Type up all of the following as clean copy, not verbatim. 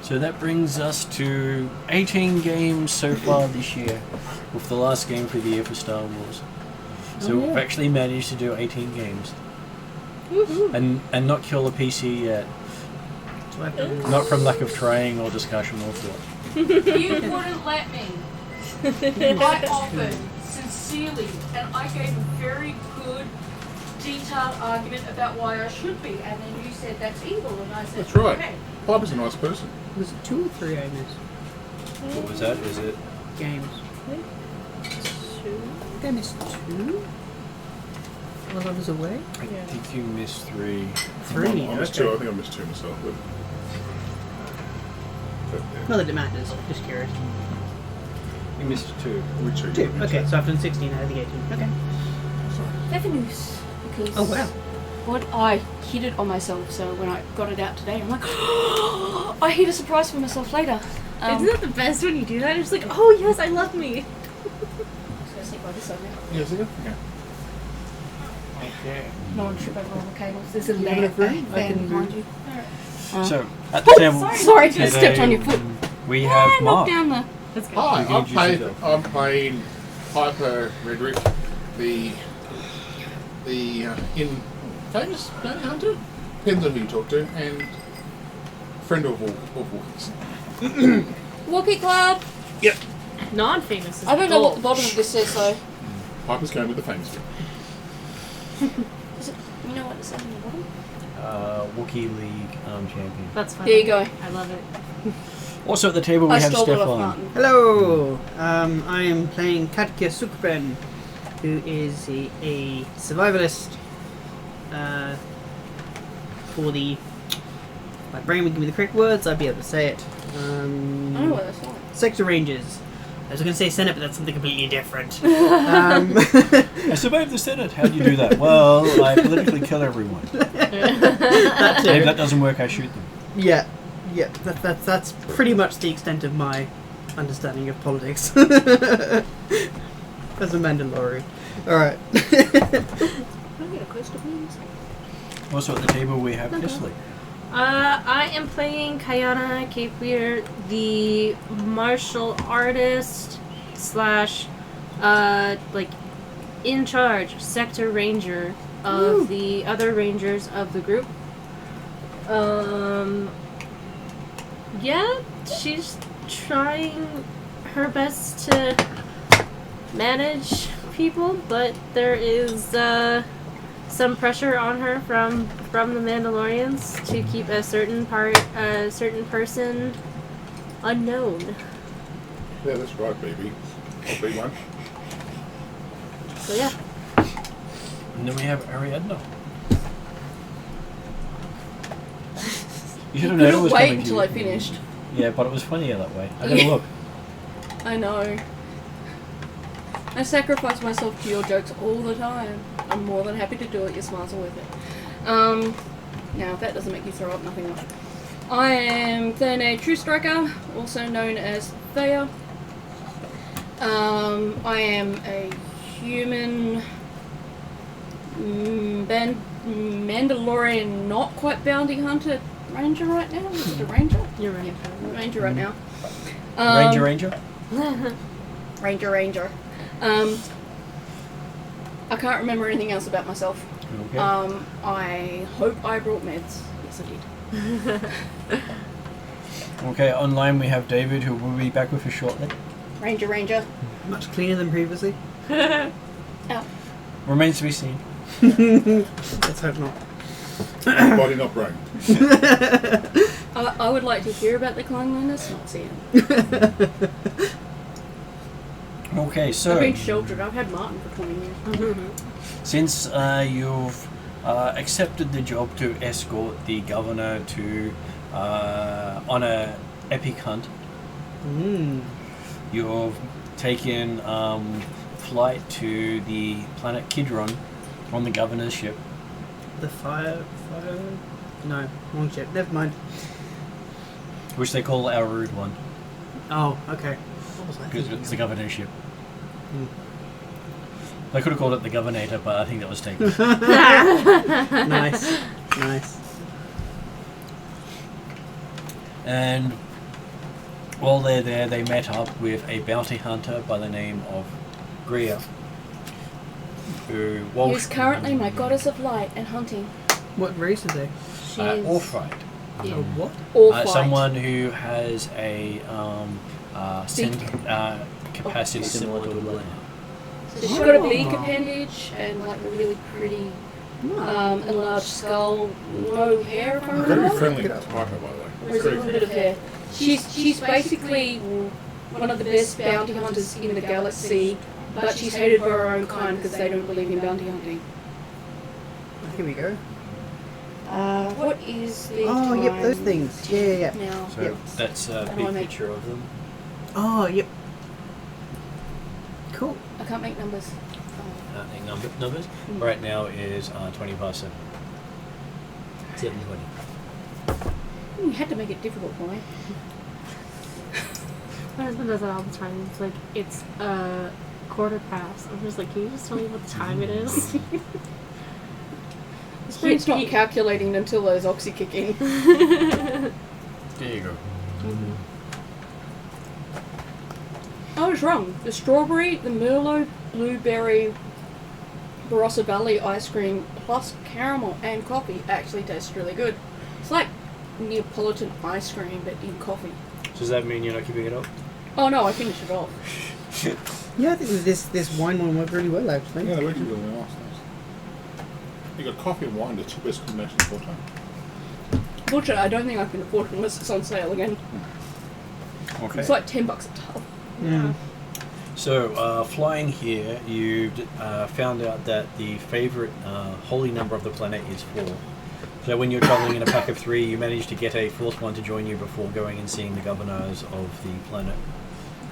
So that brings us to 18 games so far this year, with the last game for the year for Star Wars. So we've actually managed to do 18 games. And not kill a PC yet. Not from lack of trying or discussion or thought. You wouldn't let me. I offered, sincerely, and I gave a very good, detailed argument about why I should be, and then you said that's evil, and I said, That's right. okay. Piper's a nice person. Was it 2 or 3 I missed? What was that? Is it? Games. 2? I missed 2? While I was away? I think you missed 3. 3? I missed 2. I think I missed 2 myself. But yeah. Not that it matters, just curious. You missed 2. Which are 2. you? Okay, so I've done 16 out of the 18. Okay. Revenues. Because Oh wow. what I hid it on myself, so when I got it out today, I'm like, I hid a surprise for myself later. Isn't that the best when you do that? It's like, oh yes, I love me. I'm just gonna sneak by this side now. Yes, yeah. Okay. No one trip over all the cables. There's a You have lamp enough room? I fan can behind you. So, at the table... Sorry, I stepped on your foot. We have knocked Mark. down the... That's good. Hi, You can introduce yourself. I'm playing Piper Redrick, the famous bounty hunter. Depends on who you talk to, and friend of Wookiees. Wookiee Club! Yep. Non-famous is I don't know what the gold. bottom of this says, though. Piper's going with the famous bit. Is it, you know what it says on the bottom? Wookiee League champion. That's fine. There you go. I love it. Also at the table we I have stole it off Stefan. Martin. Hello! I am playing Katka Sukben, who is a survivalist for the... My brain would give me the correct words, I'd be able to say it. I know what that's like. Sector Rangers. I was going to say Senate, but that's something completely different. I survived the Senate. How do you do that? Well, I politically kill everyone. That too. If that doesn't work, I shoot them. Yeah, that's pretty much the extent of my understanding of politics. As a Mandalorian. Alright. Can I get a coaster, please? Also at the table we have Isley. I am playing Kayana Capewir, the martial artist slash in charge sector ranger of the other rangers of the group. Yeah, she's trying her best to manage people, but there is some pressure on her from the Mandalorians to keep a certain person unknown. Yeah, that's right, baby. I'll be one. So yeah. And then we have Ariadna. You should have known it Couldn't was wait coming to until you. I finished. Yeah, but it was funnier that way. I gotta look. I know. I sacrifice myself to your jokes all the time. I'm more than happy to do it. Your smiles are worth it. Now, if that doesn't make you throw up, nothing will. I am then a true striker, also known as Thea. I am a human Mandalorian, not quite bounty hunter ranger right now. Is it a ranger? You're right. Yeah, ranger right now. Ranger. Ranger. I can't remember anything else about myself. Okay. I hope I brought meds. Yes, I did. Okay, online we have David, who will be back with us shortly. Ranger. Much cleaner than previously. Oh. Remains to be seen. Let's hope not. Body not brain. I would like to hear about the cleanliness, not see it. Okay, so I've been sheltered. I've had Martin for 20 years. since you've accepted the job to escort the governor to on a epic hunt, you've taken flight to the planet Kidron on the governor's ship. The fire... No, wrong ship. Never mind. Which they call Elrood 1, Oh, okay. What was I because thinking? it's the governor's ship. Hmm. They could have called it the Governator, but I think that was taken. Nice. And while they're there, they met up with a bounty hunter by the name of Gria, who Who's currently my goddess of light and hunting. What race are they? She's Orphrite. yeah. Oh, what? Or fight. Someone who has a capacity Oh, similar to a lion. So she's got a beak appendage and like a really pretty enlarged skull, no hair if I Very remember. friendly to Tycho, by the way. Or is it a little bit of hair? She's basically one of the best bounty hunters in the galaxy, but she's hated by her own kind because they don't believe in bounty hunting. Here we go. What is the Oh, time yep, those things. Yeah. now? So Yep. that's a How do I big make- picture of them. Oh, yep. Cool. I can't make numbers. Numbers right now is 20 past 7. 7:20. You had to make it difficult for me. My husband does that all the time. It's like, it's a quarter past. I'm just like, can you just tell me what the time it is? His brain's not calculating until those oxy kick in. There you go. I was wrong. The strawberry, the Merlot, blueberry, Barossa Valley ice cream plus caramel and coffee actually tastes really good. It's like Neapolitan ice cream but in coffee. So does that mean you're not keeping it up? Oh no, I finished it off. Yeah, I think this wine one worked really well, actually. Yeah, they worked really nice. You got coffee and wine, the two best combinations of all time. Fortunately, I don't think I can afford it unless it's on sale again. Okay. It's like $10 a tub. Mm. So, flying here, you found out that the favourite holy number of the planet is 4. So when you're travelling in a pack of 3, you managed to get a 4th one to join you before going and seeing the governors of the planet.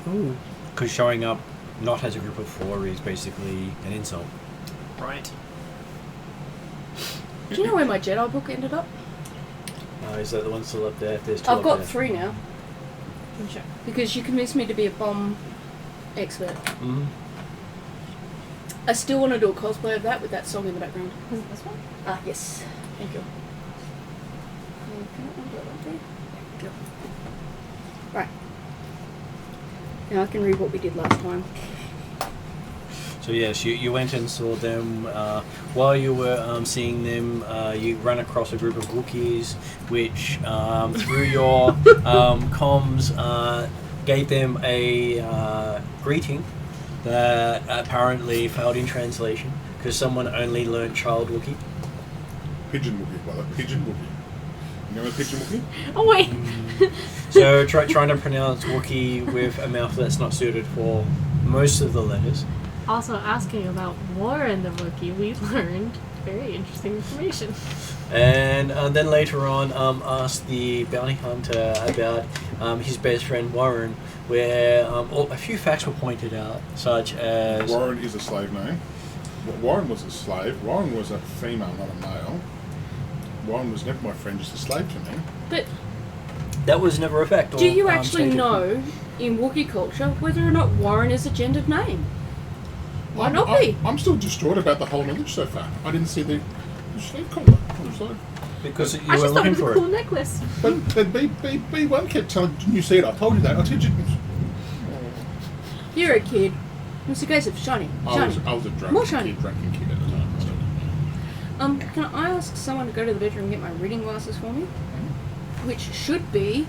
Ooh. Because showing up not as a group of 4 is basically an insult. Right. Do you know where my Jedi book ended up? Is that the one still up there? There's 2 I've up got there. 3 now. Sure. Because you convinced me to be a bomb expert. Mhm. I still want to do a cosplay of that with that song in the background. Is it this one? Ah, yes. Thank you. Right. Now I can read what we did last time. So yes, you went and saw them. While you were seeing them, you ran across a group of Wookiees, which through your comms gave them a greeting that apparently failed in translation because someone only learned Child Wookiee. Pigeon Wookiee, by the way. Pigeon Wookiee. You know Pigeon Wookiee? Oh, wait! So trying to pronounce Wookiee with a mouth that's not suited for most of the letters. Also, asking about Warren the Wookiee, we learned very interesting information. And then later on, asked the bounty hunter about his best friend Warren, where a few facts were pointed out, such as... Warren is a slave name. Warren was a slave. Warren was a female, not a male. Warren was never my friend, just a slave to me. But That was never a fact. Or, do you actually stated. know, in Wookiee culture, whether or not Warren is a gendered name? Might not be. I'm still distraught about the whole knowledge so far. I didn't see the slave collar. I was like, Because you I were just thought looking it was a for cool it. necklace. but B1 kept telling, didn't you see it? I told you that. I told you. You're a kid. It was a case of shiny. I Shiny. was a More drunken shiny. kid at the time. So. Can I ask someone to go to the bedroom and get my reading glasses for me? Which should be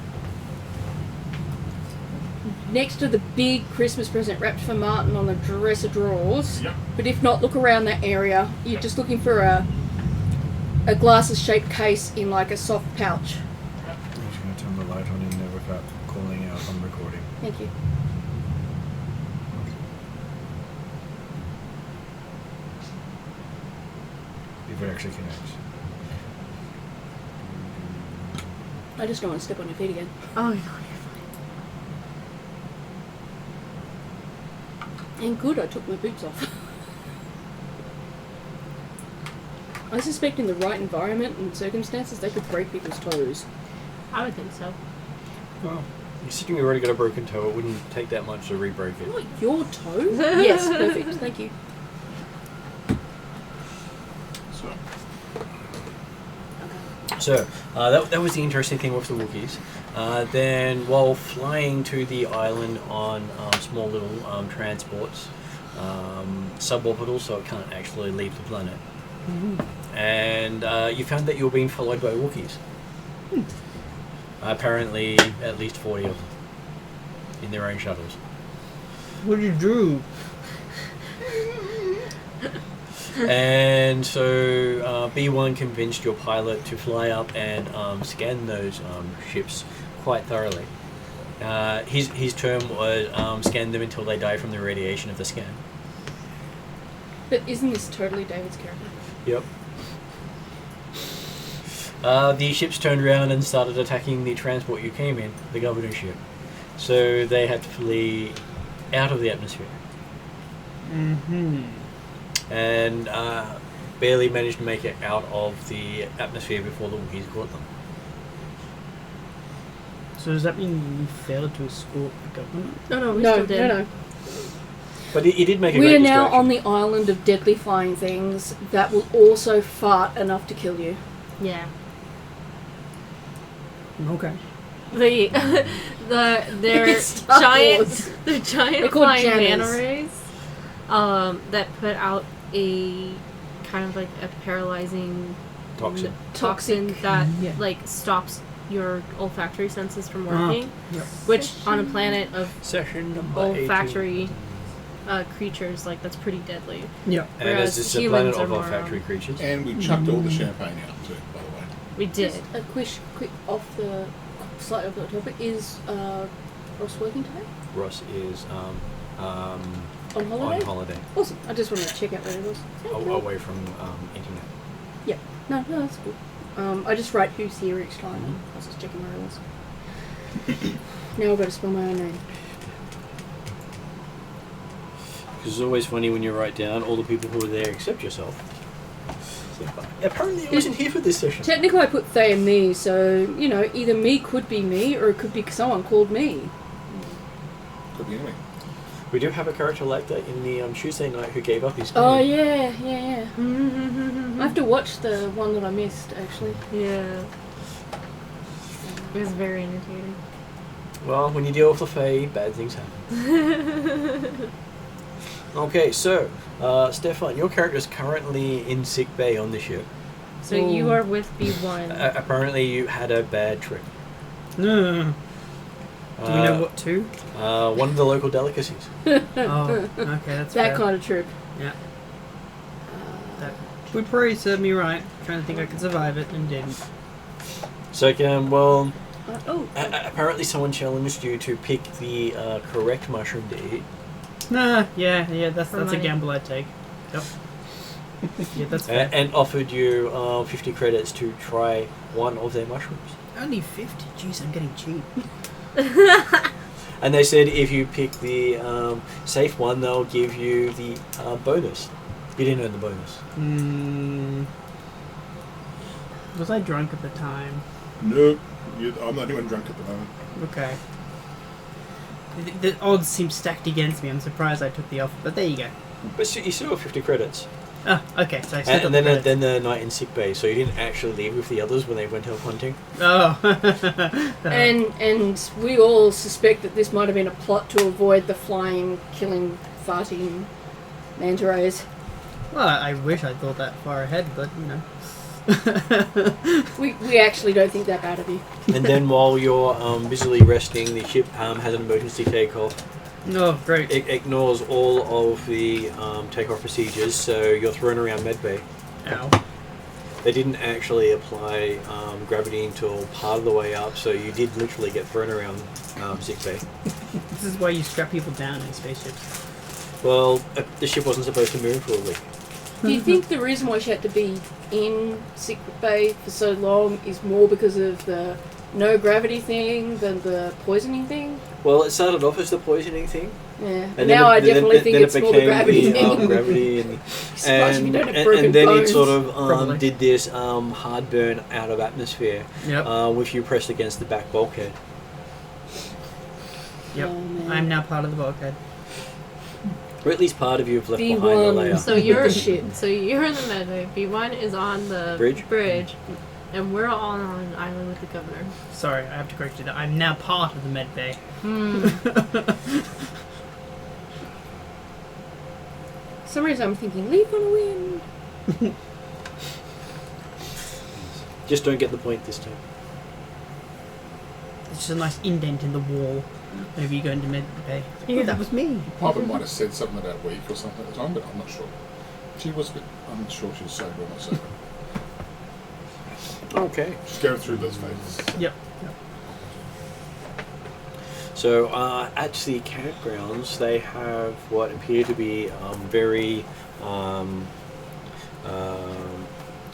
next to the big Christmas present wrapped for Martin on the dresser drawers. Yep. But if not, look around that area. You're just looking for a glasses shaped case in like a soft pouch. I'm just going to turn the light on in there without calling out on recording. Thank you. If it actually connects. I just don't want to step on your feet again. Oh, no, you're fine. And good, I took my boots off. I suspect in the right environment and circumstances, they could break people's toes. I would think so. Well, considering you already got a broken toe, it wouldn't take that much to re-break it. Not your toe? Yes, perfect. Thank you. So. So, that was the interesting thing with the Wookiees. Then, while flying to the island on small little transports, suborbital, so it can't actually leave the planet, and you found that you were being followed by Wookiees. Apparently, at least 40 of them in their own shuttles. What did you do? And so B1 convinced your pilot to fly up and scan those ships quite thoroughly. His term was scan them until they die from the radiation of the scan. But isn't this totally David's character? Yep. The ships turned around and started attacking the transport you came in, the governor's ship. So they had to flee out of the atmosphere. Mm-hmm. And barely managed to make it out of the atmosphere before the Wookiees caught them. So does that mean you failed to escort the government? No, we No, still did. no. But he did make a We great are now distraction. on the island of deadly flying things that will also fart enough to kill you. Yeah. Okay. They're Star giant, Wars. they're giant They're called flying Genesys. manta rays that put out a kind of like a paralyzing Toxin. Toxic. that Yeah. like stops your olfactory senses from working, Yep. which on a planet of Session number olfactory creatures, like that's pretty deadly. Yep. And Whereas as this is a humans planet are of more, olfactory creatures. And we chucked all the champagne out too, by the way. We did. Just a quick off the slightly off the topic. Is Ross working today? Ross is On holiday? on holiday. Awesome. I just wanted to check out where he was. Away from internet. Yeah. No, that's cool. I just write who's here each time. And I was just checking where he was. Now I've got to spell my own name. Because it's always funny when you write down all the people who are there except yourself. So, apparently I wasn't here for this session. Technically I put they and me, so, you know, either me could be me or it could be someone called me. Could be anyway. We do have a character like that in the Tuesday night who gave up his game. Oh, yeah. I have to watch the one that I missed, actually. Yeah. It was very entertaining. Well, when you deal with the Fae, bad things happen. Okay, so, Stefan, your character is currently in sick bay on the ship. So you are with B1. Apparently you had a bad trip. No. Do we know what to? One of the local delicacies. Oh, okay, that's That fair. kind of trip. Yeah. That would probably serve me right. Trying to think I could survive it and didn't. So, well, Oh. apparently someone challenged you to pick the correct mushroom to eat. Nah, yeah, that's a money. gamble I'd take. Yep. Yeah, that's fair. And offered you 50 credits to try one of their mushrooms. Only 50? Jeez, I'm getting cheap. And they said if you pick the safe one, they'll give you the bonus. You didn't earn the bonus. Was I drunk at the time? No, I'm not even drunk at the moment. Okay. The odds seem stacked against me. I'm surprised I took the offer, but there you go. But you still got 50 credits. Ah, okay, so I still got And the credits. then the night in sick bay, so you didn't actually leave with the others when they went elf hunting. Oh. And we all suspect that this might have been a plot to avoid the flying, killing, farting manta rays. Well, I wish I thought that far ahead, but, you know. We actually don't think that bad of you. And then while you're busily resting, the ship has an emergency takeoff. Oh, great. It ignores all of the takeoff procedures, so you're thrown around medbay. Ow. They didn't actually apply gravity until part of the way up, so you did literally get thrown around sick bay. This is why you strap people down in spaceships. Well, the ship wasn't supposed to move for a week. Do you think the reason why she had to be in sick bay for so long is more because of the no gravity thing than the poisoning thing? Well, it started off as the poisoning thing. Yeah. And Now I then definitely think then it's it more the became gravity thing. gravity and Surprised you don't have broken and then bones. it sort of Probably. did this hard burn out of atmosphere Yep. with you pressed against the back bulkhead. Yep. Oh, man. I'm now part of the bulkhead. Or at least part of you have left B1. behind a layer. So you're Shit. so you're in the medbay. B1 is on the Bridge? And we're all on an island with the governor. Sorry, I have to correct you that I'm now part of the med bay. For some reason I'm thinking, leave on a win. Just don't get the point this time. It's just a nice indent in the wall whenever you go into med bay. Yeah. Oh, that was me. Papa might have said something about weak or something at the time, but I'm not sure. She was a bit, I'm not sure she was sober or not sober. Okay. She's going through those phases. Yep. So at the campgrounds, they have what appear to be very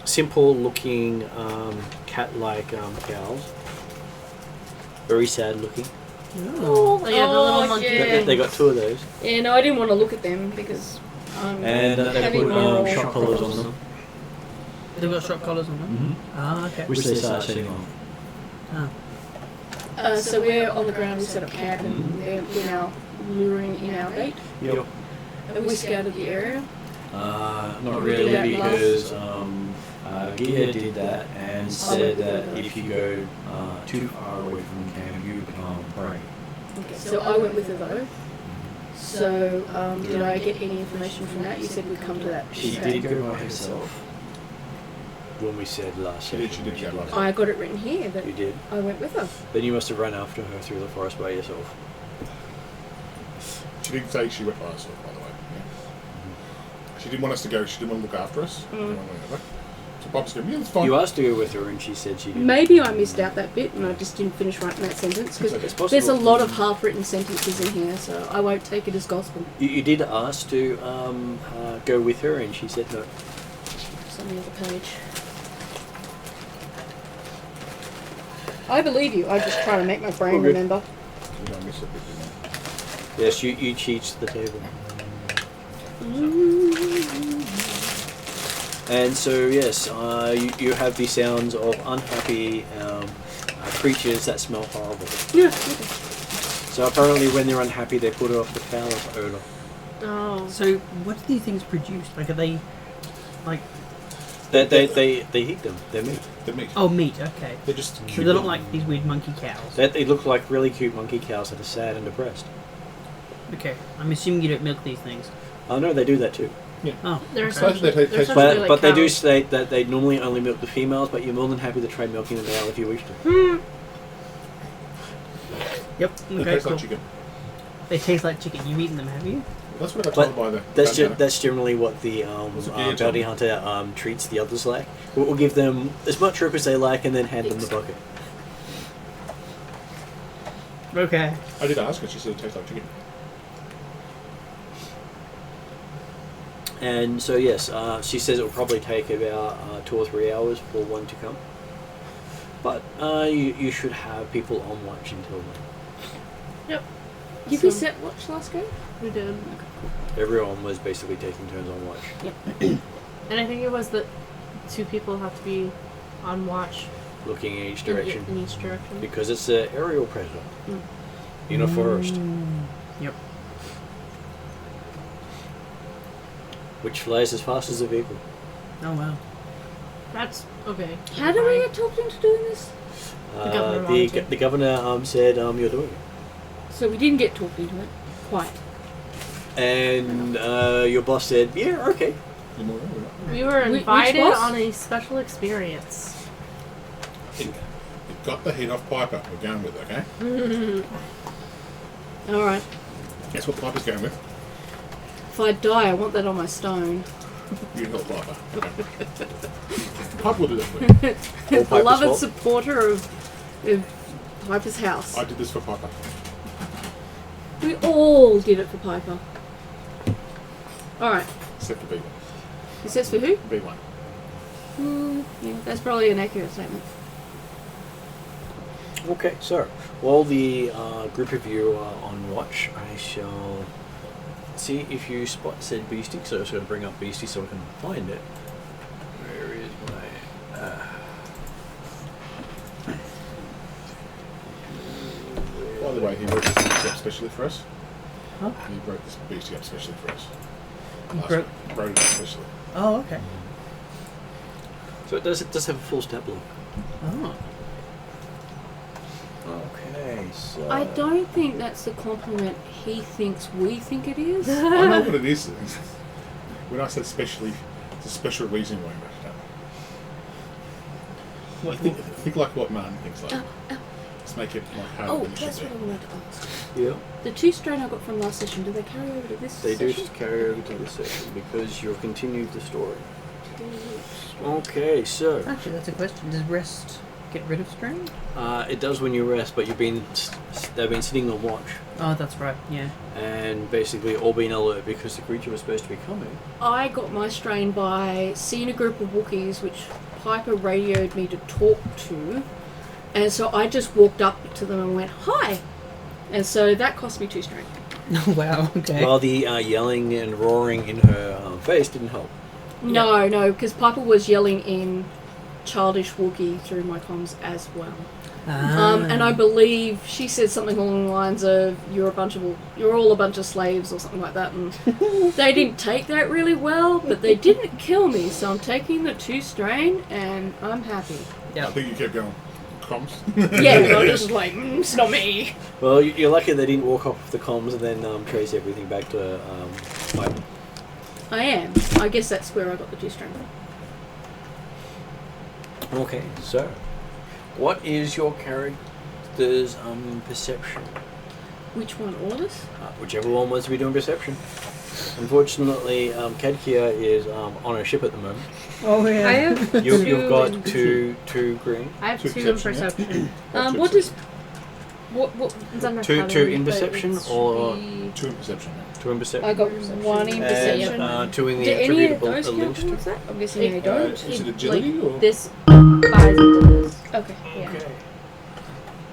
simple-looking cat-like cows. Very sad-looking. Oh. Oh, yeah, the little monkey. yeah. They got 2 of those, Yeah, no, I didn't want to look at them because I'm and they having put moral shock collars on them, They've got shock collars on them? Ah, okay. which they start setting on. Ah. So we're on the ground, we set up camp, and we're now luring in our bait. Yep. And we scouted the area. Not We did really, that because Gia did that and said that if you go too far away from the camp, you become prey. Okay, so I went with her though. So did I get any information from that? You said we'd come to that. She did go by herself. When we said last She did session, go by herself. I got it written here that You did. I went with her. Then you must have run after her through the forest by yourself. She didn't say she went by herself, by the way. Yeah. She didn't want us to go. She didn't want to look after us. She didn't want to go. So Bob's going, yeah, that's fine. You asked to go with her, and she said she didn't. Maybe I missed out that bit and I just didn't finish writing that sentence It's because possible. there's a lot of half-written sentences in here, so I won't take it as gospel. You did ask to go with her, and she said no. It's on the other page. I believe you. I just try to make my brain All good. remember. You don't miss a bit, didn't Yes, you cheat the table. And so, yes, you have the sounds of unhappy creatures that smell horrible. Yeah. Okay. So apparently when they're unhappy, they put off the foulest odour. Oh. So, what do these things produce? Like, are they, like... They eat them. They're meat. They're meat. Oh, meat, okay. They're just So cute. they're not like these weird monkey cows. They look like really cute monkey cows that are sad and depressed. Okay, I'm assuming you don't milk these things. Oh no, they do that too. Oh, They're okay. essentially, They they're taste- essentially like But they do cows. state that they normally only milk the females, but you're more than happy to try milking the male if you wish to. Yep, They okay, taste cool. like chicken. They taste like chicken. You've eaten them, have you? That's what I got But told by the That's bounty hunter. that's generally what the Was it Gia bounty hunter treats the others like. We'll give them as much rope as they like, and then hand them the bucket. Okay. I did ask her. She said it tastes like chicken. And so yes, she says it will probably take about 2 or 3 hours for one to come. But you should have people on watch until then. Yep. Did we set watch last go? We did. Everyone was basically taking turns on watch. And I think it was that 2 people have to be on watch Looking in each in direction. each direction. Because it's an aerial predator. In a forest. Yep. Which flies as fast as a vehicle. Oh, wow. That's okay. How do we get talked into doing this? governor wanted to. The governor said you're doing it. So we didn't get talked into it. Quite. And your boss said, yeah, okay. You know, we're not- We were Which invited boss? on a special experience. It got the head off Piper. We're going with, okay? Alright. Guess what Piper's going with? If I die, I want that on my stone. You help Piper. Okay. Piper will do that for you. All Piper's Beloved fault. supporter of Piper's house. I did this for Piper. We all did it for Piper. Alright. Except for B1. It says for who? B1. Yeah, that's probably an accurate statement. Okay, so while the group of you are on watch, I shall see if you spot said beastie. So I'm just going to bring up beastie so I can find it. Where is my... By the way, he wrote this beastie up specially for us. Huh? He wrote this beastie up specially for us. You Last broke- week. Wrote it up specially. Oh, okay. So So it does have a full stat block. Oh. Okay, so... I don't think that's the compliment he thinks we think it is. I know what it is. When I said specially, it's a special reason why I wrote it down. Think like what Martin thinks like. Let's make it like harder Oh, than it that's should what I wanted to ask. Yeah. The 2 strain I got from last session, do they carry over to this They do session? carry over to this section because you've continued the story. Okay, so... Actually, that's a question. Does rest get rid of strain? it does when you rest, but they've been sitting on watch. Oh, that's right, yeah. And basically all been alert because the creature was supposed to be coming. I got my strain by seeing a group of Wookiees which Piper radioed me to talk to, and so I just walked up to them and went, "Hi!" And so that cost me 2 strain. Oh, wow, okay. While the yelling and roaring in her face didn't help. No, because Piper was yelling in childish Wookiee through my comms as well. And I believe she said something along the lines of, you're all a bunch of slaves or something like that, and they didn't take that really well, but they didn't kill me, so I'm taking the 2 strain and I'm happy. I think you kept going, comms? Yeah, I was just like, it's not me. Well, you're lucky they didn't walk off the comms and then trace everything back to Piper. I am. I guess that's where I got the 2 strain from. Okay, so what is your character's perception? Which one, Orders? Whichever one wants to be doing perception. Unfortunately, Kadkia is on a ship at the moment. Oh, yeah. I have You've got in- two green. I have 2 2 in perception, perception. What does... What... It's under Two cunning, in but perception it should or- be- 2 in perception. 2 in perception. I got 1 in perception. And 2 in Do the any of attributable those count linked towards to. that? I'm guessing they don't. Is it agility or? This buys into this. Okay. Yeah. Okay.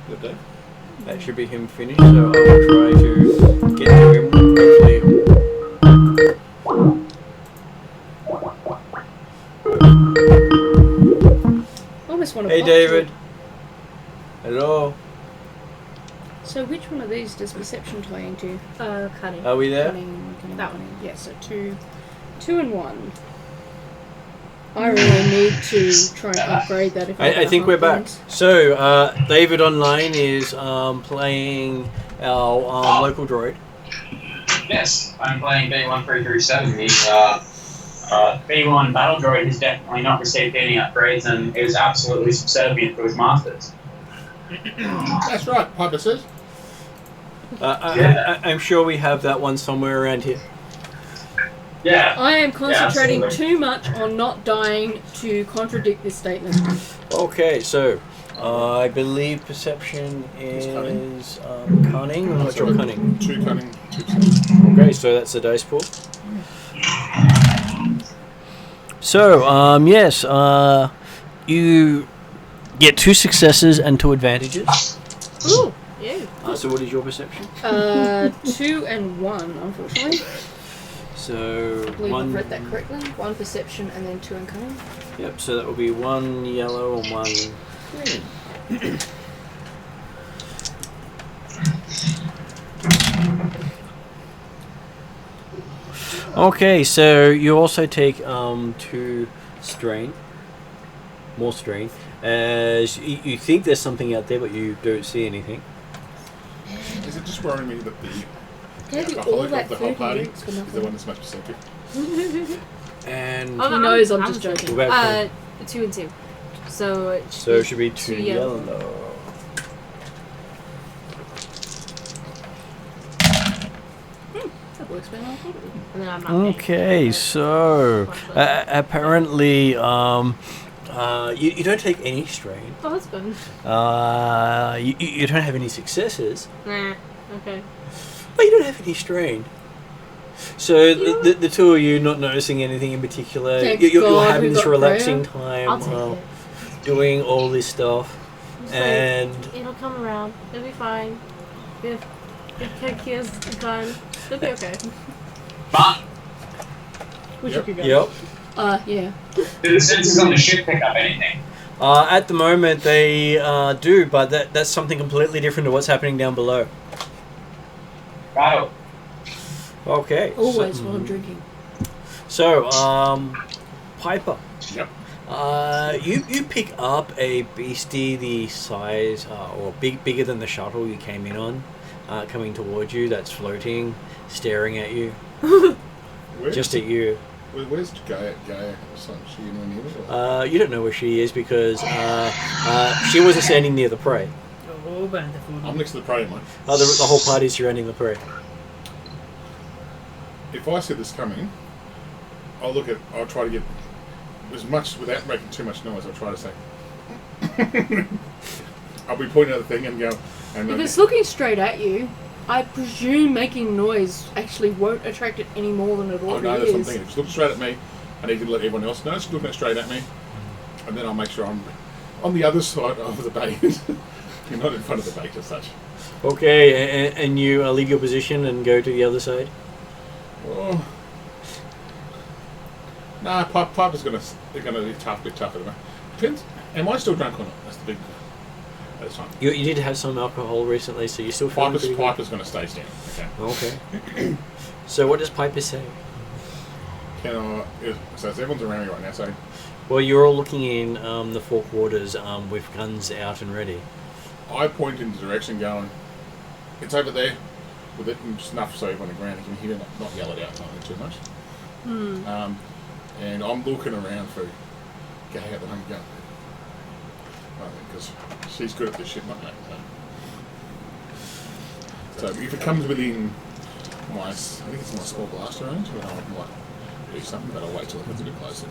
Good day. That should be him finished, so I will try to get to him. Hopefully. Almost want to. Hey, David. Hello. So which one of these does perception tie into? Cunning. Are we there? Cunning, That cunning. Yeah. So 2 and 1. I really need to try and upgrade that. If I think we're back. So, David online is playing our local droid. Yes, I'm playing B1337. The B1 battle droid has definitely not received any upgrades and is absolutely subservient to his masters. That's right, Piper says. I'm sure we have that one somewhere around here. Yeah. I am concentrating absolutely. too much on not dying to contradict this statement. Okay, so I believe perception is cunning. What's your cunning? 2 cunning, 2 perception. Okay, so that's the dice pool. So, yes, you get 2 successes and 2 advantages. Ooh, yeah. So what is your perception? 2 and 1, unfortunately. So I believe I've one. read that correctly. 1 perception and then 2 in cunning. Yep. So that will be 1 yellow and 1 green. Okay, so you also take 2 strain, more strain, as you think there's something out there, but you don't see anything. Is it just worrying me that the Maybe all alcoholic that of the whole food he party eats for is the nothing. one that's most perceptive? And He knows I'm just saying. joking. Go back 2 and 2. So it should be 2 yellow. yellow. That works better than I thought it would. And then I'm not Okay, so apparently you don't take any strain. Oh, that's good. You don't have any successes, Nah. Okay. but you don't have any strain. So the 2 of you not noticing anything in particular, Thank you're God having we this got relaxing Freya. time I'll take it. doing all this stuff, Just and like, it'll come around. It'll be fine. If Kadkia's gone, it'll be okay. But Wish Yep. I could go. yep. Yeah. do the sensors on the ship pick up anything? At the moment they do, but that's something completely different to what's happening down below. Right. Okay. Always while I'm drinking. So, Piper. Yep. You pick up a beastie the size or bigger than the shuttle you came in on, coming towards you. That's floating, staring at you, just at you. Where's Gaia or something? She in one here? You don't know where she is because she wasn't standing near the prey. I'm next to the prey, mate. The whole party's surrounding the prey. If I see this coming, I'll try to get as much without making too much noise. I'll try to say. I'll be pointing at the thing and go. And if it's looking straight at you, I presume making noise actually won't attract it any more than it already I know, that's what I'm is. thinking. If it's looking straight at me, I need to let everyone else know it's looking straight at me, and then I'll make sure I'm on the other side of the bait. You're not in front of the bait as such. Okay, and you leave your position and go to the other side? Oh. Nah, Piper's gonna be tough, bit tougher. Depends. Am I still drunk or not? That's the big. At this time. You did have some alcohol recently, so you're still feeling pretty good? Piper's gonna stay standing. Okay. So what does Piper say? So everyone's around me right now. So. Well, you're all looking in the four quarters with guns out and ready. I point in the direction going, it's over there, with it snuff so everyone on the ground you can hear it, not yell it out too much. And I'm looking around for Gaia that I'm going, because she's good at this shit, not me. So if it comes within I think it's my small blaster range, then I might do something, but I'll wait till it gets a bit closer.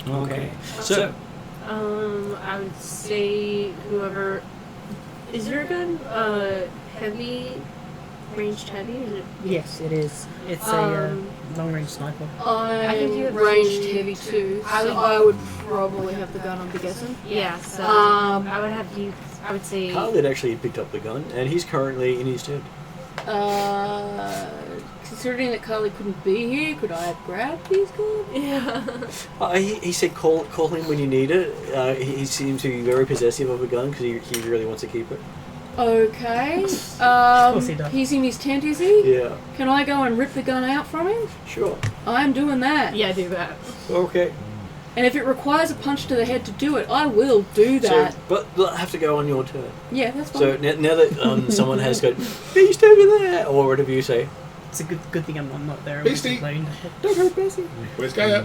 Okay. So I would say whoever. Is your gun heavy, ranged heavy? Is it? Yes, it is. It's a long-range sniper. I think you I'm have ranged the- heavy too, I so would- I would probably have the gun, I'm guessing. Yeah, so I would have you. I would say. Carl had actually picked up the gun, and he's currently in his tent. Considering that Carly couldn't be here, could I have grabbed his gun? Yeah. He said call him when you need it. He seems to be very possessive of a gun because he really wants to keep it. Okay. course he does. He's in his tent, is he? Yeah. Can I go and rip the gun out from him? Sure. I'm doing that. Yeah, do that. Okay. And if it requires a punch to the head to do it, I will do that. So, but they'll have to go on your turn. Yeah, that's fine. So now that someone has got beast over there, or whatever you say. It's a good thing I'm not there. Beastie. Don't hurt Bessie. Where's Gaia?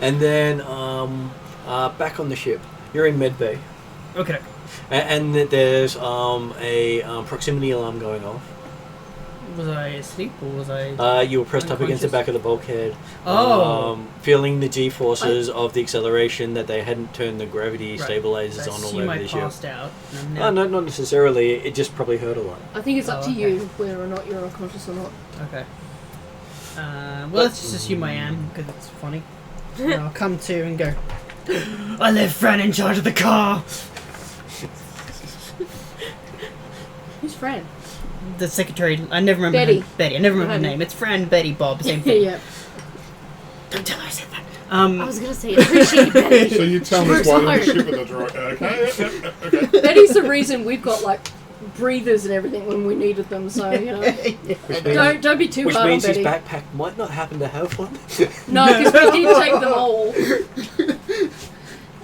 And then back on the ship, you're in medbay, Okay. and there's a proximity alarm going off. Was I asleep or was I? You were pressed up against the back of the bulkhead. Oh. Feeling the G-forces of the acceleration that they hadn't turned the gravity Right. stabilizers So I on all assume over I the ship. passed out. And I'm No, now... not necessarily. It just probably hurt a lot. I think it's up to okay. you whether or not you're unconscious or not. Okay. Well, let's just assume I am because it's funny. And I'll come to and go. I left Fran in charge of the car. Who's Fran? The secretary. I never remember. Betty. Betty. I never remember her Betty. name. It's Fran, Betty, Bob. Same thing. Yeah. Don't tell her I said that. I was gonna say appreciate Betty. So you tell me Works why hard. the ship with the droid. Okay, okay. Betty's the reason we've got like breathers and everything when we needed them. So you know, don't be too Which hard on means his Betty. backpack might not happen to have one. No, because we did take them all.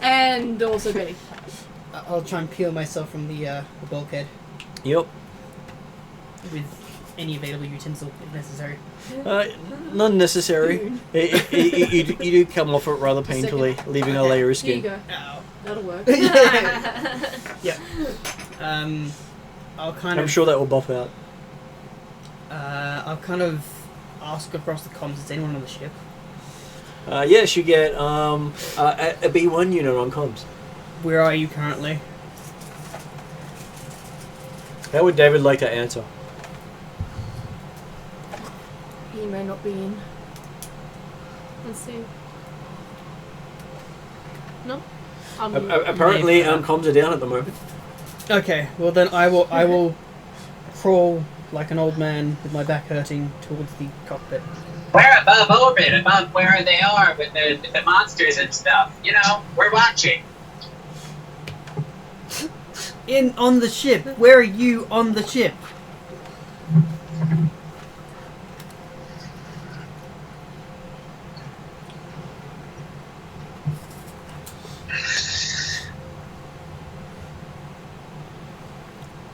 And also Betty. I'll try and peel myself from the bulkhead Yep. with any available utensil if necessary. Not necessary. You do come off it rather painfully, leaving a layer of Here you skin. go. Ow. That'll work. Yeah. I'll kind I'm of. sure that will buff out. I'll kind of ask across the comms. Is anyone on the ship? Yes, you get a B1 unit on comms. Where are you currently? How would David like to answer? He may not be in. Let's see. No. Apparently, comms are down at the moment. Okay. Well then, I will crawl like an old man with my back hurting towards the cockpit. We're above orbit, above where they are with the monsters and stuff. You know, we're watching. On the ship. Where are you on the ship?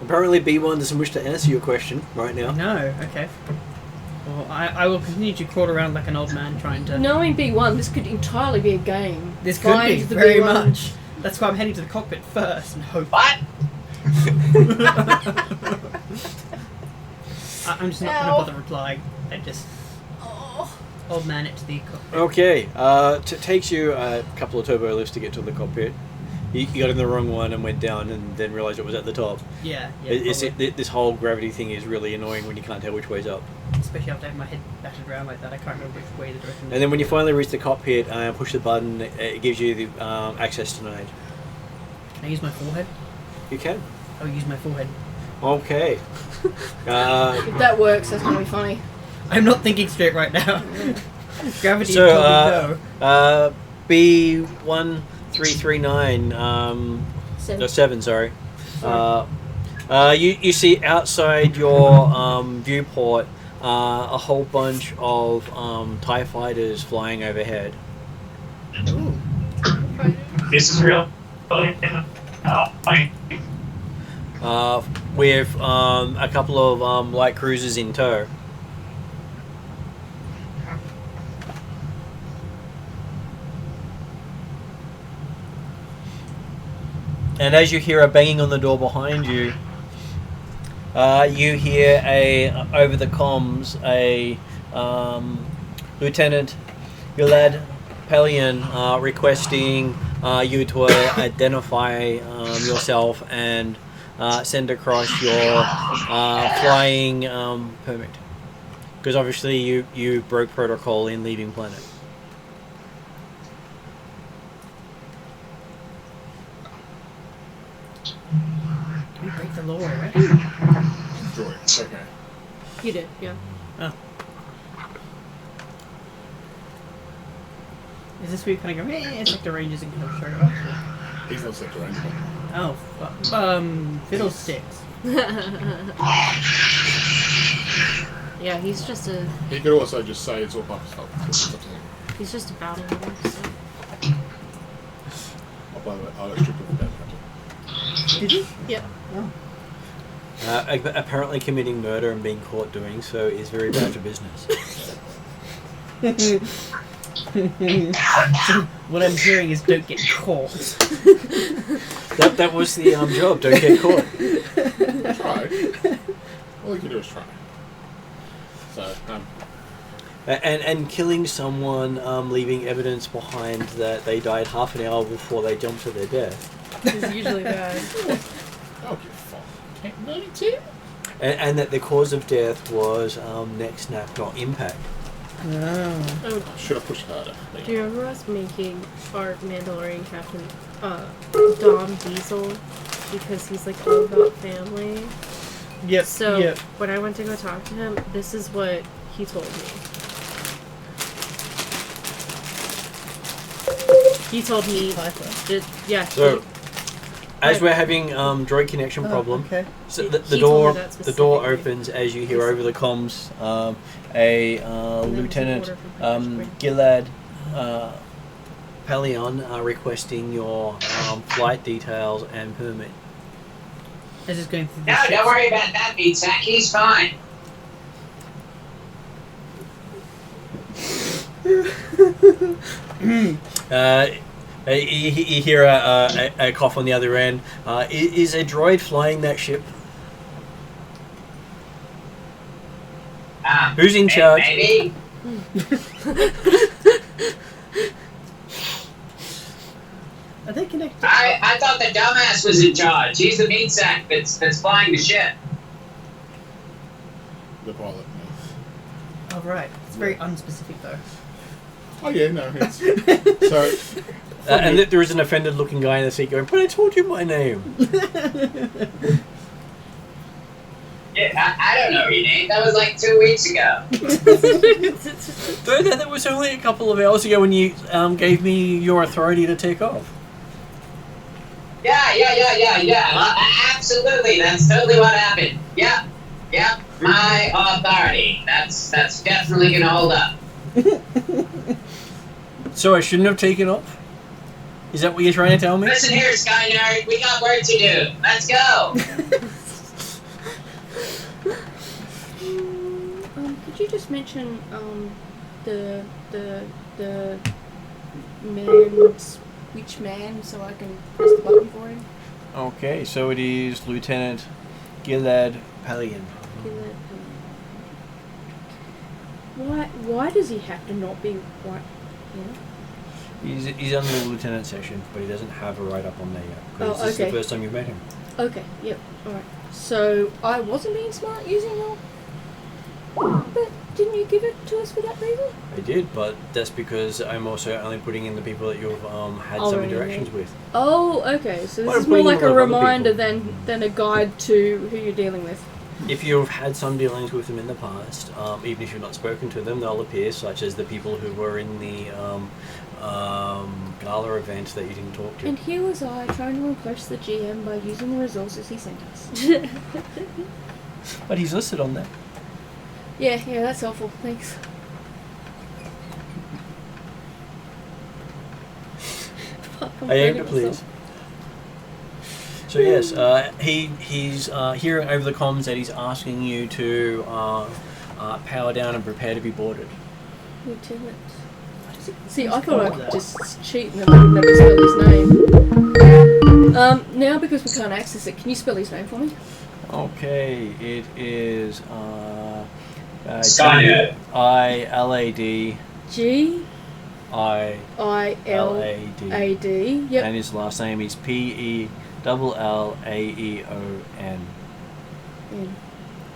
Apparently B1 doesn't wish to answer your question right now. No, okay. Well, I will continue to crawl around like an old man trying to... Knowing B1, this could entirely be a game. This could Find be, the very B1. much. That's why I'm heading to the cockpit first and hope. What? I'm just not going to bother replying. I just... Old man it to the cockpit. Okay, it takes you a couple of turbo lifts to get to the cockpit. You got in the wrong one and went down and then realised it was at the top. Yeah, This whole gravity thing is really annoying when you can't tell which way's up. especially after having my head battered around like that. I can't remember which way the direction is. And then when you finally reach the cockpit and push the button, it gives you the access denied. Can I use my forehead? You can. I'll use my forehead. Okay. If that works, that's going to be funny. I'm not thinking straight right now. Gravity So, is telling me no. B1339, Seven. no, 7, sorry. You see outside your viewport a whole bunch of TIE fighters flying overhead. Ooh. This is real. With a couple of light cruisers in tow. And as you hear a banging on the door behind you, you hear over the comms a Lieutenant Gilad Pelion requesting you to identify yourself and send across your flying permit. Because obviously you broke protocol in leaving planet. We break the law already? Droid. Okay. You did, yeah. Oh. Is this where you kind of go, sector ranges and kind of show up? He's not sector range. Oh, fuck. Fiddlesticks. Yeah, he's just a He could also just say it's all by himself. he's just a bounty hunter. So. Oh, by the way, I'll strip him down. Did you? Yeah. Oh. Apparently committing murder and being caught doing so is very bad for business. So what I'm hearing is don't get caught. That was the job, don't get caught. Try. All you can do is try. So, And killing someone, leaving evidence behind that they died half an hour before they jumped to their death. It's usually bad. I'll get fucked. Okay, 92? And that the cause of death was neck snap, not impact. Oh. Oh, Should have pushed harder. do you remember us making our Mandalorian captain Dom Diesel because he's like all about family? Yep. So yep. when I went to go talk to him, this is what he told me. He told me that, yeah. So, as we're having droid connection problem, Okay. so He the told door me that the door specifically. opens as you hear over the comms a Lieutenant order from Gilad Pelion requesting your flight details and permit. As it's going through the No, ships. don't worry about that, Beat Sack. He's fine. You hear a cough on the other end. Is a droid flying that ship? Who's in charge? Maybe. Are they connected? I thought the dumbass was in charge. He's the meat sack that's flying the ship. The pilot. No. Oh, right. It's very unspecific, though. Oh, yeah, no. It's, so, And there is an offended looking guy in the seat going, but I told you my name. Yeah, I don't know your name. That was like 2 weeks ago. That was only a couple of hours ago when you gave me your authority to take off. Yeah. Absolutely. That's totally what happened. Yep. My authority. That's definitely gonna hold up. So I shouldn't have taken off? Is that what you're trying to tell me? Listen here, Sky Nerd. We got work to do. Let's go. just mention the man's which man so I can press the button for him? Okay, so it is Lieutenant Gilad Palian. Why does he have to not be white? Yeah. He's on the lieutenant section, but he doesn't have a write up on there yet. Because this is the first time you've met him. Okay, yep, alright. So, I wasn't being smart using your... But didn't you give it to us for that reason? I did, but that's because I'm also only putting in the people that you've had some Already interactions with. Oh, okay. So Well, this is I'm more putting like in a a lot of reminder other than a guide to who you're dealing with. If you've had some dealings with them in the past, even if you've not spoken to them, they'll appear, such as the people who were in the gala event that you didn't talk to. And here was I trying to impress the GM by using the resources he sent us. But he's listed on there. Yeah, that's helpful. Thanks. I aim to please. So yes, he's hearing over the comms that he's asking you to power down and prepare to be boarded. Lieutenant. See, I thought I could just cheat and then never spell his name. Now because we can't access it, can you spell his name for me? Okay, it is Skynet. Ilad. G I I L A D. Yep. And his last name is Pellaeon.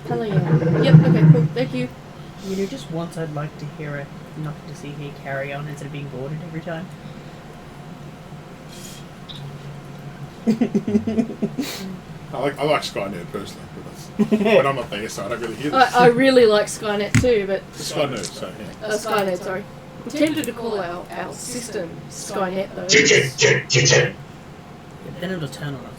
Palian. Yep. Okay. Cool. Thank you. You know, just once I'd like to hear it, not to see he carry on instead of being boarded every time. I like Skynet personally, but that's, when I'm up there, so I don't really hear this. I really like Skynet too, but Skynet, so yeah. Skynet. Sorry. I'm tempted to call our system Skynet though. Then it'll turn on us.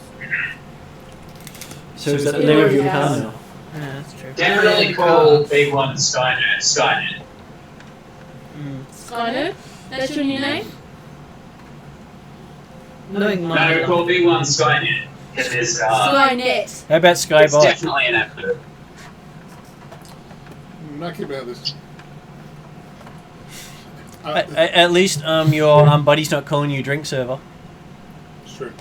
So is that the name of your car now? Yeah, that's true. Generally call big one Skynet. Skynet. Skynet? That's your new name? Knowing my No, call big one Skynet. It is. Skynet. How about It's Skybot? definitely an acronym. Lucky about this. At least your buddy's not calling you drink server It's true.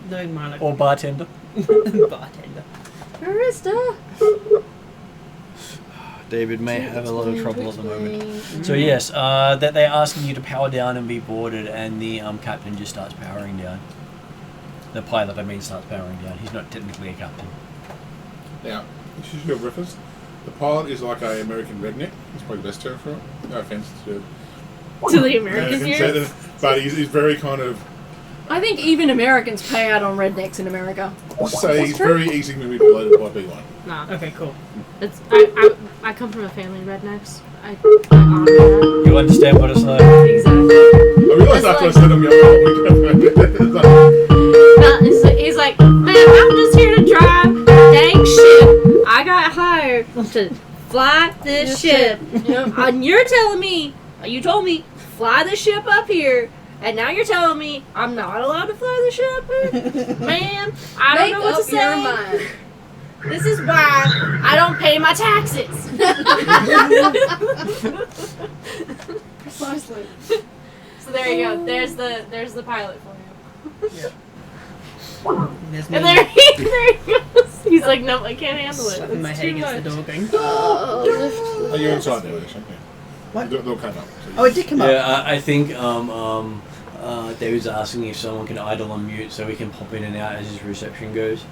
knowing my or bartender. bartender. Barista. David may have a lot of trouble at the moment. So yes, that they're asking you to power down and be boarded, and the captain just starts powering down. The pilot, I mean, starts powering down. He's not technically a captain. Now, this is your reference. The pilot is like an American redneck. It's probably the best term for it. No offense to the Americans Americans, here. but he's very kind of. I think even Americans pay out on rednecks in America. Say he's very easy manipulated by B1. Nah. Okay, cool. It's I come from a family of rednecks. I honor that. You understand what it's like? Exactly. I realised after I said him, He's like, man, I'm just here to drive dang ship. I got hired to fly this ship. Yep. And you're telling me, you told me, fly the ship up here. And now you're telling me I'm not allowed to fly the ship? Man, I don't know what to Make up your say. mind. This is why I don't pay my taxes. Precisely. So there you go. There's the pilot for you. There's And me there he goes. He's like, no, I can't handle it. slapping my It's head too against much. the door going, Oh, you're inside there, actually. Yeah. What? They'll come up. oh, it did come up. Yeah, I think David's asking if someone can idle on mute so he can pop in and out as his reception goes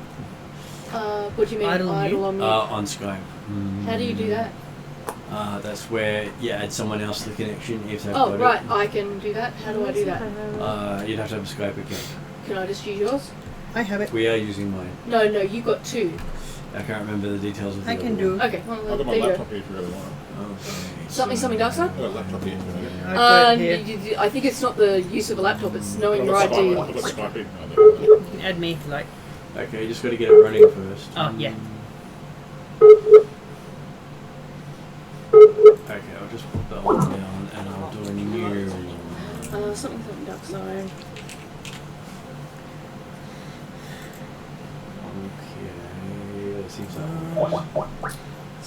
What do you mean Idle on mute? on Skype. How do you do that? That's where you add someone else to the connection if they've Oh, got right. it. I can do that. How do I do that? You'd have to have a Skype account. Can I just use yours? I have it. We are using mine. No, you got two. I can't remember the details of the I other can one. do. Okay, well, I've there got my you go. laptop here if you really want it. Okay, Something dark side? I've got a laptop here if you really want it. I've got it here. I think it's not the use of a laptop, it's knowing your I've got ID. Skype- I've got Skype here. You can add me if you like. Okay, you just got to get it running first. Oh, yeah. Okay, I'll just put that one down and I'll do a new one. Something dark side. Okay, let's see if that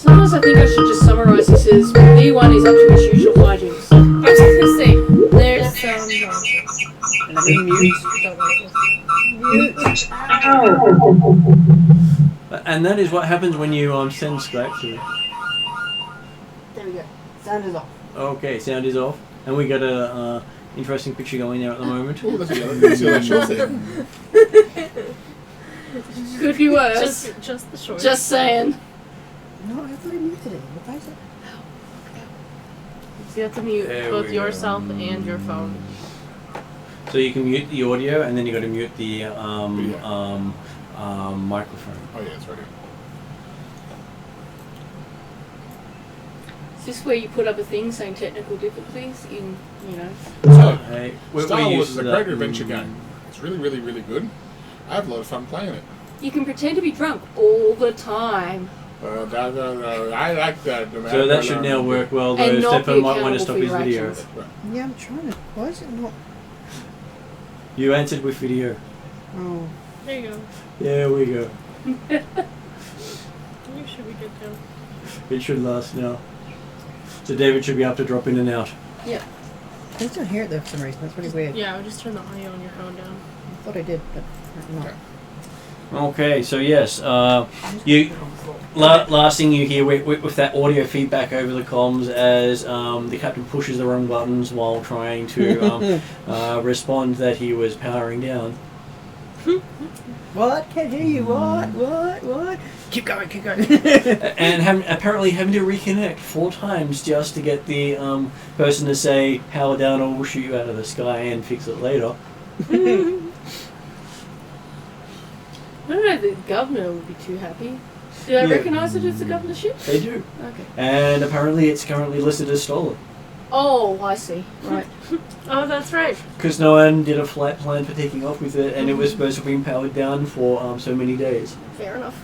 Sometimes I think I should just summarise this as B1 is up to his usual hijinks. I was just gonna say, there's some. And I'm being mute. And that is what happens when you send Skype to. There we go. Sound is off. Okay, sound is off, and we got a interesting picture going there at the moment. Oh, that's the other short thing. Could be worse. Just the short. Just saying. No, I thought I muted it. What is it? You have to mute There both we go. yourself and your phone. So you can mute the audio, and then you got to mute the microphone. Oh yeah, that's right. Is this where you put up a thing saying technical difficulties in, So, Hey, Star Wars used is to a that. great adventure game. It's really, really, really good. I have a lot of fun playing it. You can pretend to be drunk all the time. I like that. So that should now work well, though. And not be Stefan might want to accountable stop for his your video. actions. Yeah, I'm trying to. Why is it not? You answered with video. Oh. There you go. There we go. You should be good too. It should last now. So David should be able to drop in and out. Yeah. I just don't hear it though for some reason. That's really weird. Yeah, I would just turn the audio on your phone down. I thought I did, but not. Okay, so yes, last thing you hear with that audio feedback over the comms as the captain pushes the wrong buttons while trying to respond that he was powering down. What? Can't hear you. What? Keep going. And apparently having to reconnect 4 times just to get the person to say power down or we'll shoot you out of the sky and fix it later. I don't know if the governor would be too happy. Do I Yeah. recognise it as the governor's ship? They do. Okay. And apparently it's currently listed as stolen. Oh, I see. Right. Oh, that's right. Because no one did a flight plan for taking off with it, and it was supposed to be powered down for so many days. Fair enough.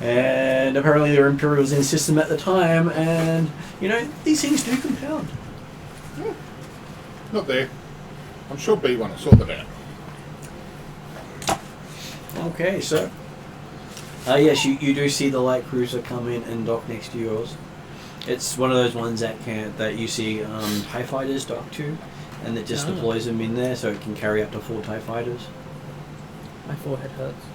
And apparently the Imperium was in system at the time, and these things do compound. Not there. I'm sure B1 will sort that out. Okay, so yes, you do see the light cruiser come in and dock next to yours. It's one of those ones that you see TIE fighters dock to, and that just deploys them in there so it can carry up to 4 TIE fighters. My forehead hurts.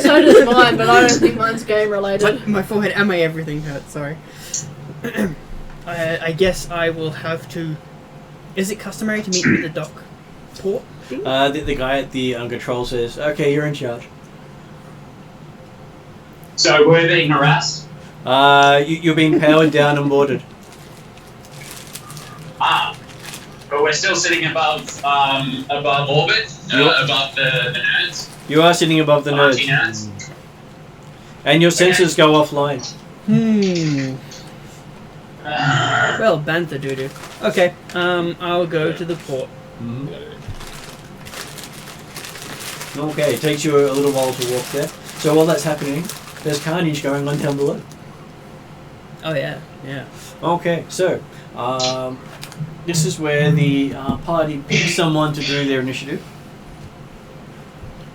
So does mine, but I don't think mine's game related. My forehead and my everything hurts. Sorry. I guess I will have to. Is it customary to meet me at the dock port? The guy at the control says, "Okay, you're in charge." So we're being harassed. You're being powered down and boarded. But we're still sitting above orbit, above the nerds. You are sitting above the nerds, Nerds. and your sensors go offline. Well, banther doo-doo. Okay, I'll go to the port. Okay, it takes you a little while to walk there. So while that's happening, there's carnage going on down below. Oh yeah. Okay, so this is where the party picks someone to do their initiative.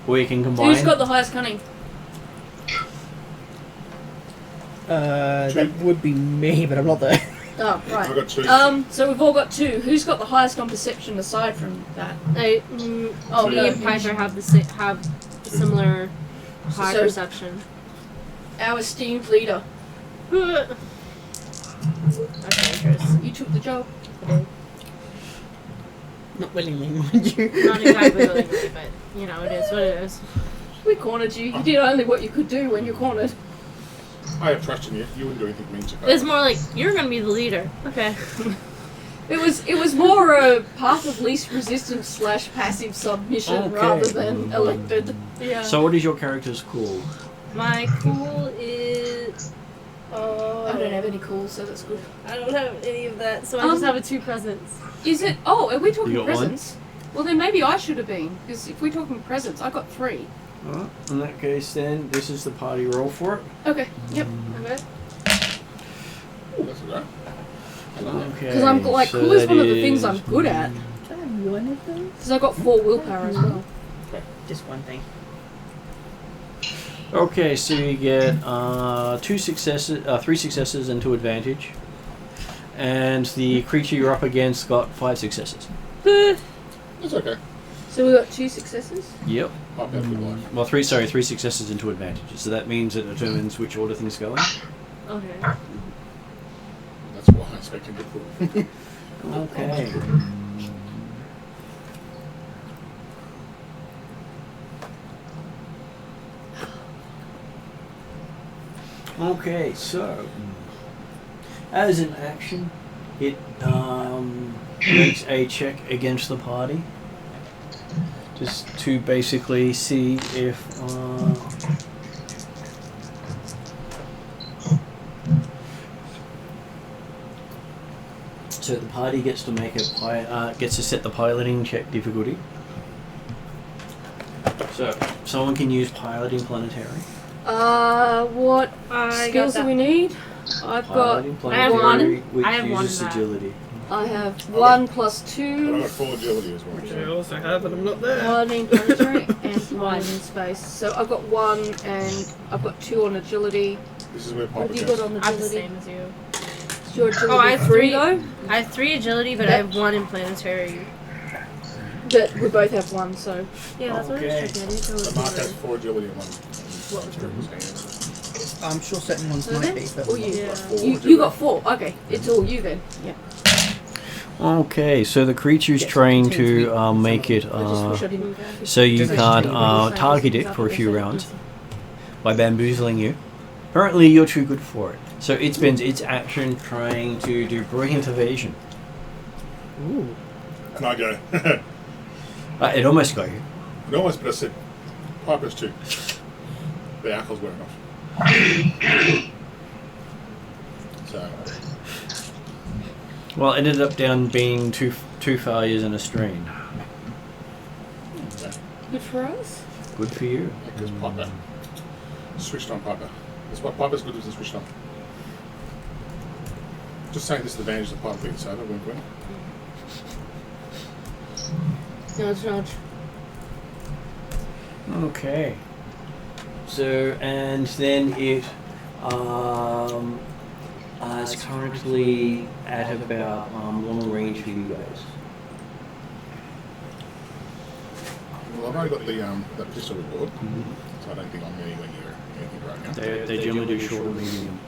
Or you can combine. Who's got the highest cunning? That would be me, but I'm not there. Oh, right. I've got 2. So we've all got 2. Who's got the highest on perception aside from that? Me no. and Piper have have similar high So- perception. Our esteemed leader. That's dangerous. You took the job. Not willingly, mind you. Not exactly willingly, but it is what it is. We cornered you. You did only what you could do when you're cornered. I have trust in you. You wouldn't do anything mean to It's more like you're gonna be the leader. Okay. It was more a path of least resistance / passive submission Okay. rather than elected. Yeah. So what is your character's call? My cool is. I don't have any calls, so that's good. I don't have any of that, so I just have a 2 presents. Is it? Oh, are we You talking got one? presents? Well, then maybe I should have been, because if we're talking presents, I got 3. Alright, in that case then, this is the party roll for it. Okay. Yep. Okay. That's all right. Okay. Because I'm like, so cool is that one of the things is- I'm good at. Do I have one of those? Because I got 4 willpower as well. Just one thing. Okay, so you get 3 successes and 2 advantage. And the creature you're up against got 5 successes. It's okay. So we got 2 successes. Yep. I'll be able to life. Well, 3 successes and 2 advantages. So that means it determines which order things go in. Okay. That's why I expected to put. Okay. Okay, so as an action, it makes a check against the party, just to basically see if so the party gets to make gets to set the piloting check difficulty. So someone can use piloting planetary. What I skills got do that. we need? I've got Piloting I have one. planetary, which I have one uses of that. agility. I have 1 plus But I've 2. got 4 agility as well. Which I So. also have, but I'm not there. Piloting planetary and 1 in space. So I've got 1 and I've got 2 on agility. This is where What Papa have you goes. got on I have the agility? same as you. Is your agility I have 3 3. though? I have 3 agility, but I have 1 in planetary. That we both have 1, so Yeah, that's what I Okay. was checking. I didn't know So it Mark was has 4 agility and 1. What? I'm sure certain ones So might then? be, but Or you? Yeah. You got 4. Okay, it's all you then. Yeah. Okay, so the creature's Yes, trying continue to make it I just wish I didn't. so you Does it can't change target it for a few rounds by bamboozling you. Apparently, you're too good for it. So it spends its action trying to do brilliant evasion. ooh. And I go, It almost got you. it almost, but I said, Piper's too. The alcohol's wearing off. So, Well, it ended up down being two failures and a strain. okay. Good for us. Good for you. Because Piper switched on Piper. That's what Piper's good as, is switched on. Just saying this is the advantage of Piper being sober, wink wink. Nudge, nudge. Okay. So, and then it is currently at about long range for you guys. Well, I've already got the that pistol reward, so I don't think I'm anywhere near anything right now. They generally do short and medium.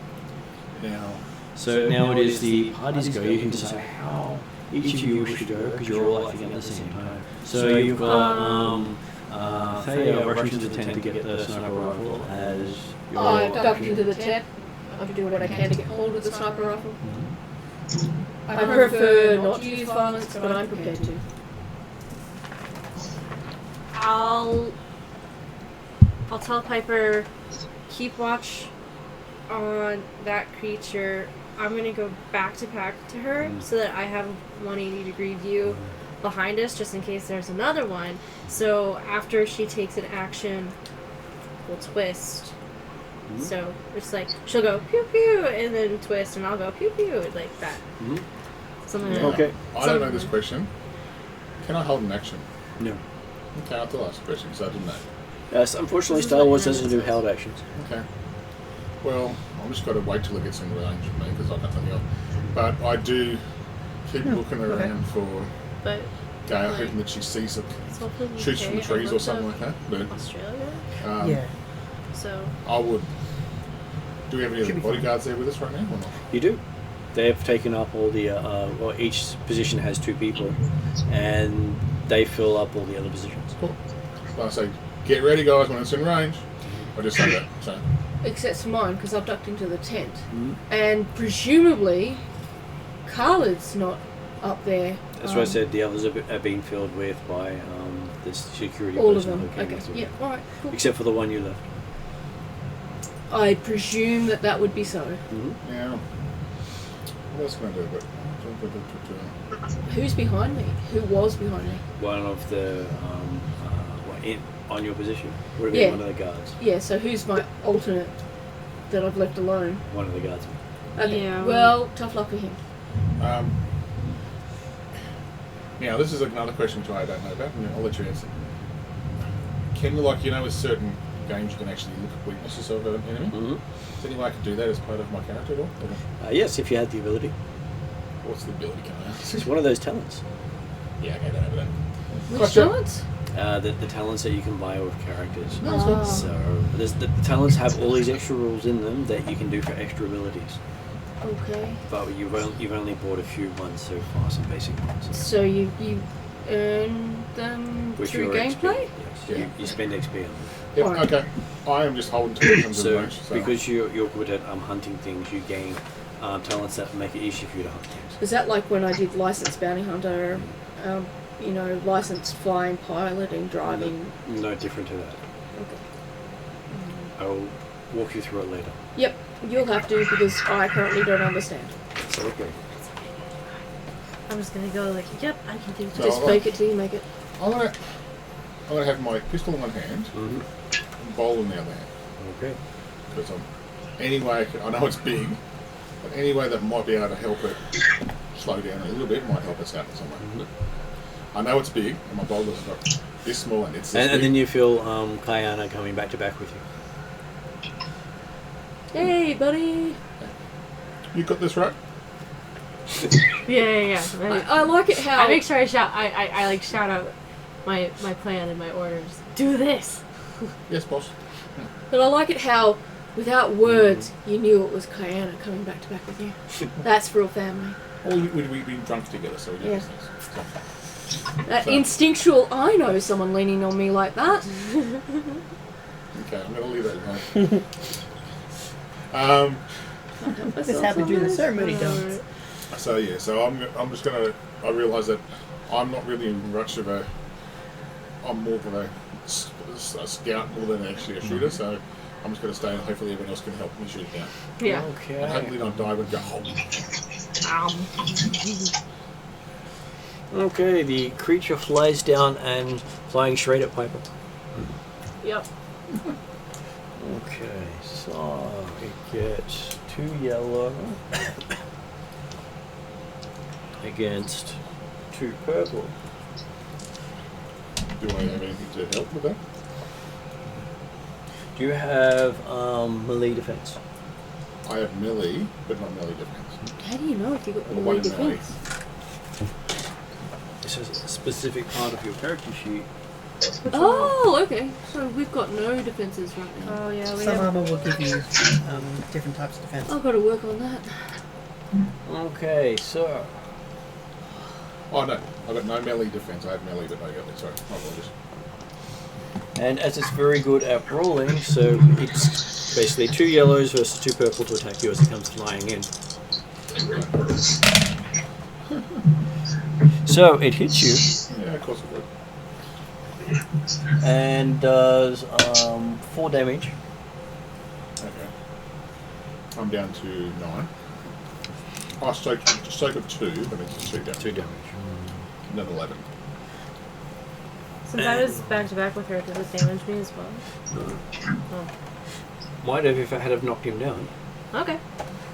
Now, So now it is the parties go. You can decide how each of you wish to go because you're all acting at the same time. So you've got Thea rushing to the tent to get the sniper rifle as your I ducked into the tent. I do what I can to get hold of the sniper rifle. I prefer not to use violence, but I'm prepared to. I'll tell Piper, keep watch on that creature. I'm gonna go back to her so that I have a 180-degree view behind us, just in case there's another one. So after she takes an action, we'll twist. So it's like she'll go pew pew and then twist, and I'll go pew pew like that. Something like now, Okay. I don't know this question. Can I hold an action? No. Okay, I'll ask the question because I didn't know. Yes, unfortunately, Star Wars doesn't do held actions. Okay. Well, I'm just got to wait till it gets in range of me because I've got nothing else. But I do keep looking around for But Gail, hoping that she sees it, it's hopefully shoots from the UK. trees I or looked something up like that. But Australia. Yeah. So I would. Do we have any Should other be fine. bodyguards there with us right now or not? You do. They've taken up all the, well, each position has 2 people, and they fill up all the other positions. Cool. So I say, get ready, guys, when it's in range. I just say that. So, Except for mine, because I've ducked into the tent. And presumably, Khaled's not up there. That's why I said the others are being filled with by the security All of personnel them. who came Okay. with you. Yeah, alright, cool. Except for the one you left. I presume that would be so. now, what else can I do? But, Who's behind me? Who was behind me? One of the, on your position would have been Yeah. one of the guards. Yeah, so who's my alternate that I've left alone? One of the guards. Okay. Yeah. Well, tough luck for him. now, this is another question which I don't know about, and I'll let you answer. Can, like, with certain games you can actually look at weaknesses of an enemy. Mm-hmm. Is there any way I could do that as part of my character at all? Yes, if you had the ability. What's the ability, can I ask? It's one of those talents. Yeah, okay, don't have that. Which Gotcha. talents? The talents that you can buy with characters. Oh. So the talents have all these extra rules in them that you can do for extra abilities. Okay. But you've only bought a few ones so far, some basic ones. So you earn them With through your gameplay? XP. Yes, Yeah. you spend XP on them. Yep, Alright. okay. I am just holding to it So range. So because you're good at hunting things, you gain talents that make it easier for you to hunt things. Is that like when I did licensed bounty hunter, licensed flying piloting, driving? No different to that. Okay. I'll walk you through it later. Yep, you'll have to because I currently don't understand. It's okay. I'm just gonna go like, yep, I can do So this. Just fake it till you make it. I'm gonna have my pistol in one hand Mm-hmm. and bowl in the other hand. Okay. Because I know it's big, but any way that might be able to help it slow down a little bit might help us out in some way. Mm-hmm. I know it's big, and my boulder's not this small, and it's this And big. then you feel Kayana coming back to back with you. Hey, buddy! You got this right? Yeah. I like it how I make sure I shout. I like shout out my plan and my orders. Do this. Yes, boss. But I like it how, without words, you knew it was Kayana coming back to back with you. That's real family. Well, we've been drunk together, so we do Yeah. these things. That So- instinctual, I know someone leaning on me like that. Okay, I'm going to leave that alone. This happened during the ceremony, don't. So yeah, so I'm just going to. I realise that I'm not really much of a. I'm more of a scout more than actually a shooter, so I'm just going to stay and hopefully everyone else can help me shoot it down. Yeah. And hopefully Okay. not die and go, oh. Okay, the creature flies down and flying straight at Piper. Yep. Okay, so it gets 2 yellow against 2 purple. Do I have anything to help with that? Do you have melee defense? I have melee, but not melee defense. How do you know if you got Well, melee one in melee. defense? This is a specific part of your character sheet. Oh, okay. So we've got no defenses right now. Oh yeah, we Some have. armor will give you different types of defense. I've got to work on that. Okay, so Oh no, I've got no melee defense. I have melee, but no melee. Sorry, my apologies. and as it's very good at rolling, so it's basically 2 yellows versus 2 purple to attack you as it comes flying in. So it hits you Yeah, of course it would. and does 4 damage. Okay. I'm down to 9. Oh, stroke of 2, but it's 2 down. 2 damage. Another 11. Since I was back to back with her, does it damage me as well? Oh. Might have if I had have knocked him down, Okay.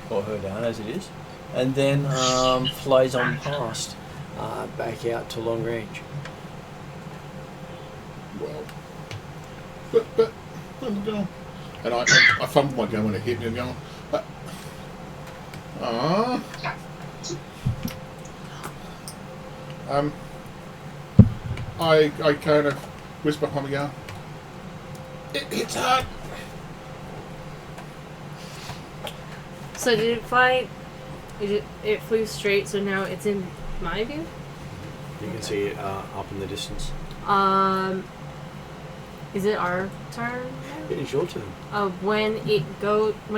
or her down as it is, and then flies on past, back out to long range. Well. But, and I fumbled my gun when it hit me and going, I kind of whisper behind me going, it hits hard. So did it fly? It flew straight, so now it's in my view. You can see it up in the distance. Is it our turn? It is your turn. When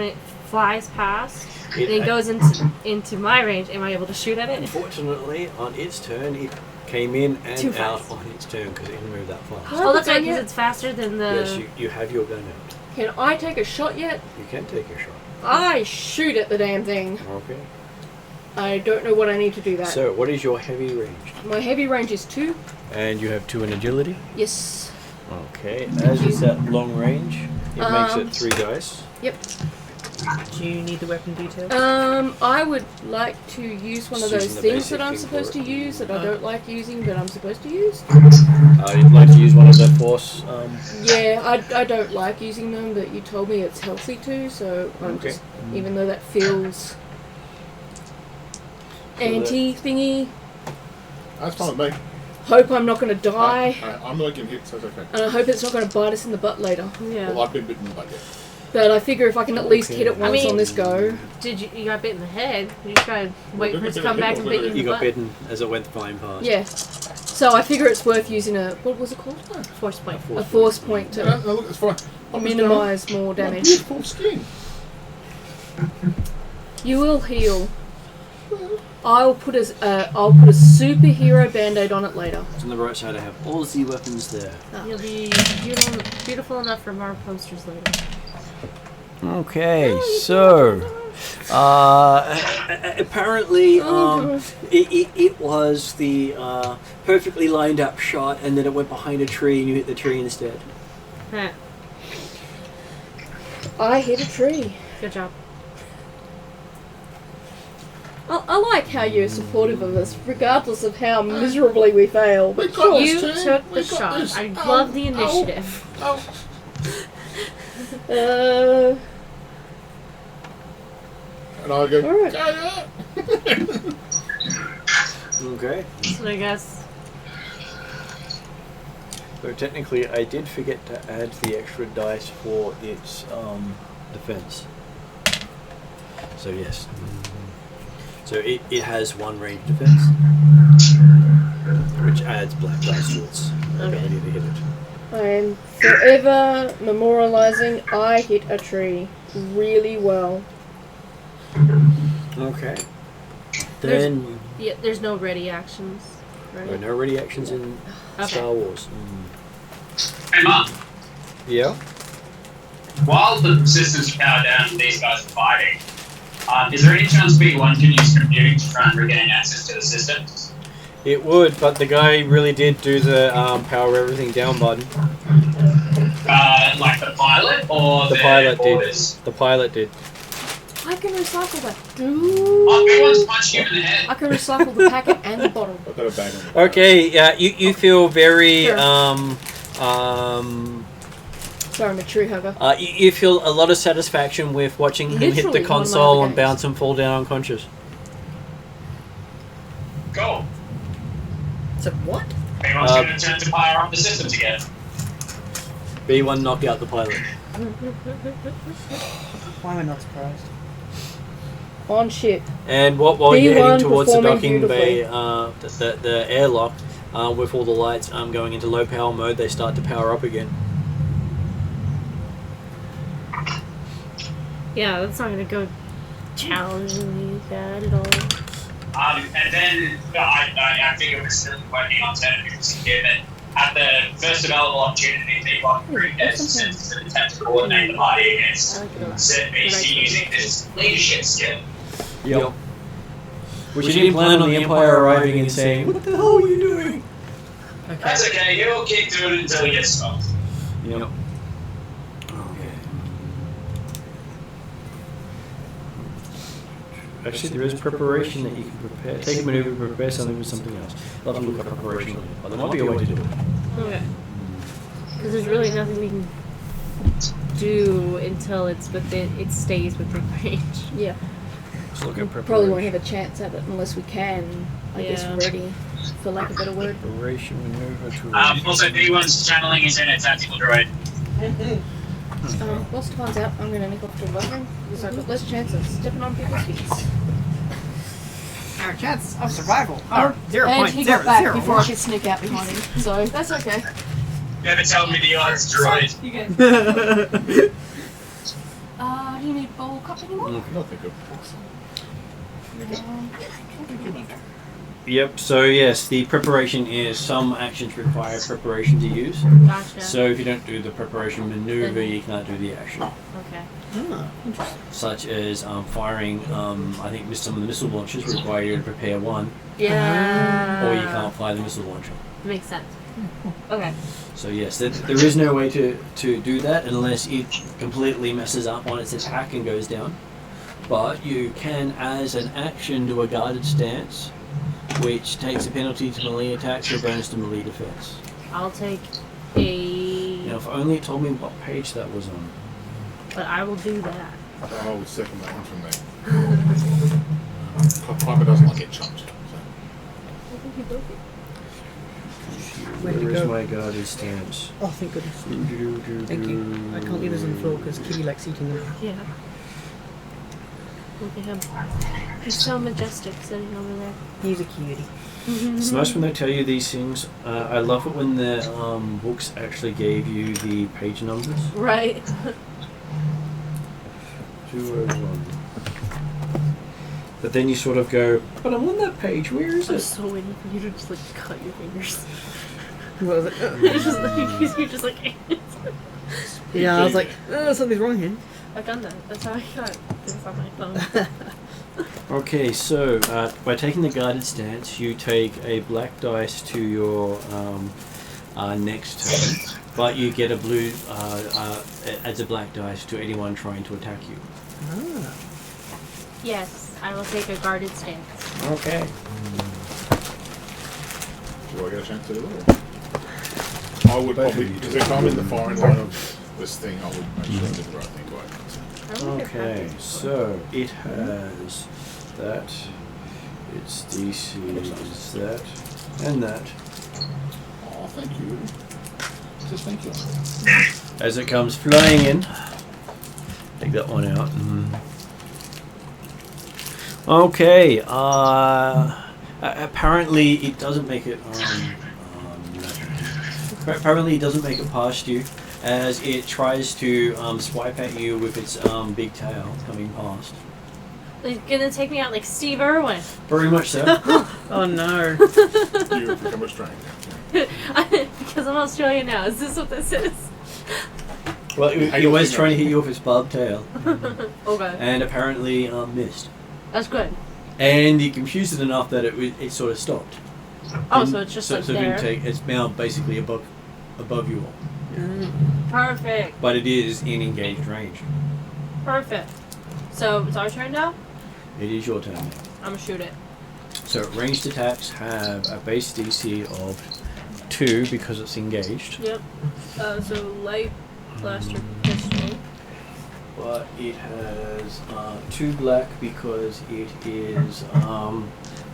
it flies past, It and it goes into my range, am I able to shoot at it? Unfortunately, on its turn, it came in and Too out fast. on its turn because it didn't move that fast. Oh, that's right, Yet? because it's faster than the. Yes, you have your gun out. Can I take a shot yet? You can take your shot. I shoot at the damn thing. Okay. I don't know what I need to do that. So, what is your heavy range? My heavy range is 2. And you have 2 in agility. Yes. Okay. As it's at long range, it makes it 3 dice. Yep. Do you need the weapon details? I would like to use one of Just those using the things basic that I'm thing supposed for to it. use that I don't like using, but I'm supposed to use. You'd like to use one of the force. Yeah, I don't like using them, but you told me it's healthy too, so I'm Okay. just, even though that feels anti-thingy, That's fine with me. hope I'm not going to die, I'm not getting hit, so it's okay. and I hope it's not going to bite us in the butt later. Yeah. Well, I've been bitten in the butt yet. But I figure if I can at least hit it once mean- on this go. Did you got bit in the head? You just gotta wait for it to come back and bit you in You the got butt. bitten as it went flying past. Yeah. So I figure it's worth using a, what was it called? Force point. A force point No, to no, look, it's fine. I'm just minimise more going, my damage. beautiful skin. You will heal. I'll put a superhero band-aid on it later. On the right side, I have all the weapons there. You'll be beautiful enough for more posters later. Okay, so apparently it was the perfectly lined up shot, and then it went behind a tree, and you hit the tree instead. Huh. I hit a tree. Good job. I like how you're supportive of us, regardless of how miserably we fail. We But got You this, team. took We the got shot. this. I love the initiative. And I go, Alright. Okay. So I guess. So technically, I did forget to add the extra dice for its defense. So yes. So it has one range defense, which adds black dice to its ability to hit it. I am forever memorializing I hit a tree really well. Okay. Then Yeah, there's no ready actions, right? there are no ready actions in Okay. Star Wars. Hey, Mark, Yeah. while the systems are powered down and these guys are fighting, is there any chance B1 can use computing to try and regain access to the systems? It would, but the guy really did do the power everything down button. Like the pilot or The pilot did. orders? The pilot did. I can recycle that. Oh, B1's punched you in the head. I can recycle the packet and the bottle. I've got a bag on. Okay, yeah, you feel very Sure. Sorry, I'm a tree hugger. you feel a lot of satisfaction with watching him hit Literally the one of my console other and games. bounce and fall down unconscious. Cool. So what? B1's going to turn to fire up the systems again. B1 knocked out the pilot. Why am I not surprised? On ship. And while you're B1 heading towards the performing docking bay, beautifully. the airlock, with all the lights going into low power mode, they start to power up again. Yeah, that's not gonna go challengingly bad at all. And then I think it was still working on alternatives here, but at the first available opportunity, B1 has senses an attempt to coordinate the party against certain BC using this leadership skill. Yep. Which you didn't plan on the Empire arriving and saying, "What the hell are you doing?" Okay. That's okay, you'll keep doing it until you get stopped. Yep. Okay. Actually, there is preparation that you can prepare. Take a maneuver to prepare something with something else. I'll have to look up preparation later, but there might be a way to do it. Okay. Because there's really nothing we can do until it stays within range. Yeah. Let's look at preparation. Probably won't have a chance at it unless we can, I guess, Yeah. ready, for lack of a better word. Preparation maneuver to. Also, B1's channeling his inner tactical droid. Whilst it finds out, I'm going to nick off to the bathroom because I've got less chance of stepping on people's feet. Our chance of survival are And he got back 0.00. before I could sneak out behind him, so that's okay. Never tell me the odds, droid. You get. Do you need a bowl cup anymore? No, thank you. Yep. So yes, the preparation is some actions require preparation to use. Gotcha. So if you don't do the preparation maneuver, you can't do the action. Okay. Such as firing. I think some of the missile launchers require you to prepare one, Yeah. or you can't fire the missile launcher. Makes sense. Okay. So yes, there is no way to do that unless it completely messes up on its attack and goes down. But you can, as an action, do a guarded stance, which takes a penalty to melee attacks or bonus to melee defense. I'll take a Now, if only it told me what page that was on. But I will do that. I would second that one from me. Piper doesn't like it chunked. So. Where'd you Where is go? my guarded stance? Oh, thank goodness. Thank you. I can't leave this on the floor because Kitty likes eating them. Yeah. Look at him. He's so majestic sitting over there. He's a cutie. It's nice when they tell you these things. I love it when the books actually gave you the page numbers. Right. 201. But then you sort of go, but I'm on that page, where is I'm it? so waiting for you to just like cut your fingers. What was it? You're just like. Yeah, I was like, something's wrong here. I've done that. That's how I got this on my phone. Okay, so by taking the guarded stance, you take a black dice to your next turn, but you get a blue, adds a black dice to anyone trying to attack you. Ah. Yes, I will take a guarded stance. Okay. Do I get a chance to do it? I would probably, because if I'm in the firing line of this thing, I would make sure I did the right thing by it. Okay, so it has that, its DC is that, and that. Oh, thank you. Just thank you. As it comes flying in, take that one out. Okay, apparently it doesn't make it. Apparently it doesn't make it past you, as it tries to swipe at you with its big tail coming past. It's gonna take me out like Steve Irwin. Very much so. Oh no. You have become a stranger. Because I'm Australian now. Is this what this is? Well, it was trying to hit you with its barbed tail, Okay. and apparently missed. That's good. And you confused it enough that it sort of stopped. Oh, so it's just like it there. didn't take. It's now basically above you all, Perfect. but it is in engaged range. Perfect. So it's our turn now? It is your turn. I'm gonna shoot it. So ranged attacks have a base DC of 2 because it's engaged, Yep. So light blaster pistol. but it has 2 black because it is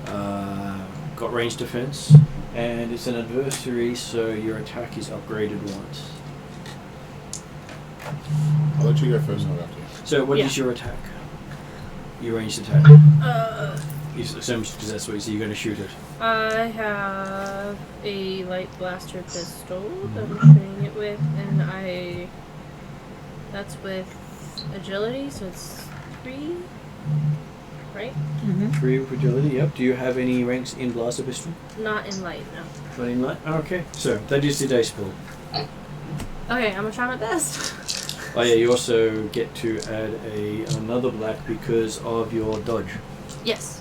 got ranged defense, and it's an adversary, so your attack is upgraded once. I'll let you go first and I'll go after you. So what is Yeah. your attack? Your ranged attack? Because that's what you say, you're going to shoot it. I have a light blaster pistol that I'm shooting it with, and that's with agility, so it's 3, right? 3 with agility, yep. Do you have any ranks in blaster pistol? Not in light, no. Not in light? Okay. So that is the dice pool. Okay, I'm gonna try my best. Oh yeah, you also get to add another black because of your dodge. Yes.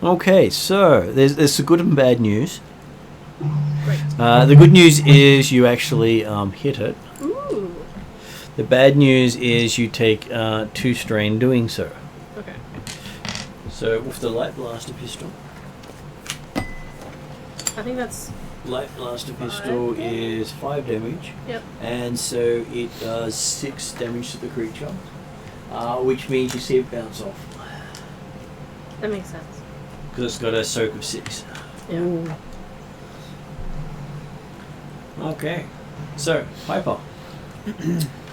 Okay, so there's some good and bad news. Great. The good news is you actually hit it. Ooh. The bad news is you take 2 strain doing so. Okay. So with the light blaster pistol, I think that's. light blaster pistol is 5 damage. Yep. And so it does 6 damage to the creature, which means you see it bounce off That makes sense. because it's got a soak of 6. Yeah. Ooh. Okay, so Piper.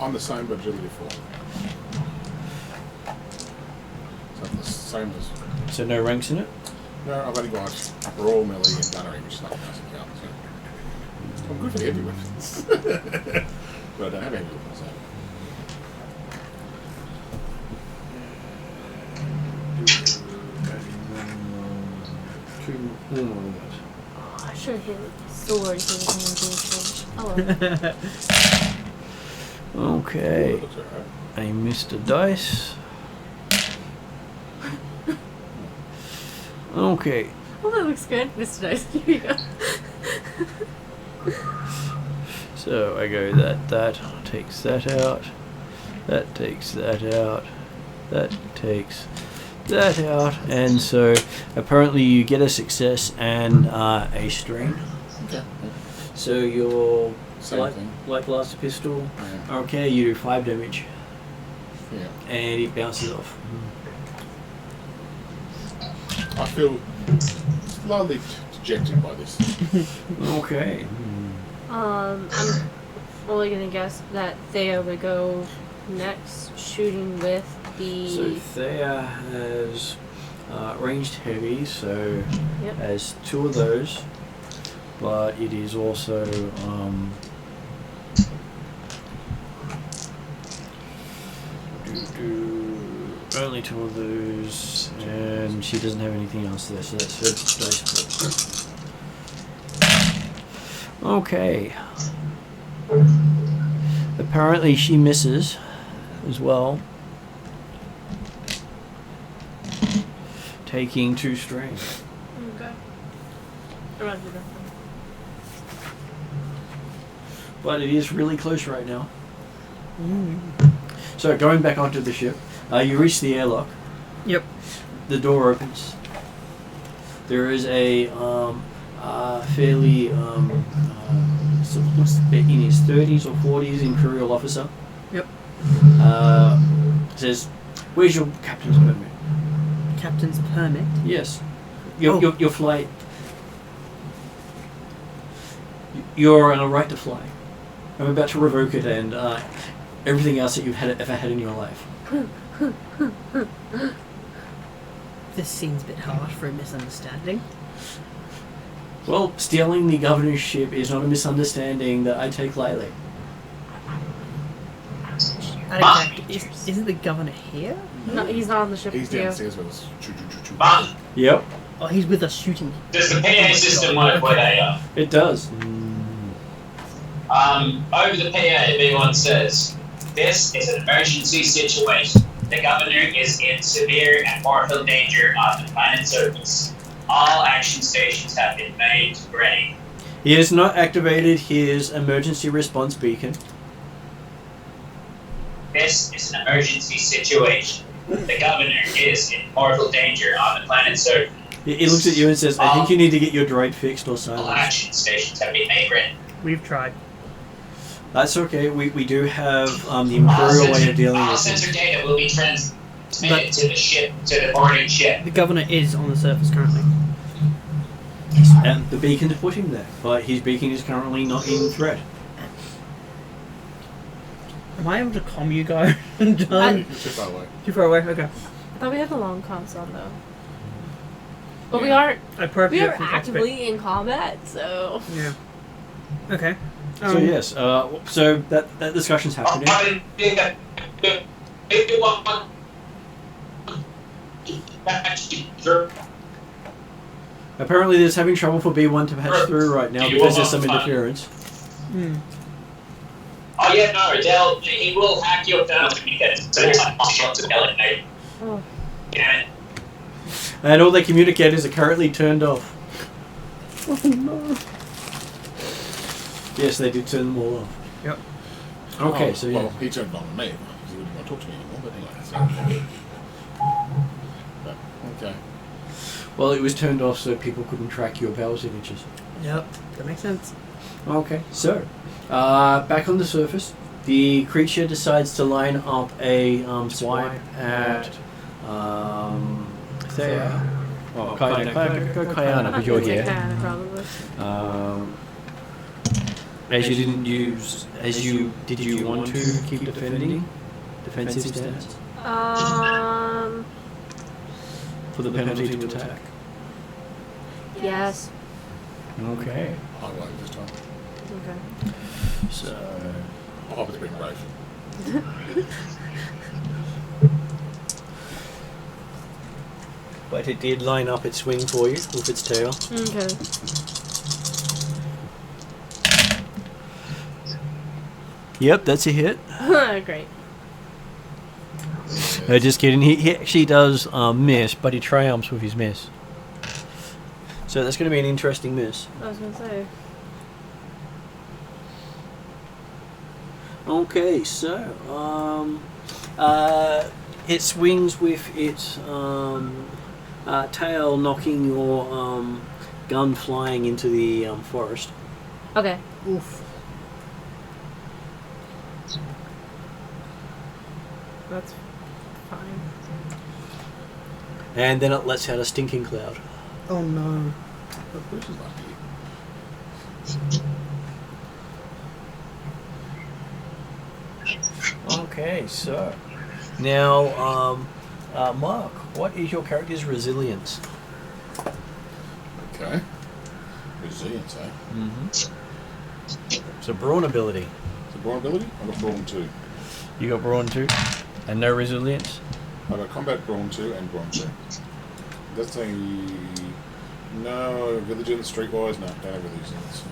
I'm the same but agility 4. So I'm the same as... So no ranks in it. No, I've only got brawl, melee and gunnery, which is not doesn't count. So. I'm good for the heavy weapons. But I don't have heavy weapons. So. Oh, I should have hit sword so we can engage. Oh, Okay, Ooh, that looks alright. I missed a dice. Okay, well. That looks good. Mr. Dice. Here you go. so I go that takes that out, that takes that out, that takes that out, and so apparently you get a success and a strain. Okay. So your Same thing. light blaster pistol. Yeah. Okay, you do 5 damage, Yeah. and it bounces off. I feel slightly dejected by this. Okay. I'm only gonna guess that Thea would go next, shooting with the. So Thea has ranged heavy, so Yep. has 2 of those, but it is also only 2 of those, and she doesn't have anything else there, so that's her dice pool. Okay. Apparently she misses as well, taking 2 strain. Okay. I'm not doing that. But it is really close right now. So going back onto the ship, you reach the airlock. Yep. The door opens. There is a fairly in his 30s or 40s Imperial officer. Yep. Says, "Where's your captain's permit?" Captain's permit. Yes. Oh. Your flight. You're on a right to fly. I'm about to revoke it and everything else that you've ever had in your life. This seems a bit harsh for a misunderstanding. Well, stealing the governor's ship is not a misunderstanding that I take lightly. Isn't the governor here? No, he's not on the ship He's with you. downstairs with us. Choo, choo, choo, choo. But Yep, Oh, he's with us shooting. does the PA system work where they are? it does. Over the PA, B1 says, "This is an emergency situation. The governor is in severe and mortal danger on the planet's surface. All action stations have been made ready." He has not activated his emergency response beacon. This is an emergency situation. The governor is in mortal danger on the planet's surface. He looks at you and says, "I think you need to get your droid fixed or All silenced." action stations have been made ready. We've tried. That's okay. We do have the Imperial way of dealing all with sensor it. data will be transmitted to the ship, to the boarding ship. The governor is on the surface currently. And the beacon to put him there, but his beacon is currently not in threat. Am I able to comm you guys? John? It's too far away. Too far away? Okay. I thought we had the long comms on though. But we Yeah. aren't. I probed We you are up from cockpit. actively in combat, so. Yeah. Okay. So yes, so that discussion's happening. If you want Apparently, there's having trouble for B1 to patch through right now because there's some interference. Hmm. Oh yeah, no, he will hack your phone because to eliminate. Oh. Yeah. And all their communicators are currently turned off. Oh no. Yes, they did turn them all off. Yep. Okay, Oh, so yeah. well, he turned it on to me because he wouldn't want to talk to me anymore. But anyway, so. But, okay. Well, it was turned off so people couldn't track your power signatures. Yep. That makes sense. Okay, so back on the surface, the creature decides to line up a swipe at Thea. Oh, Kayana. Go Kayana, because you're here. Kayana, probably. As you didn't use, did you want to keep defending? Defensive stance? For the penalty to attack. Yes. Okay. I won't this time. Okay. So, I'll have to bring brave. but it did line up its swing for you with its tail. Okay. Yep, that's a hit. Great. Just kidding. He actually does miss, but he triumphs with his miss. So that's going to be an interesting miss. I was gonna say. Okay, so it swings with its tail, knocking your gun flying into the forest. Okay. Oof. That's fine. And then it lets out a stinking cloud. Oh no. But Bruce is lucky. Okay, so now, Mark, what is your character's resilience? Okay. Resilience, eh? Mm-hmm. So brawn ability. So brawn ability? I got brawn 2. You got brawn 2, and no resilience. I got combat brawn 2 and brawn 2. That's a no vigilance streetwise. No, don't have vigilance.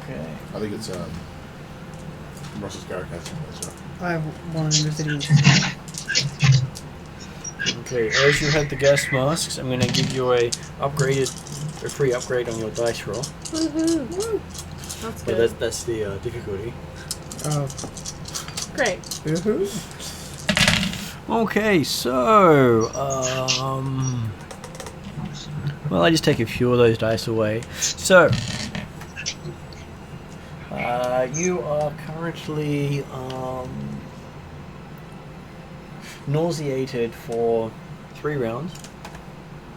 Okay. I think it's Ross's character has something that's right. I have one in resilience. Okay, as you have the gas masks, I'm going to give you a free upgrade on your dice roll. Woohoo! That's But good. that's the difficulty. Oh. Great. Woohoo. Okay, so well, I just take a few of those dice away. So you are currently nauseated for 3 rounds.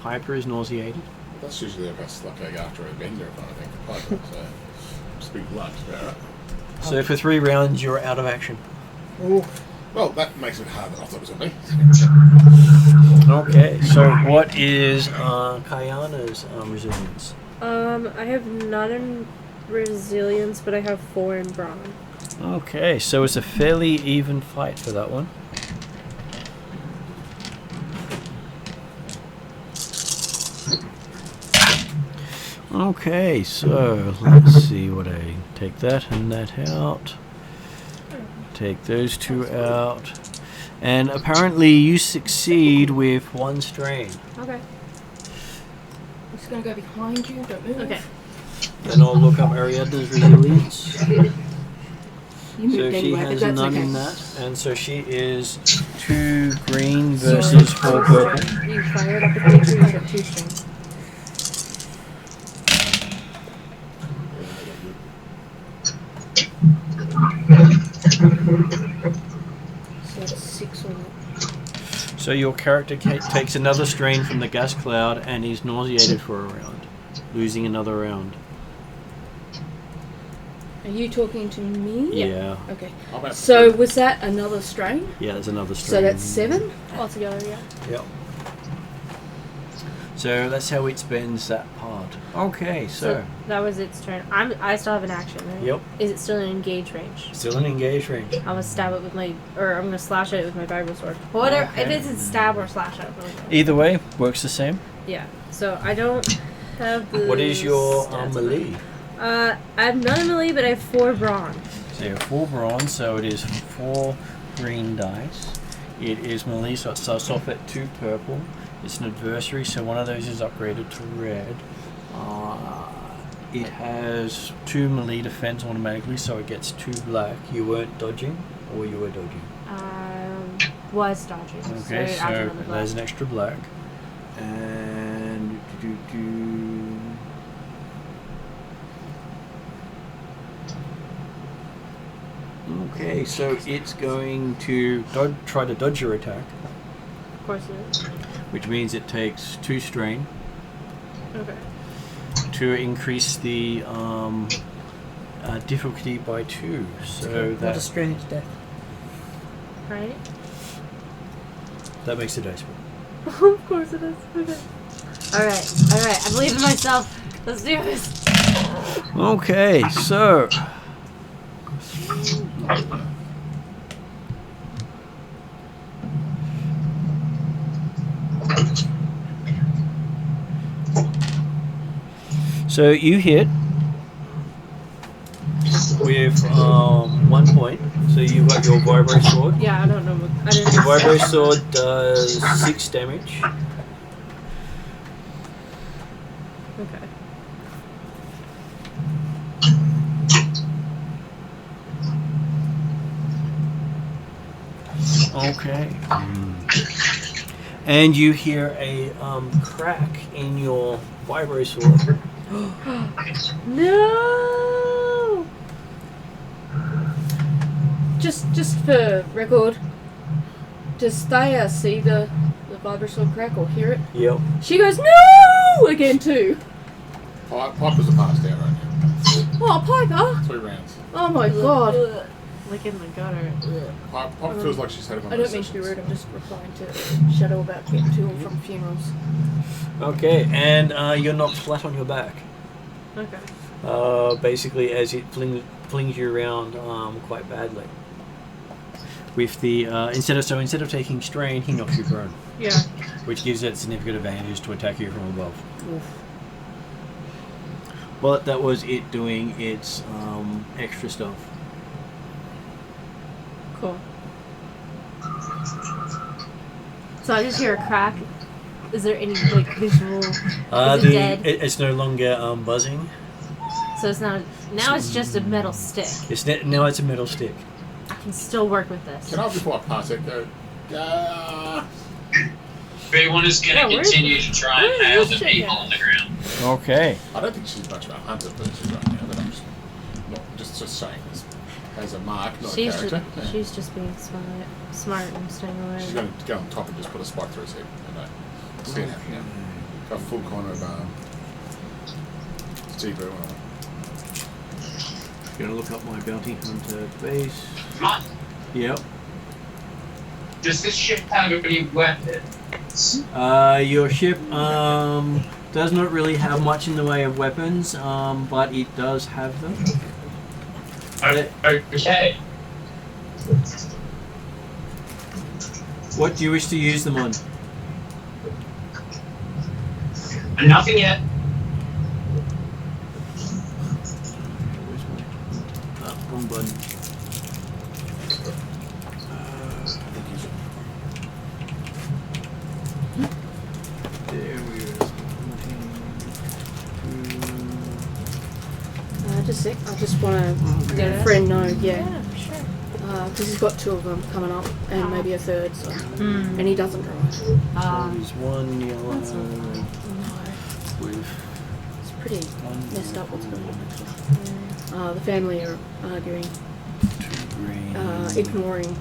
Piper is nauseated. That's usually like after a bender kind of thing. Piper, so it's big lunch, right? So for 3 rounds, you're out of action. Oof. Well, that makes it harder than I thought it was going to be. Okay, so what is Kayana's resilience? I have none in resilience, but I have 4 in brawn. Okay, so it's a fairly even fight for that one. Okay, so let's see what I take that and that out. Take those 2 out. And apparently you succeed with 1 strain. Okay. I'm just gonna go behind you. Don't move. Okay. Then I'll look up Ariadne's resilience. You moved So she anyway, but has that's none okay. in that. And so she is 2 green versus 4 purple. You fired up a creature, you get 2 strings. So that's 6 on it. So your character takes another strain from the gas cloud and is nauseated for a round, losing another round. Are you talking to me? Yeah. Okay. I'm about So was that another strain? Yeah, there's another strain. So that's 7? Altogether, yeah. Yep. So that's how it spends that part. Okay, so that was its turn. I still have an action, right? yep, Is it still in engage range? still in engage range. I'm gonna stab it with my, or I'm gonna slash at it with my vibro sword. Whatever, Okay. if it's a stab or slash, I don't know. Either way, works the same. Yeah. So I don't have the. What is your stats melee? I have none of melee, but I have 4 brawn. So you have 4 bronze, so it is 4 green dice. It is melee, so it starts off at 2 purple. It's an adversary, so one of those is upgraded to red. It has 2 melee defense automatically, so it gets 2 black. You weren't dodging, or you were dodging? Was dodging. Okay, so so add another black. there's an extra black. And okay, so it's going to try to dodge your attack, Of course it is. which means it takes 2 strain Okay. to increase the difficulty by 2. So What a that strain to death. Right? makes the dice roll. Of course it is. Okay. Alright, I believe in myself. Let's do this. Okay, so you hit with 1 point. So you got your vibro sword. Yeah, I don't know. I didn't. Your vibro sword does 6 damage. Okay. Okay. And you hear a crack in your vibro sword. No. Just for record, does Thea see the vibro crack or hear it? Yep. She goes no again too. Piper's a pass down right now. Oh, Piper! 3 rounds. Oh my god. Like in the gutter. Piper feels like she's had one I of don't those mean to be sessions. rude, I'm just replying to Shadow about getting to and from funerals. Okay, and you're knocked flat on your back. Okay. Basically, as it flings you around quite badly. With the instead of taking strain, he knocks you prone, Yeah. which gives it significant advantage to attack you from above. But that was it doing its extra stuff. Cool. So I just hear a crack. Is there any like visual? Is it dead? It's no longer buzzing. So it's not. Now it's just a metal stick. Now it's a metal stick. I can still work with this. Can I, before I pass it, go, Everyone is going to Yeah, continue to try and where's nail this the chick people at? on the ground. Okay. I don't think she's much of a hunter person right now, but I'm just saying this as a mark, not a character. She's just being smart and staying away. She's going to go on top and just put a spike through his head. See it happening now. Got a full corner of Steve Irwin. Gonna look up my bounty hunter base. Come on. Yep. Does this ship have any weapons? Your ship does not really have much in the way of weapons, but it does have them. Okay. What do you wish to use them on? Nothing yet. Wrong button. There we go. Just a sec, I just want to let a friend know, yeah. Sure. Because he's got 2 of them coming up and maybe a 3rd, so. Mm. And he doesn't drive. There's one yellow That's not fun. with It's pretty one messed up what's going on. Yeah. The family are arguing, 2 green. ignoring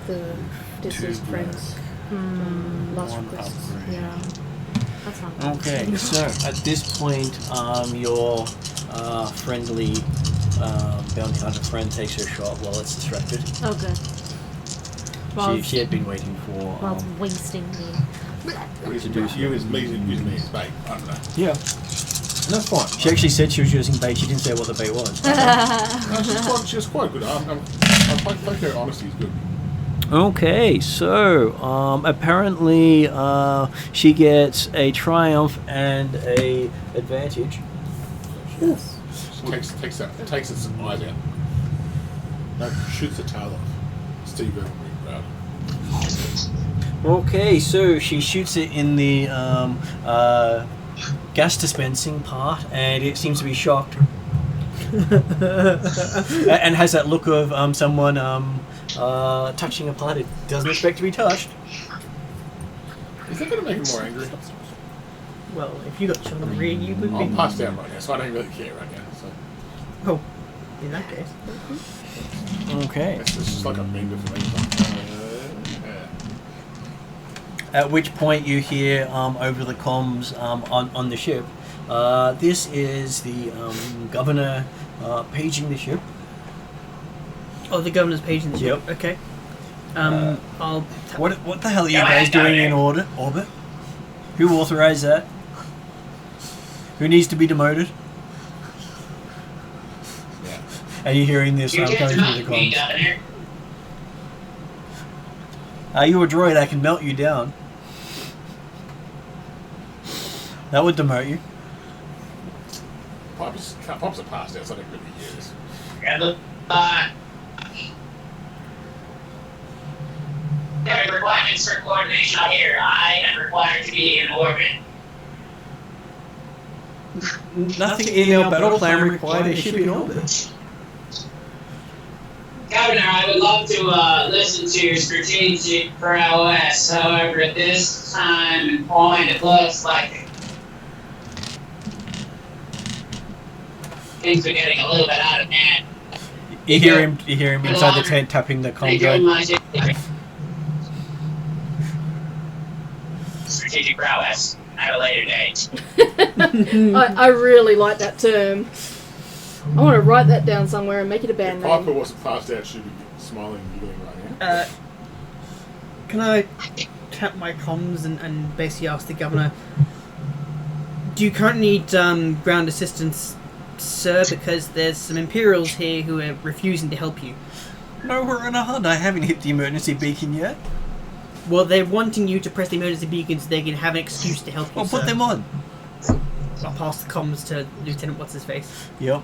the deceased 2 friends' Hmm. last One requests. upgrade. Yeah. That's not good. Okay, so at this point, your friendly bounty hunter friend takes her shot while it's distracted. Oh, good. She had been waiting for. While it's wasting me. You as me as bait. I don't know. Yeah. And that's fine. She actually said she was using bait. She didn't say what the bait was. No, she's quite good. I think her honesty is good. Okay, so apparently she gets a triumph and a advantage. Yes. Takes its eyes out. No, shoots the tail off. Steve Irwin will be proud. Okay, so she shoots it in the gas dispensing part, and it seems to be shocked, and has that look of someone touching a part it doesn't expect to be touched. Is that going to make him more angry? Well, if you got shot in the rear, you would I'm be. passed down right now, so I don't really care right now. So Oh, in that case. Okay. it's just like a bingo for me. At which point you hear over the comms on the ship, this is the governor paging the ship. Oh, the governor's page in the ship. Yep. Okay. I'll. What the hell are you guys doing in orbit? Who authorized that? Who needs to be demoted? Yeah. Are you hearing this You coming can't through the knock me comms? down here. Are you a droid? I can melt you down. That would demote you. Pop's a pass down, so I don't really hear this. There are requirements for coordination out here. I am required to be in orbit. Nothing in our battle plan required a ship in orbit. Gotta Governor, I would love to listen to your strategic prowess. However, at this time and point, it looks like things are getting a little bit out of hand. You hear him inside the tent tapping the Thank comm you drone. much. Strategic prowess at a later date. I really like that term. I want to write that down somewhere and make it a band If Piper name. wasn't passed out, she'd be smiling and giggling right now. Can I tap my comms and basically ask the governor, do you currently need ground assistance, sir? Because there's some Imperials here who are refusing to help you. No, we're on a hunt. I haven't hit the emergency beacon yet. Well, they're wanting you to press the emergency beacon so they can have an excuse to help you, I'll sir. put them on. I'll pass the comms to Lieutenant What's-His-Face. Yep.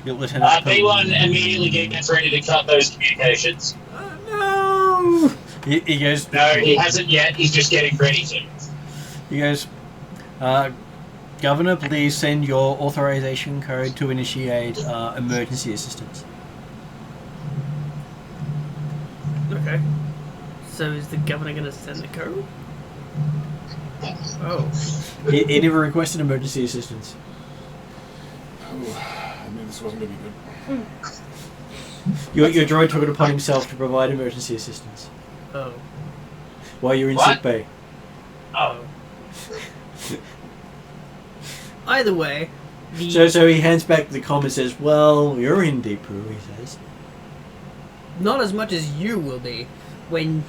Lieutenant. B1 immediately gets ready to cut those communications. No. He goes. No, he hasn't yet. He's just getting ready to. He goes. Governor, please send your authorization code to initiate emergency assistance. Okay. So is the governor going to send the code? Oh. He never requested emergency assistance. Oh, I knew this wasn't going to be good. Your droid took it upon himself to provide emergency assistance Oh. while you're in What? sick bay. Oh. Either way, the So he hands back the comm and says, "Well, you're in deep poo," he says. not as much as you will be when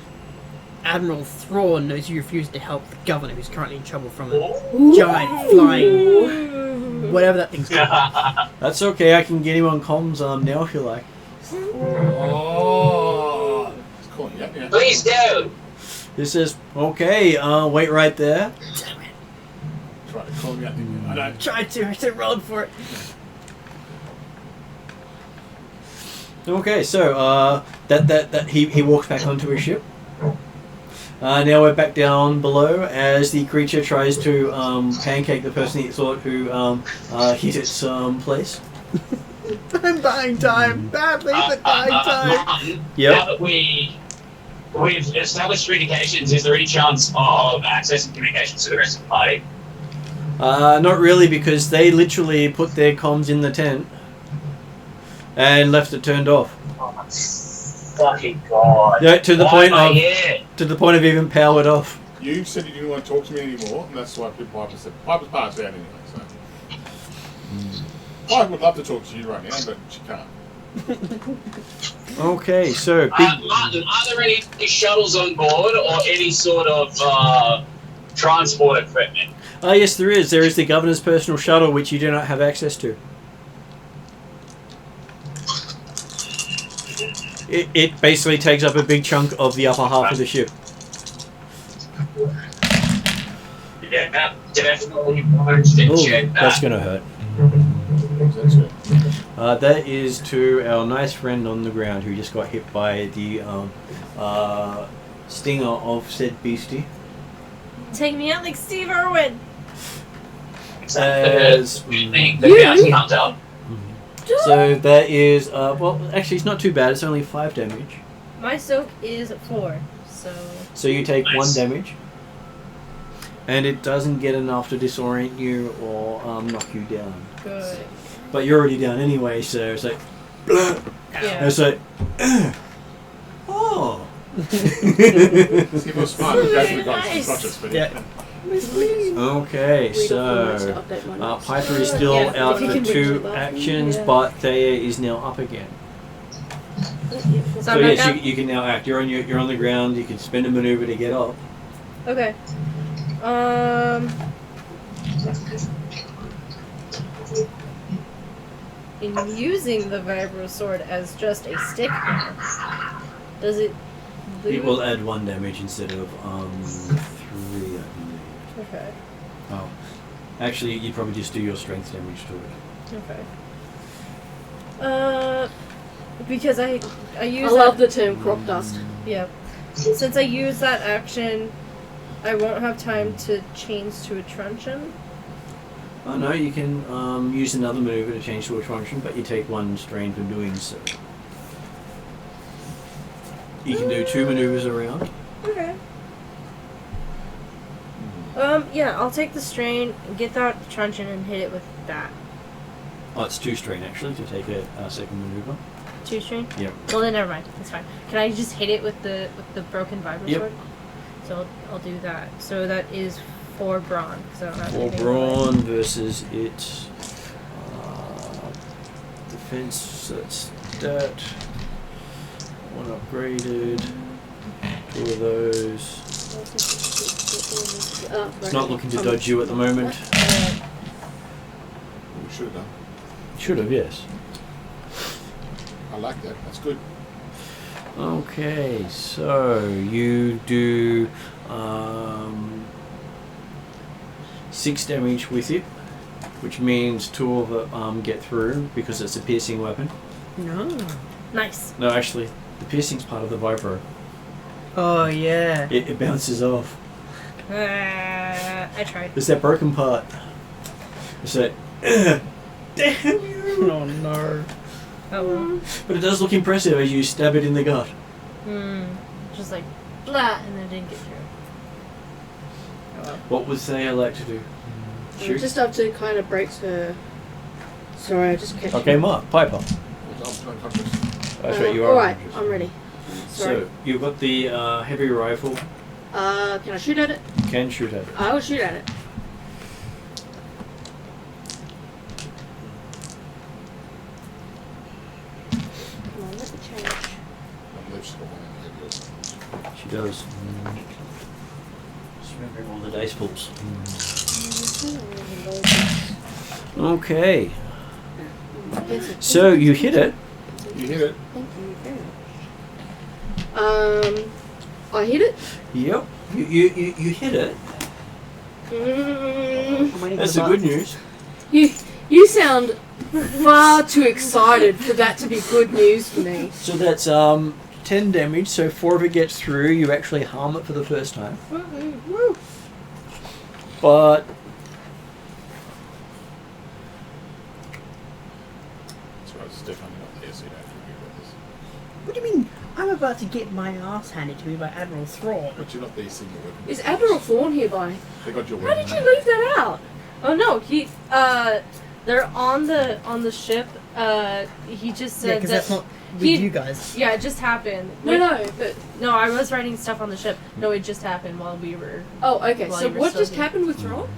Admiral Thrawn knows you refused to help the governor who's currently in trouble from a giant flying whatever that thing's called. That's okay. I can get him on comms now if you like. Oh, it's calling you up now. Please do. He says, "Okay, wait right there." Damn it. Try to call me up. I don't. Tried to, I said rolled for it. Okay, so that he walks back onto his ship. Now we're back down below as the creature tries to pancake the person he thought who hit its place. I'm buying time. Badly, but buying time. Yep. Now that we've established communications, is there any chance of accessing communications to the rest of the party? Not really, because they literally put their comms in the tent and left it turned off. Oh my fucking god! Yeah, to the Why point am I of here? even powered off. You said you didn't want to talk to me anymore, and that's why Piper said Piper's passed out anyway. So I would love to talk to you right now, but she can't. Okay, so Martin, are there any shuttles on board or any sort of transport equipment? yes, there is. There is the governor's personal shuttle, which you do not have access to. It basically takes up a big chunk of the upper half of the ship. Yeah, definitely wanted to Ooh, check that. that's gonna hurt. That's good. That is to our nice friend on the ground who just got hit by the stinger of said beastie. Take me out like Steve Irwin. As, The bounty hunter. so that is well, actually it's not too bad. It's only 5 damage. My soak is 4, so So you take 1 Nice. damage, and it doesn't get enough to disorient you or knock you down. good. But you're already down anyway, so it's like, Yeah. it's like, oh. Let's give us fun. Go for the Nice. conscious, but Yeah. Okay, so Piper is still Yeah, out if you for can 2 reach the actions, button, but Thea is now up again. So So I'm yes, back up? you can now act. You're on the ground. You can spend a maneuver to get up. Okay. In using the vibro sword as just a stick now, does it lose? It will add 1 damage instead of 3, I believe. Okay. Oh, actually, you'd probably just do your strength damage to it. Okay. Because I use I love the term crop dust. Yeah. Since I use that action, I won't have time to change to a truncheon. Oh no, you can use another maneuver to change to a truncheon, but you take 1 strain for doing so. You can do 2 maneuvers around. Okay. Yeah, I'll take the strain, get that truncheon, and hit it with that. Oh, it's 2 strain actually to take a second maneuver. 2 strain? Yep. Well, then never mind. That's fine. Can I just hit it with the broken vibro Yep. sword? So I'll do that. So that is 4 brawn. So I don't have 4 anything brawn versus its defense. That's that. 1 upgraded. 2 of those. It's not looking to dodge you at the moment. We should have done. Should have, yes. I like that. That's good. Okay, so you do 6 damage with it, which means 2 of it get through because it's a piercing weapon. No. Nice. No, actually, the piercing's part of the vibro. Oh yeah. It bounces off. I tried. It's that broken part. It's that. Damn you! Oh no. Oh well. But it does look impressive as you stab it in the gut. Just like blah, and then it didn't get through. Oh well. What would Thea like to do? Shoot? Just up to kind of breaks her. Sorry, I just catch. Okay, Mark, Piper. I'm unconscious. That's right, you are. Alright, unconscious. I'm ready. Sorry. So, you've got the heavy rifle. Can I shoot at it? Can shoot at it. I will shoot at it. Come on, let me change. I believe she's got one in the head. She does. Just remembering all the dice pools. Okay. So you hit it. You hit it. Thank you very much. I hit it. Yep. You hit it. That's the good news. You sound far too excited for that to be good news for me. So that's 10 damage. So 4 of it gets through. You actually harm it for the first time. Woo. But That's right, it's definitely not there, so you don't have to worry about this. What do you mean? I'm about to get my ass handed to me by Admiral Thrawn. But you're not the single weapon. Is Admiral Thorn hereby? They got your How weapon. did you leave that out? Oh no, they're on the ship. He just Yeah, said because that. that's not with he- you guys. Yeah, it just happened. No, but No, I was writing stuff on the ship. No, it just happened while we were. okay. Well, So you were what still just here. happened with Thrawn?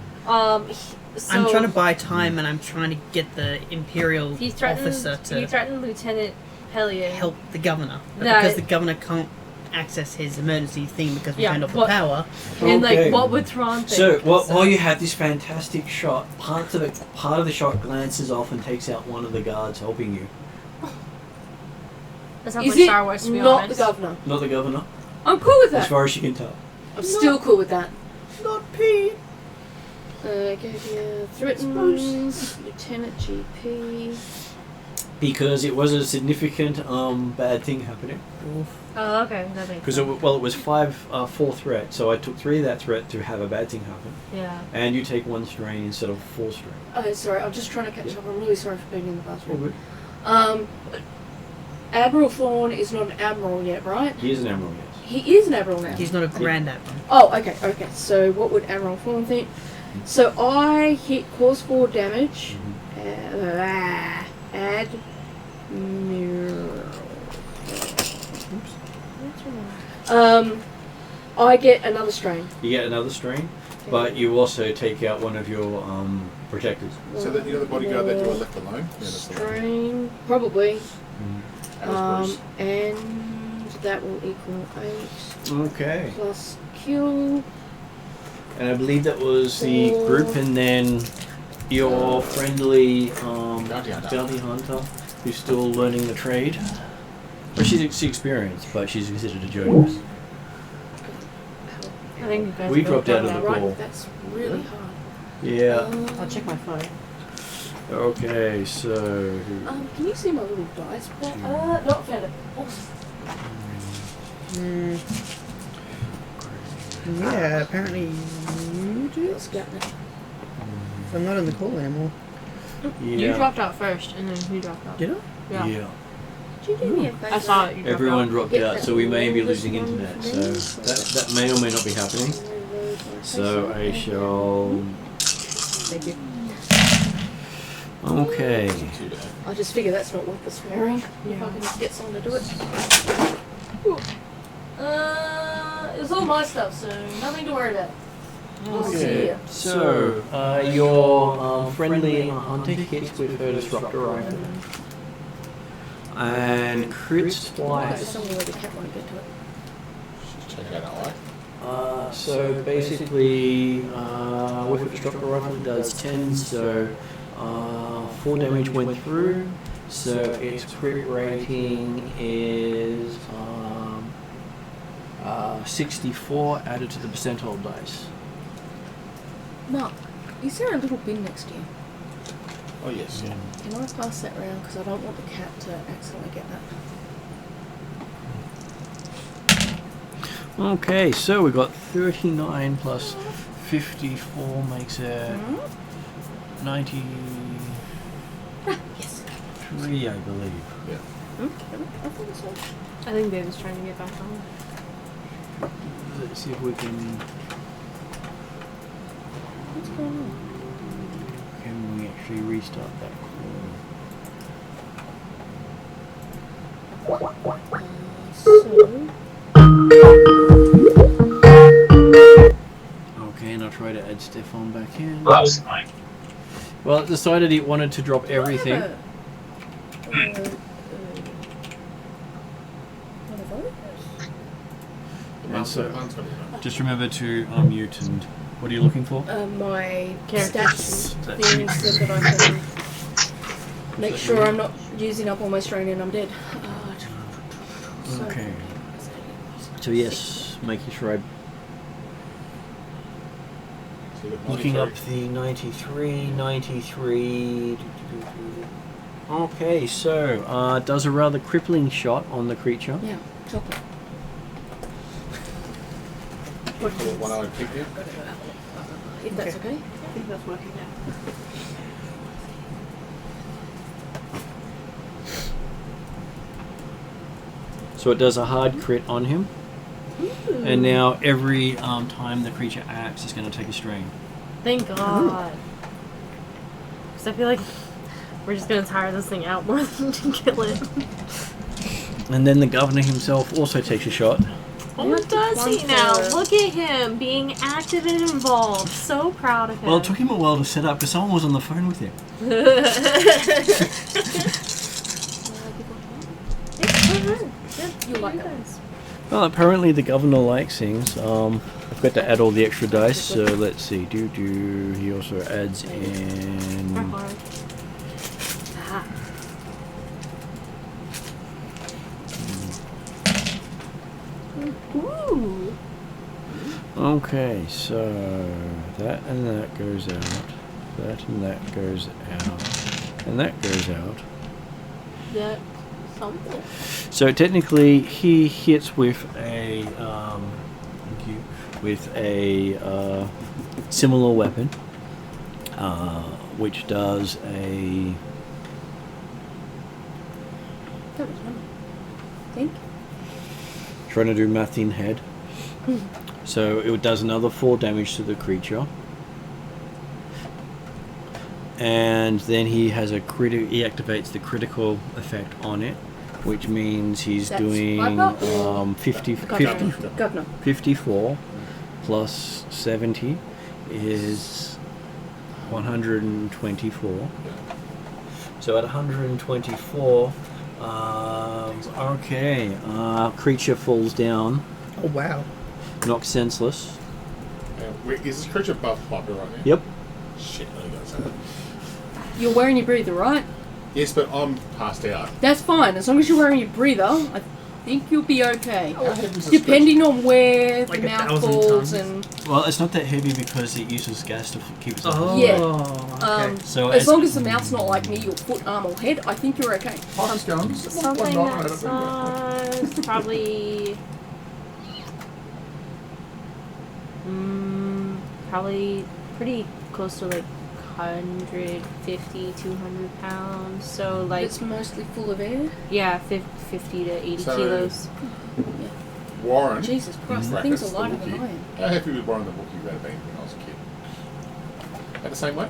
So I'm trying to buy time, and I'm trying to get the Imperial he threatened. officer He to threatened Lieutenant Hellion. help the governor, but That- because the governor can't access his emergency thing because we Yeah, turned off the what- power. And Okay. like, what would Thrawn think? so while you have this fantastic shot, part of the shot glances off and takes out one of the guards helping you. That sounds Is like it Star Wars, to be not honest. the governor? Not the governor, I'm cool with as that. far as you can tell. I'm still cool with that. Not Pete. Gave you threatens Lieutenant GP. Because it was a significant bad thing happening. Oh, okay, that makes Because sense. it was 4 threat, so I took 3 of that threat to have a bad thing happen. Yeah. And you take 1 strain instead of 4 strain. Oh, sorry. I'm just trying to catch Yeah. up. I'm really sorry for being in the All bathroom. good. Admiral Thrawn is not an admiral yet, right? He is an emerald, yes. He is an admiral now. He's not a grand admiral. Oh, okay. So what would Admiral Thrawn think? So I hit cause 4 damage. Admiral. I get another strain. You get another strain, but you also take out one of your protectors. So that you know the bodyguard that you were left alone? Yeah, that's the one. Strain, probably. Bruce. And that will equal 8 Okay. plus kill. And I believe that was the group, and then your friendly bounty hunter, who's still learning the trade. Well, she's experienced, but she's considered a journalist. I think you guys We both dropped out got of that. the call. Right, that's really hard. Yeah. I'll check my phone. Okay, so Can you see my little dice? Not found it. Yeah, apparently you do. Let's get it. I'm not in the call anymore. You yeah. dropped out first, and then he dropped out. Did I? Yeah. Yeah. Could you do me a favour? I saw it. You dropped Everyone out. dropped out, so we may be losing internet. So that may or may not be happening. So I shall. Thank you. Okay. Too bad. I just figure that's not worth the swearing. If I Yeah. can just get someone to do it. It's all my stuff, so nothing to worry about. We'll see Okay. ya. So your friendly hunter hits with her disruptor rifle and crits There's twice. somewhere where the cat won't get to it. Just check out our life. So basically, with a disruptor rifle it does 10, so 4 damage went through. So its crit rating is 64 added to the percentile dice. Mark, is there a little bin next to you? Oh yes, yeah. Can I pass that round? Because I don't want the cat to accidentally get that. Okay, so we got 39 plus 54 makes it 93, Yes. I believe. Yeah. I think so. I think Babe was trying to get back on. Let's see if we can. What's going on? Can we actually restart that call? Okay, and I'll try to add Stefan back in. Well, that was annoying. Well, it decided it wanted to drop everything. One of those? And so, Mine's got it. just remember to unmute and what are you looking for? My Character stats thing so that I can make sure I'm not using up all my strain and I'm dead. Okay. So yes, making sure I So you got looking up 93. the 93. Okay, so does a rather crippling shot on the creature. Yeah, chocolate. What one I would pick you? If that's okay. I think that's working now. So it does a hard crit on him. And now every time the creature acts, it's going to take a strain. Thank God. Because I feel like we're just going to tire this thing out more than to kill it. And then the governor himself also takes a shot. What does he now? Look at him being active and involved. So proud of him. Well, it took him a while to set up because someone was on the phone with him. You like that? Well, apparently the governor likes things. I've got to add all the extra dice, so let's see. He also adds in. Ooh. Okay, so that and that goes out. That and that goes out. And that goes out. That something. So technically, he hits with a thank you, with a similar weapon, which does a. That was one. Think? Trying to do math in head. So it does another 4 damage to the creature, and then he has a he activates the critical effect on it, which means he's That's doing Viper or 54 Governor. plus 70 is 124. So at 124, okay, creature falls down, Oh wow. knocked senseless. Wait, is this creature buff Piper right now? Yep. Shit, I got that. You're wearing your breather, right? Yes, but I'm passed out. That's fine. As long as you're wearing your breather, I think you'll be okay. How heavy is this Depending on where Like the 1,000 mouth falls tons? and... Well, it's not that heavy because it uses gas to keep itself. Oh. Yeah. Okay. So as long as the mouth's not like me, your foot, arm, or head, I think you're okay. Piper's going. Something that's probably... probably pretty close to like 150, 200 pounds. So, like, It's mostly full of air. yeah, 50 to 80 So- kilos. Warren. Jesus Christ, the brackets, things are lighter than Wookiee. I am. How happy was Warren the Wookiee about being when I was a kid? Had the same way?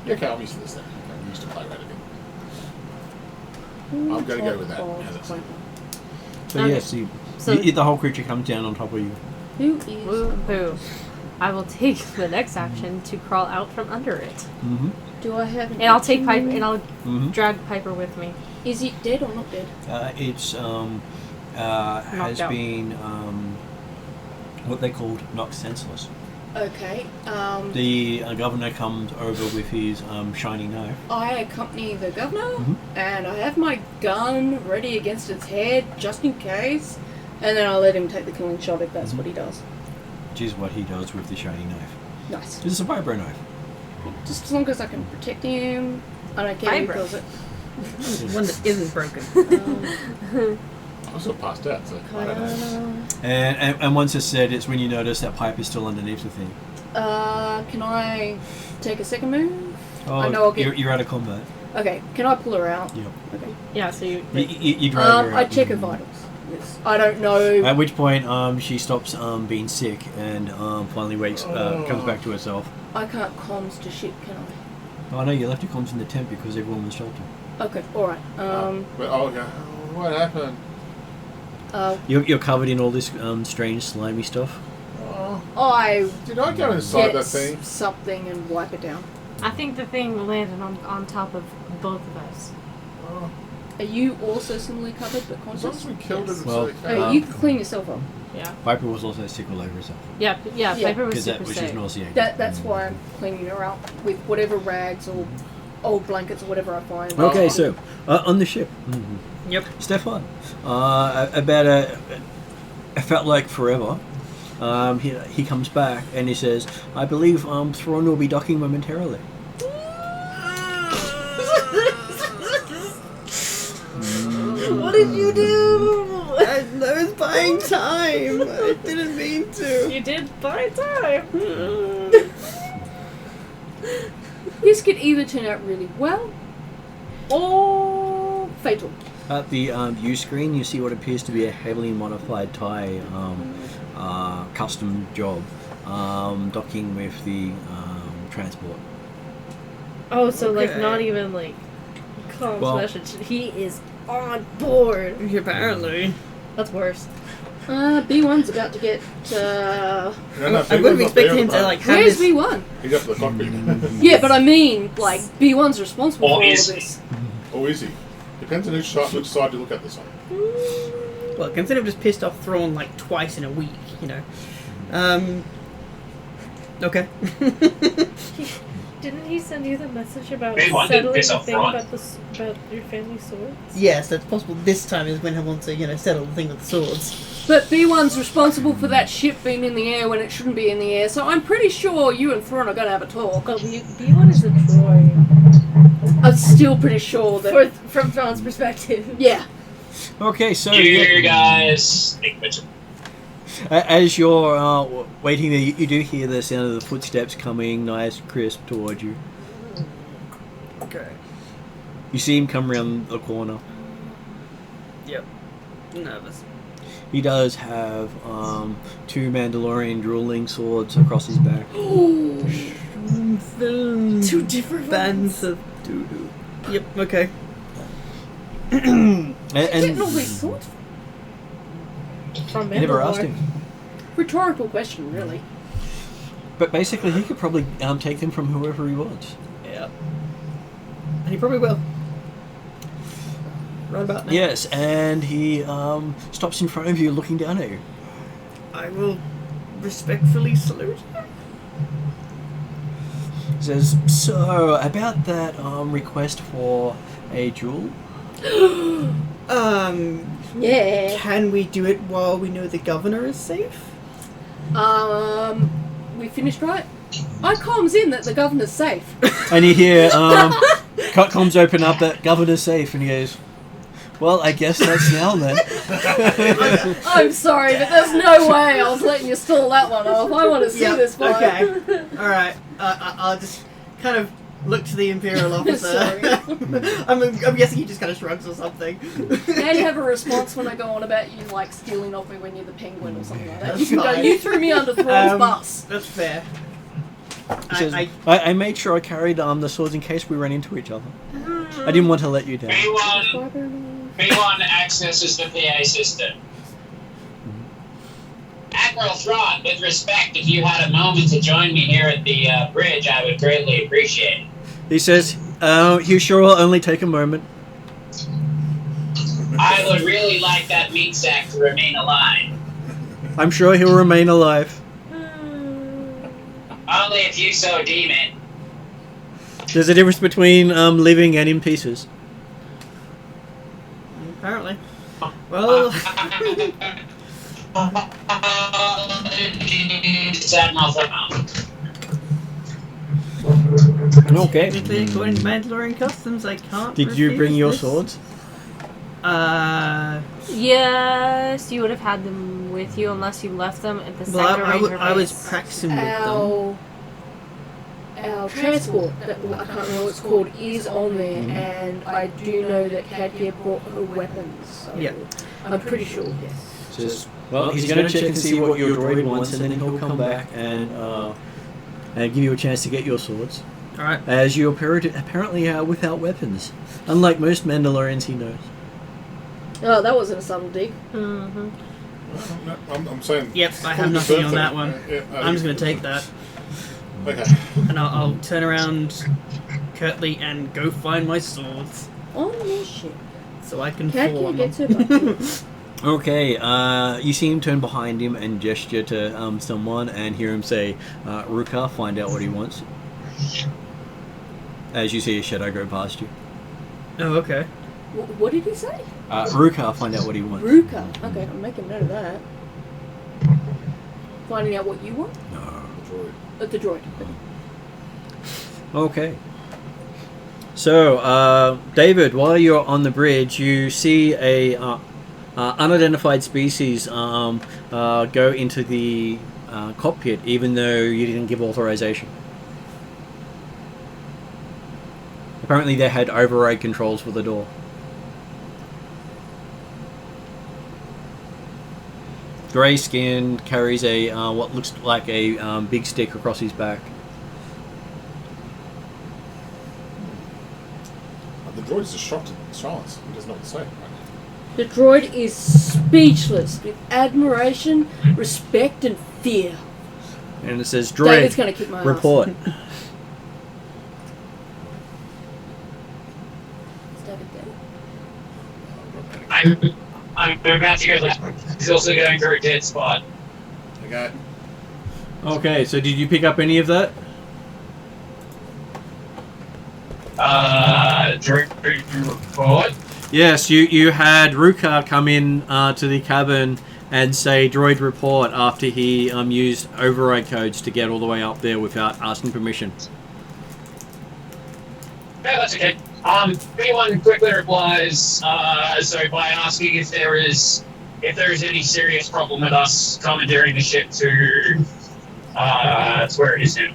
Yeah, okay, I'm used to this then. I'm used to play Radigan. I'm going to go with that. How's it sound? So Okay. yes, So- the whole creature comes down on top of you. Who is? Woohoo. I will take the next action to crawl out from under it. Mm-hmm. Do I have an And I'll take action? Piper, and I'll Mm-hmm. drag Piper with me. Is it dead or not dead? It's has out. been what they called knocked senseless. Okay. The governor comes over with his shiny knife. I accompany the governor, Mhm. and I have my gun ready against its head just in case, and then I'll let him take the killing shot if that's what he does. Which is what he does with the shiny knife. Nice. It's a vibro knife. Just as long as I can protect him, I don't care who Vibro. kills it. One that isn't broken. I was sort of passed out, so I don't know. And once it's said, it's when you notice that pipe is still underneath the thing. Can I take a second move? Oh, I know I'll get- you're out of combat. Okay, can I pull her out? Yep. Okay. Yeah, so you. You drag her I out. check her vitals. Yes. I don't know. At which point, she stops being sick and finally wakes, comes back to herself. I can't comms to ship, can Oh no, you left your comms in the tent because everyone was sheltered. I? Okay, alright. But, okay. What happened? You're covered in all this strange slimy stuff. Oh, I did I go inside get that thing? something and wipe it down. I think the thing landed on top of both of us. Oh, Are you also similarly covered but as long as conscious? we killed it, it's Well, okay. You can clean yourself up. Yeah. Piper was also sick all over herself Yeah, Yeah. Piper was because that super was sick. just nauseating. That's why I'm cleaning her up with whatever rags or old blankets or whatever I find. Okay, so on the ship. Yep. Stefan, it felt like forever. He comes back and he says, "I believe Thrawn will be docking momentarily." What did you do? I was buying time. I didn't mean to. You did buy time. This could either turn out really well or fatal. At the view screen, you see what appears to be a heavily modified TIE custom job docking with the transport. Oh, so like Okay. not even like comms Well- message. He is on board. Apparently. That's worse. B1's about to get. No, I wouldn't expect him to like have Where's this. B1? He's up to the cockpit. Yeah, but I mean, like, B1's responsible Or for all of is- this. Or is he? Depends on which side you look at this on. Well, consider just pissed off Thrawn like twice in a week, you know. Okay. Didn't he send you the message about Maybe one didn't settling piss the off thing Thrawn. about your family swords? Yes, that's possible. This time is when I want to, settle the thing with the swords. But B1's responsible for that ship being in the air when it shouldn't be in the air, so I'm pretty sure you and Thrawn are going to have a talk. But B1 is a droid. I'm still pretty sure that. From Thrawn's perspective. Yeah. Okay, so You guys think Mitchell. as you're waiting there, you do hear the sound of the footsteps coming nice crisp towards you. Okay. You see him come around the corner. Yep. Nervous. He does have two Mandalorian dueling swords across his back. Two different bands of doo-doo. Yep, okay. And Getting all these swords? From I never Mandalore. asked him. Rhetorical question, really. But basically, he could probably take them from whoever he wants. Yep. And he probably will. Right about now. Yes, and he stops in front of you looking down at you. I will respectfully salute. He says, "So, about that request for a duel? Yeah. Can we do it while we know the governor is safe? We finished right? I comms in that the governor's safe. And you hear comms open up that governor's safe, and he goes, "Well, I guess that's now then." I'm sorry, but there's no way I was letting you stall that one off. I want to see this fight. Okay. Alright. I'll just kind of look to the Imperial officer. Sorry. I'm guessing he just kind of shrugs or something. Now you have a response when I go on about you like stealing off me when you're the penguin or something like that. That's You can go, fine. you threw me under Thrall's bus. That's fair. He says, I made sure I carried the swords in case we ran into each other. I didn't want to let you down. B1 accesses the PA system. Admiral Thrawn, with respect, if you had a moment to join me here at the bridge, I would greatly appreciate it. He says, you sure will only take a moment. I would really like that meat sack to remain alive. I'm sure he'll remain alive. Only if you so deem it. There's a difference between living and in pieces. Apparently. Well, It's Admiral Thrawn. Okay. technically, according to Mandalorian customs, I can't. Did you bring refuse your this. swords? Yes, you would have had them with you unless you left them at the Well, sector I ranger was base. practicing with them. Our transport, that I can't remember what it's called, is on there, and I do know that Cadgear brought her weapons. So Yeah. I'm pretty sure, yes. Says, well, he's going to check and see what your droid wants, and then he'll come back and give you a chance to get your swords. Alright. As you apparently are without weapons, unlike most Mandalorians he knows. Oh, that wasn't a subtle dig. Mm-hmm. I'm saying. Yep, I have nothing on that one. I'm just going to take that. Okay. And I'll turn around curtly and go find my swords On the ship. so I can fall Cadgear on gets them. her back. Okay, you see him turn behind him and gesture to someone and hear him say, Ruka, find out what he wants. As you see a shadow go past you. Oh, okay. What did he say? Ruka, find out what he wants. Ruka. Okay, I'm making note of that. Finding out what you want? No. The droid. Okay. So, David, while you're on the bridge, you see a unidentified species go into the cockpit, even though you didn't give authorization. Apparently, they had override controls for the door. Grey skin, carries a what looks like a big stick across his back. The droid is just shocked in silence. He does not say. The droid is speechless with admiration, respect, and fear. And it says, David's Droid, gonna kick my report. ass. Is David dead? I'm about to go left. He's also going for a dead spot. Okay. Okay, so did you pick up any of that? Report. Yes, you had Ruka come in to the cabin and say droid report after he used override codes to get all the way up there without asking permission. Yeah, that's okay. B1 quickly replies, so by asking if there is any serious problem with us commandeering the ship to where it is now.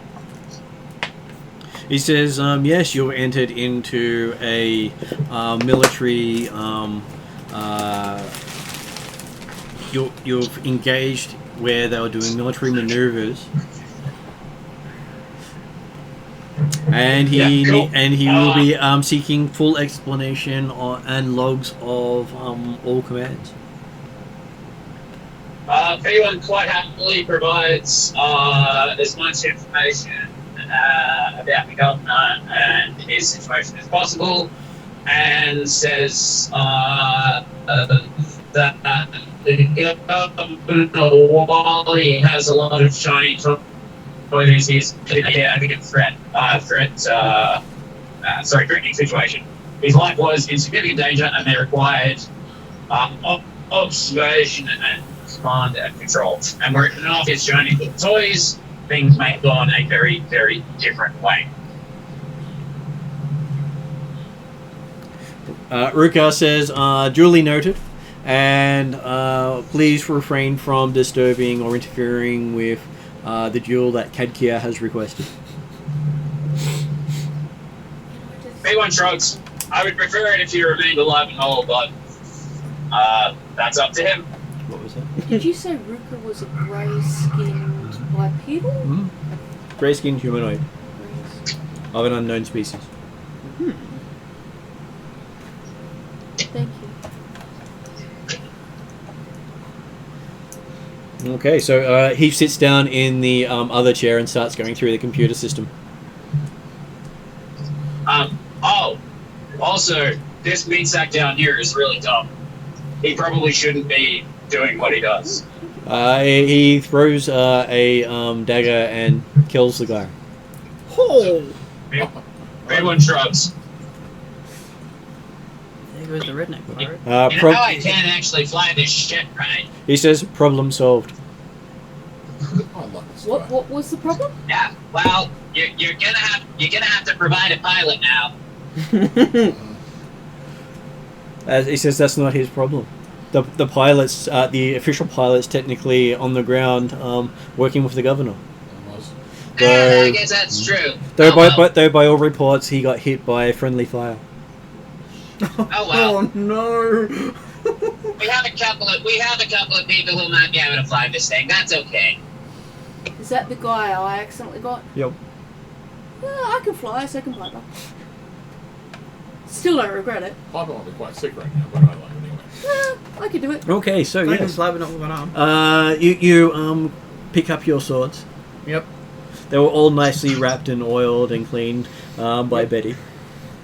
He says, yes, you entered into a military... you've engaged where they were doing military maneuvers. And he will be seeking full explanation and logs of all commands. B1 quite happily provides as much information about the governor and his situation as possible, and says that the governor, while he has a lot of shiny toys, he's a threatening situation. His life was in significant danger, and they required observation and command and control. And were it not his shiny little toys, things may have gone a very, very different way. Ruka says, duly noted, and please refrain from disturbing or interfering with the duel that Cadkia has requested. B1 shrugs. I would prefer it if he remained alive and whole, but that's up to him. What was that? Did you say Ruka was a grey-skinned bipedal? Mm-hmm. Grey-skinned humanoid of an unknown species. Thank you. Okay, so he sits down in the other chair and starts going through the computer system. Oh, also, this meat sack down here is really dumb. He probably shouldn't be doing what he does. He throws a dagger and kills the guy. Oh! B1 shrugs. There goes the redneck pirate. You know I can't actually fly this shit, right? He says, problem solved. I love this guy. What was the problem? Yeah. Well, you're gonna have to provide a pilot now. He says that's not his problem. The pilots, the official pilot's technically on the ground, working with the governor. I guess that's true. Though by all reports, he got hit by friendly fire. Oh well. Oh no! We have a couple of people who might be able to fly this thing. That's okay. Is that the guy I accidentally got? Yep. I can fly, so I can piper. Still don't regret it. Piper might be quite sick right now, but I like it anyway. I could do it. Okay, so I can yes. fly, but not with one arm. You pick up your swords. Yep. They were all nicely wrapped and oiled and cleaned by Betty.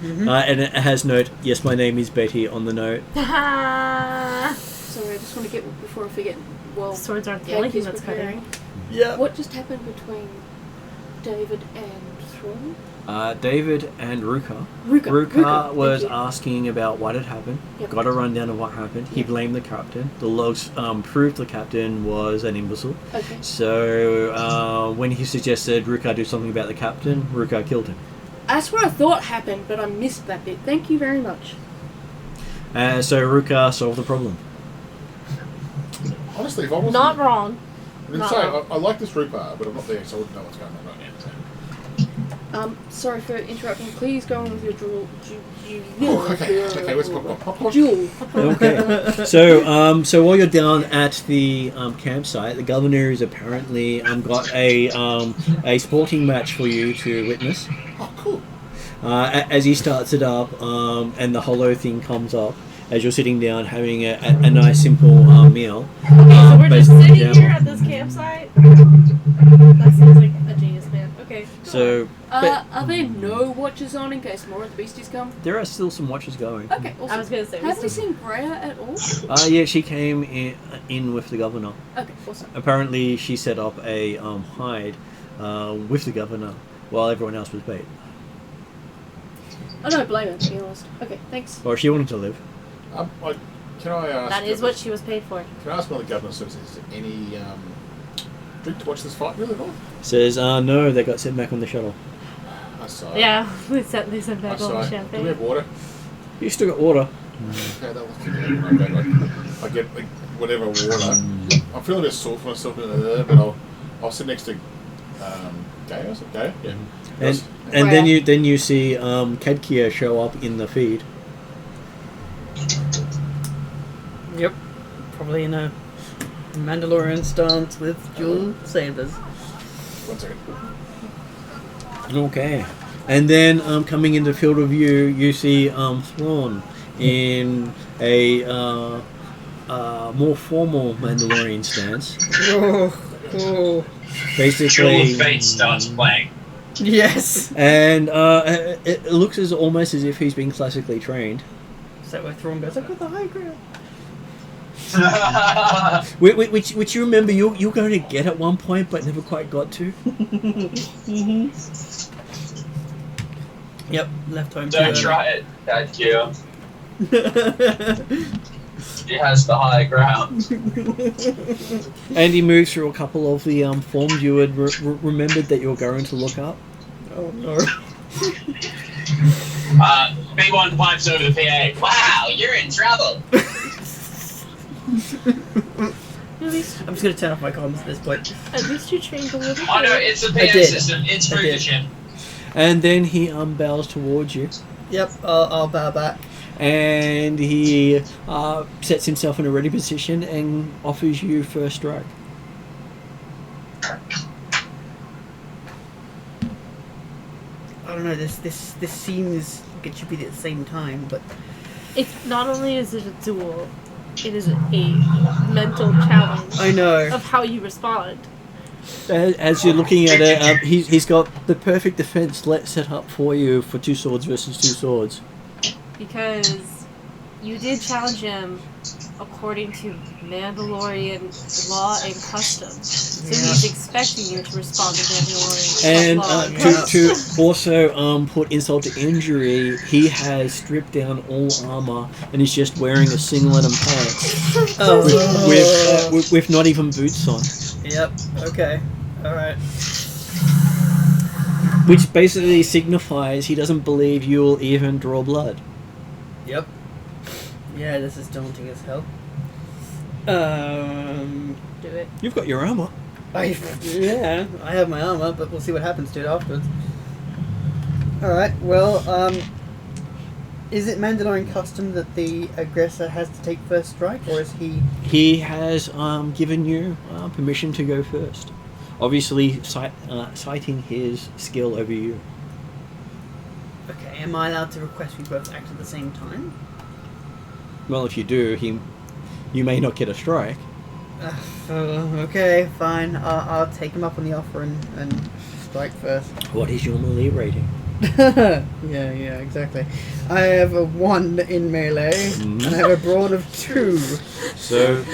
Mm-hmm. And it has note, yes, my name is Betty on the note. Sorry, I just want to get before I forget. Well, Swords aren't the yeah, only thing he's that's preparing. cutting. Yeah. What just happened between David and Thrawn? David and Ruka. Ruka was thank you. asking about what had happened. Yep. Got a rundown of what happened. He blamed the captain. The logs proved the captain was an imbecile. Okay. So when he suggested Ruka do something about the captain, Ruka killed him. That's what I thought happened, but I missed that bit. Thank you very much. So Ruka solved the problem. Honestly, if I wasn't... Not wrong. I didn't say, I like this Rupa, but I'm not there, so I wouldn't know what's going on right now. Sorry for interrupting. Please go on with your duel. Okay, let's pop. Duel. Okay. So while you're down at the campsite, the governor has apparently got a sporting match for you to witness. Oh, cool. As he starts it up, and the hollow thing comes up, as you're sitting down having a nice simple meal. Okay, so we're just basically sitting down. here at this campsite? That seems like a genius man. Okay. So Are there no watches on in case more of the beasties come? there are still some watches going. Okay, awesome. I was gonna say. Have we seen Greya at all? Yeah, she came in with the governor. Okay, awesome. Apparently, she set up a hide with the governor while everyone else was bait. I don't blame her, to be honest. Okay, thanks. Or she wanted to live. Can I ask... That is what she was paid for. Can I ask one of the government services, is there any drink to watch this fight really at all? Says, no, they got sent back on the shuttle. I saw. Yeah, they sent I back saw. all the Do we champagne. have water? You still got water. Okay, that was okay. I get whatever water. I'm feeling a bit sore for myself in there, but I'll sit next to Gay or something. Gay? Yeah. And then you see Kedkia show up in the feed. Yep. Probably in a Mandalorian stance with dual sabers. 1 second. Okay. And then coming into field of view, you see Thrawn in a more formal Mandalorian stance. Oh. Basically, Jewel of Fate starts playing. Yes. and it looks almost as if he's been classically trained. Is that where Thrawn goes, I've got the high ground? Which you remember you were going to get at one point, but never quite got to. Yep, left home. Don't try it, thank you. He has the high ground. And he moves through a couple of the forms you had remembered that you were going to look up. Oh no. B1 pipes over the PA. Wow, you're in trouble. At least, I'm just gonna turn off my comms at this point. at least you trained a little. Oh no, it's the PA I did. system. It's I through did. the ship. And then he bows towards you. Yep, I'll bow back. And he sets himself in a ready position and offers you first strike. I don't know. This seems like it should be at the same time, but It's not only is it a duel, it is a mental challenge. I know. Of how you respond. As you're looking at it, he's got the perfect defense set up for you for 2 swords versus 2 swords. Because you did challenge him according to Mandalorian law and custom. So he's expecting you to respond to Mandalorian And law and to also put insult to injury, he has stripped down all armor and he's just wearing a singlet and pants with not even boots on. Yep. Okay. All right. Which basically signifies he doesn't believe you'll even draw blood. Yep. Yeah, this is daunting as hell. do it. You've got your armor. I have my armor, but we'll see what happens to it afterwards. All right. Well, is it Mandalorian custom that the aggressor has to take first strike, or is he? He has given you permission to go first. Obviously, citing his skill over you. Okay. Am I allowed to request we both act at the same time? Well, if you do, you may not get a strike. Okay, fine. I'll take him up on the offer and strike first. What is your melee rating? yeah, exactly. I have a 1 in melee, and I have a brawn of 2. So I'm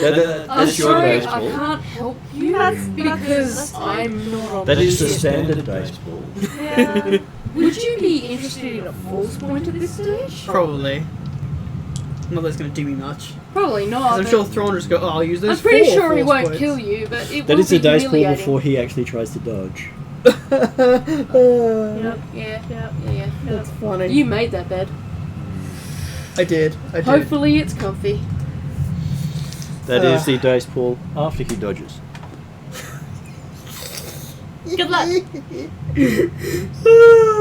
that's your sorry, dice I pool. can't help you That's because fine. I'm not on That is the system. standard dice pool. Yeah. Would you be interested in a false point at this stage? Probably. Not that it's going to do me much. Probably not. 'Cause I'm but sure Thrawn just go, oh, I'll use those I'm pretty 4 sure he force won't points." kill you, but it That will is be the dice pool humiliating. before he actually tries to dodge. Yep. Yeah. Yeah. That's funny. You made that bed. I did. Hopefully it's comfy. That is the dice pool after he dodges. Good luck. You're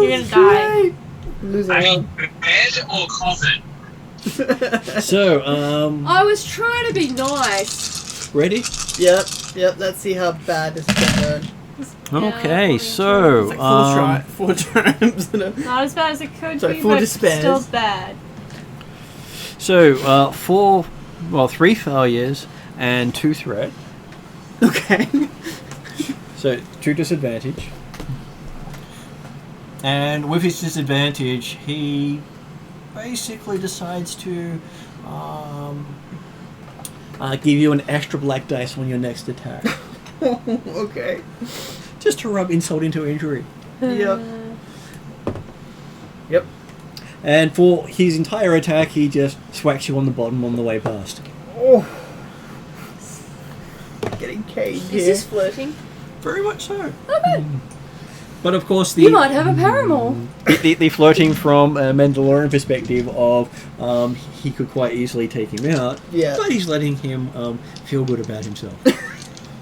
gonna die. Losing I out. mean, bed or coffin? So, I was trying to be nice. ready? Yep. Let's see how bad this can turn. Okay, It's so like 4 times. Not as bad as it could Sorry, be, 4 but despairs. still bad. so 3 failures and 2 threat. Okay. So 2 disadvantage. And with his disadvantage, he basically decides to give you an extra black dice on your next attack. Okay. Just to rub insult into injury. Yep. Yep. And for his entire attack, he just swacks you on the bottom on the way past. Oh. Getting caged Is here. this flirting? Very much so. Okay. But of course, You might have a paramour. the flirting from a Mandalorian perspective of he could quite easily take him out, Yeah. but he's letting him feel good about himself.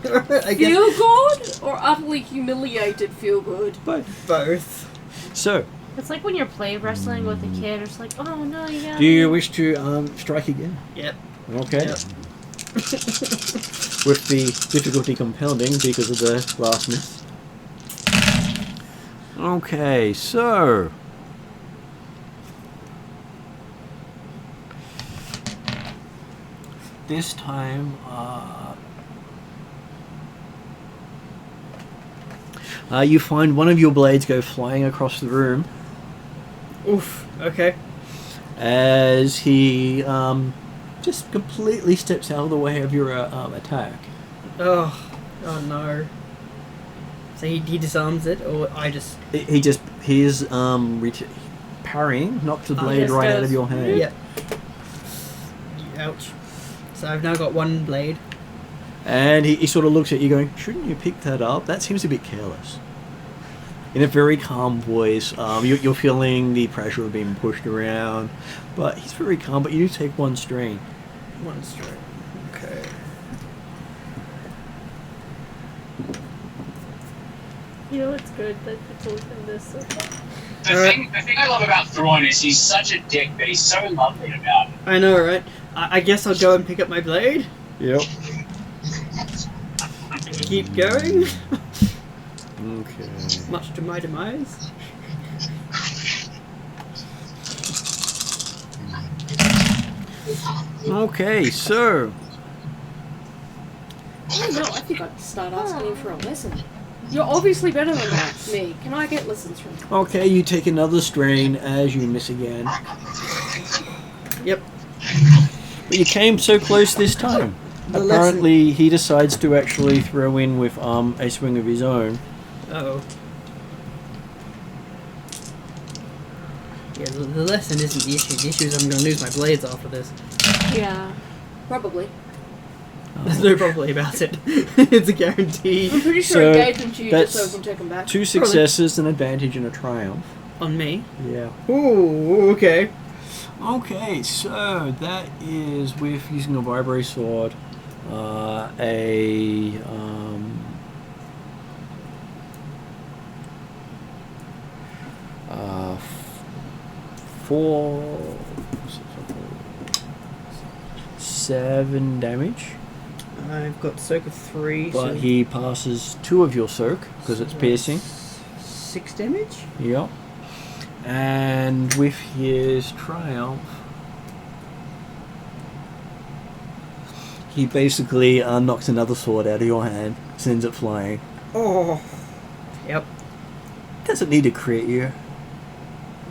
I guess Feel good or utterly humiliated feel good? But both. so, It's like when you're play wrestling with a kid. It's like, oh no, you got do you wish to strike again? Yep. Okay. Yep. With the difficulty compounding because of the last miss. Okay, so this time you find one of your blades go flying across the room Oof. Okay. as he just completely steps out of the way of your attack. Oh. Oh no. So he disarms it, or I just. He is parrying, knocks the blade just right out goes, of your hand. Yep. Ouch. So I've now got one blade. And he sort of looks at you going, shouldn't you pick that up? That seems a bit careless. In a very calm voice, you're feeling the pressure of being pushed around, but he's very calm, but you do take one strain. One straight. Okay. You know, it's good that people can this so far. thing I love about Thrawn is he's such a dick, but he's so lovely about it. I know, right? I guess I'll go and pick up my blade. Yep. Keep going. Okay. Much to my demise. Okay, so Oh no, I think I'd start asking him for a lesson. You're obviously better than me. Can I get lessons from you? okay, you take another strain as you miss again. Yep. But you came so close this time. The Apparently, he decides to actually throw in with a swing of his own. Oh. Yeah, the lesson isn't the issue. The issue is I'm going to lose my blades after this. Yeah, probably. There's no probably about it. It's a guarantee. I'm pretty sure So, he gave them to you just so that's we can take them back. 2 successes, an advantage, and a triumph. On me? Yeah. Ooh, okay. Okay, so that is with using a vibray sword, a 7 damage. I've got soak of 3. But so he passes 2 of your soak because it's piercing. 6 damage? Yep. And with his triumph, he basically knocks another sword out of your hand, sends it flying. Oh. Yep. Doesn't need to crit you,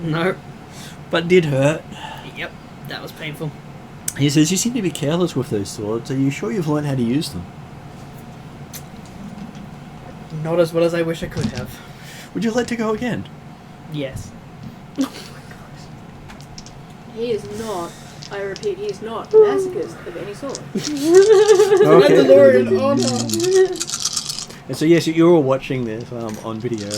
No. but did hurt. Yep. That was painful. He says, "You seem to be careless with those swords. Are you sure you've learned how to use them? Not as well as I wish I could have. Would you like to go again?" Yes. He is not, I repeat, he is not a masochist of any sort. Mandalorian honor. And so yes, you're all watching this on video.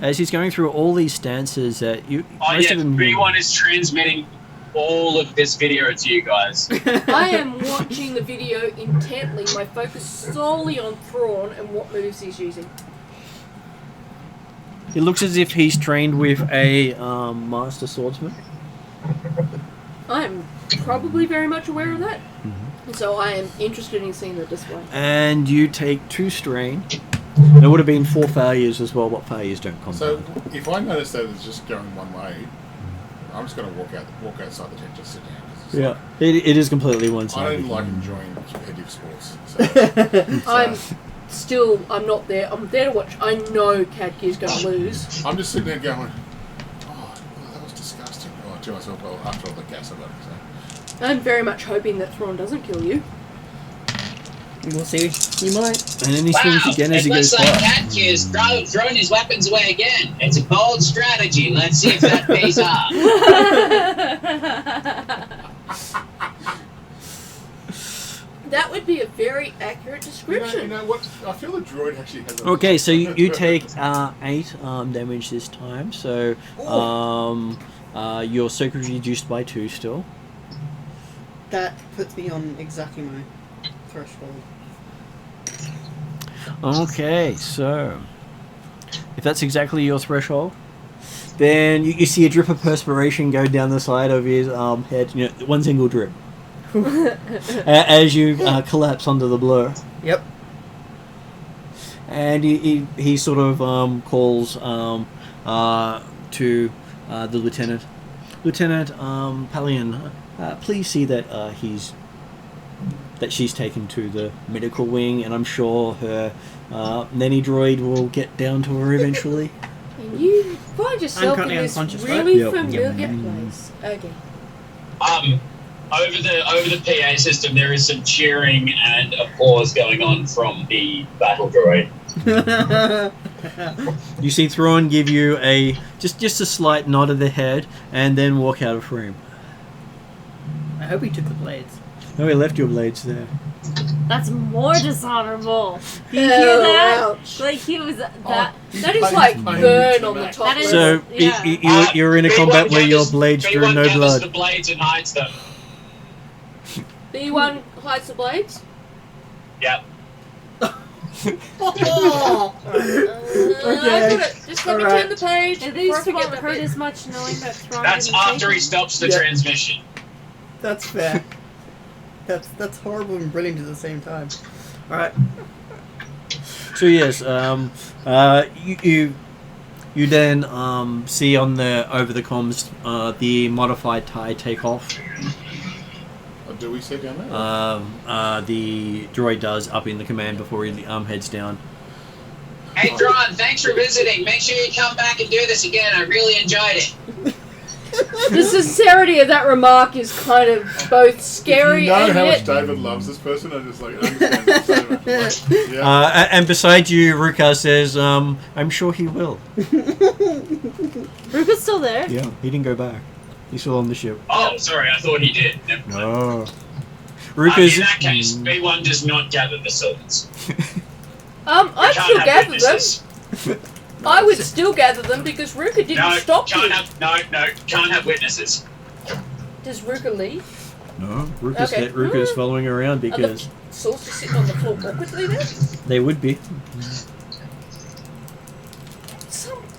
As he's going through all these stances that you... Oh most yeah, of them, everyone is transmitting all of this video to you guys. I am watching the video intently, my focus solely on Thrawn and what moves he's using. It looks as if he's trained with a master swordsman. I am probably very much aware of that. So I am interested in seeing the display. And you take 2 strain. There would have been 4 failures as well, but failures don't compound. So if I notice that it's just going one way, I'm just going to walk outside the tent, just sit down. 'cause it's Yeah, it is completely like, I one-sided. don't like enjoying competitive sports. So, I'm not there. I'm there to watch. I know Cadkey's going to lose. I'm just sitting there going, oh, that was disgusting. Oh, to myself, well, after all the gas I got. So. I'm very much hoping that Thrawn doesn't kill you. We'll see. You might. And then he swings again as it he looks goes like past. Katki has thrown his weapons away again. It's a bold strategy. Let's see if that pays off. That would be a very accurate description. You know what? I feel the droid actually has a... Okay, so you take 8 damage this time. So your soak is reduced by 2 still. That puts me on exactly my threshold. Okay, so if that's exactly your threshold, then you see a drip of perspiration go down the side of his head. You know, one single drip. As you collapse under the blow. Yep. And he sort of calls to the lieutenant. Lieutenant Palion, please see that she's taken to the medical wing, and I'm sure her nanny droid will get down to her eventually. And you find yourself in currently this unconscious, right? really Yep. familiar place. Okay. Over the PA system, there is some cheering and applause going on from the battle droid. You see Thrawn give you a just a slight nod of the head, and then walk out of frame. I hope he took the blades. No, he left your blades there. That's more dishonorable. You Oh, hear that? ouch. Like he was that. That is like burn on the top. That is- So yeah. you're in a combat B1 where your gathers- blades drew B1 no gathers blood. the blades and hides them. B1 hides the blades. Yep. Oh. I got it. Just let me turn the page. At before I least it forget won't that hurt bit. as much knowing that Thrawn That's didn't after take he him. stops the Yeah. transmission. That's fair. That's horrible and brilliant at the same time. All right. So yes, you then see on the over the comms the modified TIE take off. Do we see down there? The droid does up in the command before he heads down. Hey, Thrawn, thanks for visiting. Make sure you come back and do this again. I really enjoyed it. The sincerity of that remark is kind of both scary You know and how much yet. David loves this person. I just like understand it so much. Like, yeah. And beside you, Ruka says, "I'm sure he will." Ruka's still there. Yeah, he didn't go back. He's still on the ship. Oh, sorry, I thought he did. Never mind. No. In Ruka's. that case, B1 does not gather the swords. I'd Can't still have gather them. witnesses. I would still gather them because Ruka didn't No, stop you. can't have witnesses. Does Ruka leave? No, Ruka's, Okay. Ruka's following around Are the because swords just sitting on the floor awkwardly there? they would be.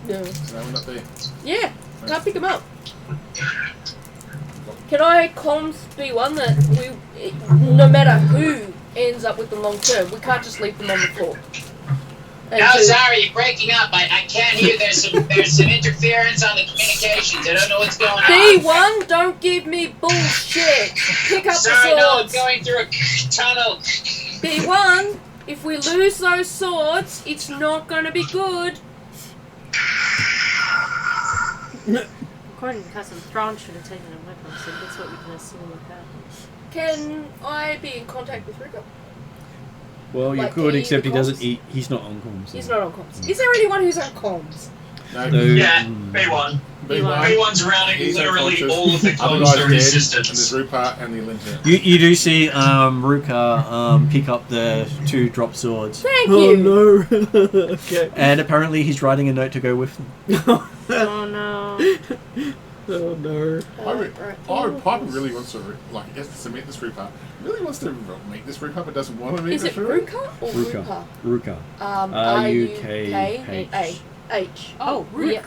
No. No, we're not there. Yeah, can't pick them up. Can I comms B1 that no matter who ends up with them long term, we can't just leave them on the floor? And No, two, sorry, you're breaking up. I can't hear. There's some interference on the communications. I don't know what's going on. B1, don't give me bullshit. Pick up Sorry, the no, I'm swords. going through a tunnel. B1, if we lose those swords, it's not going to be good. According to custom, Thrawn should have taken a weapon, so that's what we can assume would happen. Can I be in contact with Ruka? Well, you Like, could, can he except he use the doesn't. comms? He's not on comms. He's not on comms. Is there anyone who's on comms? No, No. Yeah, Mm. B1. B1. B1's routing He's literally unconscious. all of the Other comms guy's through dead, his and systems. there's Rupa and the Linter. You do see Ruka pick up the two drop swords, Thank Oh you. no. Okay. and apparently he's writing a note to go with them. Oh no. Oh no. Piper really wants to has to meet this Rupa. Really wants to meet this Rupa, but doesn't want to meet Is this it Ruka or Rupa? Ruka. R-U-K-H. Oh, Rook. Yeah.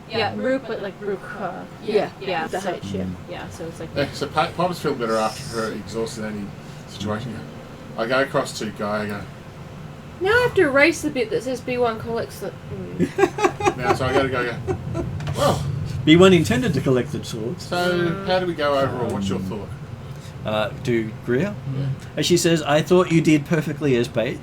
Yeah, Rook, but like Ruka. Yeah, Yeah, the so, H, yeah. yeah, so it's like. Yeah, so Piper's feeling better after her exhausted any situation. I go across to Guy. I go Now I have to erase the bit that says B1 collects the... now, so I go. Well, B1 intended to collect the swords. so how do we go overall? What's your thought? To Greer. And she says, "I thought you did perfectly as bait."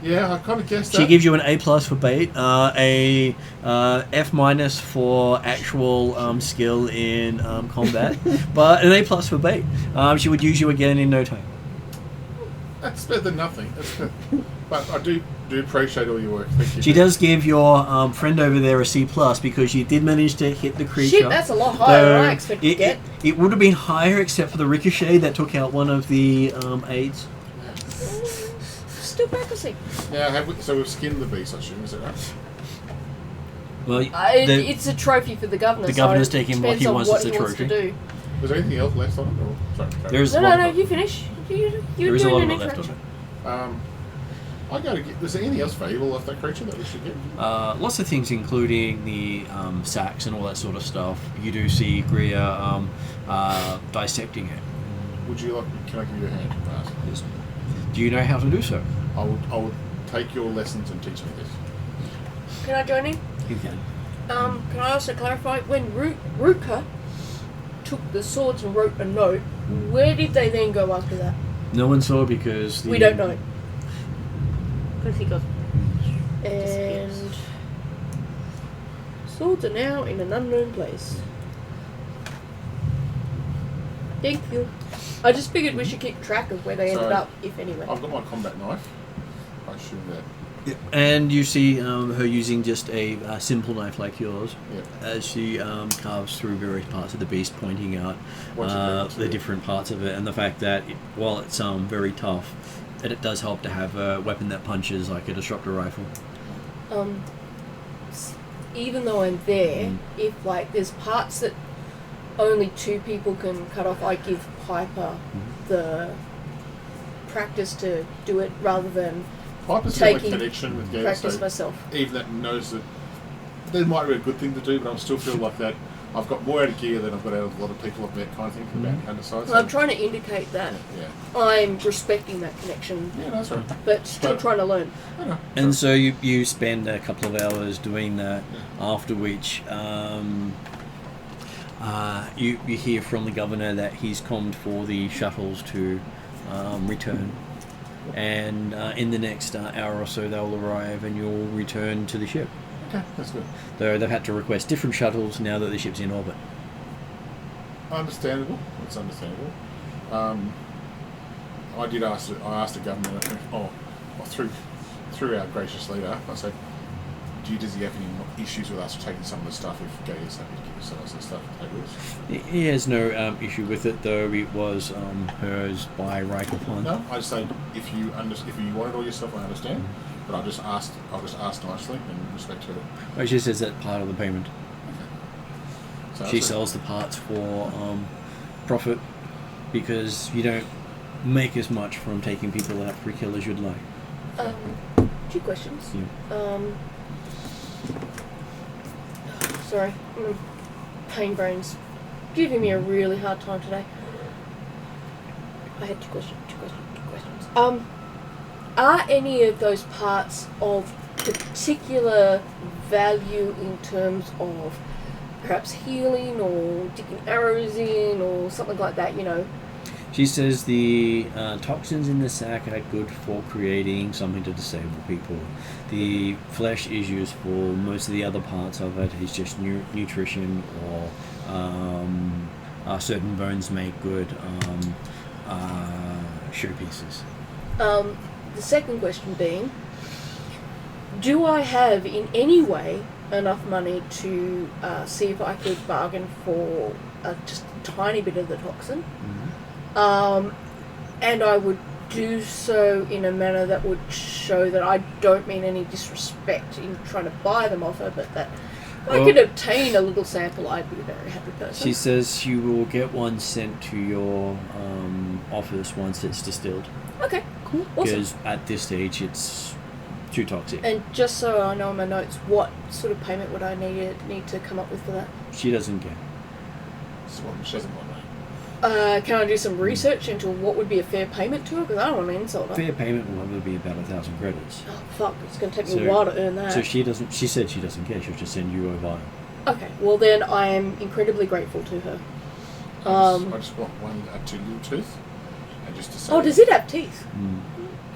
Yeah, I kind of guessed that. She gives you an A+ for bait, a F- for actual skill in combat, but an A+ for bait. She would use you again in no time. That's better than nothing. But I do appreciate all your work. Thank you. She does give your friend over there a C+ because you did manage to hit the creature. Shit, that's a lot higher than I expected to get. It would have been higher except for the ricochet that took out one of the aides. Still practicing. Now, so we've skinned the beast, I assume, is that right? Well, It's a trophy for the governor. The governor's so taking it what he depends on wants what as a he wants to trophy. do. Was there anything else left on it? Or, sorry, There's No, you finish. You're there is a doing lot an of it left intro. on it. I got to get. Was there anything else valuable off that creature that we should get? Lots of things, including the sacks and all that sort of stuff. You do see Greer dissecting it. Would you like? Can I give you a hand? Yes. Do you know how to do so? I would take your lessons and teach me this. Can I join in? You can. Can I also clarify, when Ruka took the swords and wrote a note, where did they then go after that? No one saw because We don't know. Because he goes. And swords are now in an unknown place. Thank you. I just figured we should keep track of where they ended So, up, if anywhere. I've got my combat knife. I assume that. And you see her using just a simple knife like yours Yeah. as she carves through various parts of the beast, pointing out What's it doing? the different parts of it, and the fact that while it's very tough, it does help to have a weapon that punches like a disruptor rifle. Even though I'm there, if like there's parts that only two people can cut off, I give Piper the practice to do it rather than Piper's got a taking connection with Gaz, practice so myself. even that knows that there might be a good thing to do, but I still feel like that I've got more out of gear than I've got out of a lot of people I've met, kind of thing, from the bounty hunter side. Well, I'm trying to indicate that Yeah, I'm respecting that connection, yeah, that's right. but still trying to learn. I know. And so you spend a couple of hours doing that, after which you hear from the governor that he's commed for the shuttles to return. And in the next hour or so they'll arrive and you'll return to the ship. Okay, that's good. Though they've had to request different shuttles now that the ship's in orbit. Understandable. It's understandable. I asked the government, through our gracious leader, I said, does he have any issues with us taking some of the stuff if Gay is happy to give us some of the stuff to take with us? He has no issue with it, though it was hers by right upon. No, I just say if you want it all yourself, I understand. But I'll just ask nicely and respect to it. Well, she says that part of the payment. Okay. So She that's sells the parts for profit because you don't make as much from taking people out for a kill as you'd like. 2 questions. Yeah. Sorry, pain brains giving me a really hard time today. I had two questions. Are any of those parts of particular value in terms of perhaps healing or digging arrows in or something like that, you know? She says the toxins in the sack are good for creating something to disable people. The flesh is used for most of the other parts of it. It's just nutrition or certain bones make good showpieces. The second question being, do I have in any way enough money to see if I could bargain for just a tiny bit of the toxin? Mm-hmm. And I would do so in a manner that would show that I don't mean any disrespect in trying to buy them off her, but that if I could obtain a little sample, I'd be a very happy person. She says you will get one sent to your office once it's distilled. Okay, cool, awesome. Because at this stage it's too toxic. And just so I know in my notes, what sort of payment would I need to come up with for that? She doesn't care. She doesn't want money. Can I do some research into what would be a fair payment to her? Because I don't want to insult her. Fair payment will only be about 1,000 credits. Oh fuck! It's going to take me a while to earn that. So she doesn't. She said she doesn't care. She'll just send you a vial. Okay. Well then, I am incredibly grateful to her. I just want one two little tooth, and just to say. Oh, does it have teeth? Mm.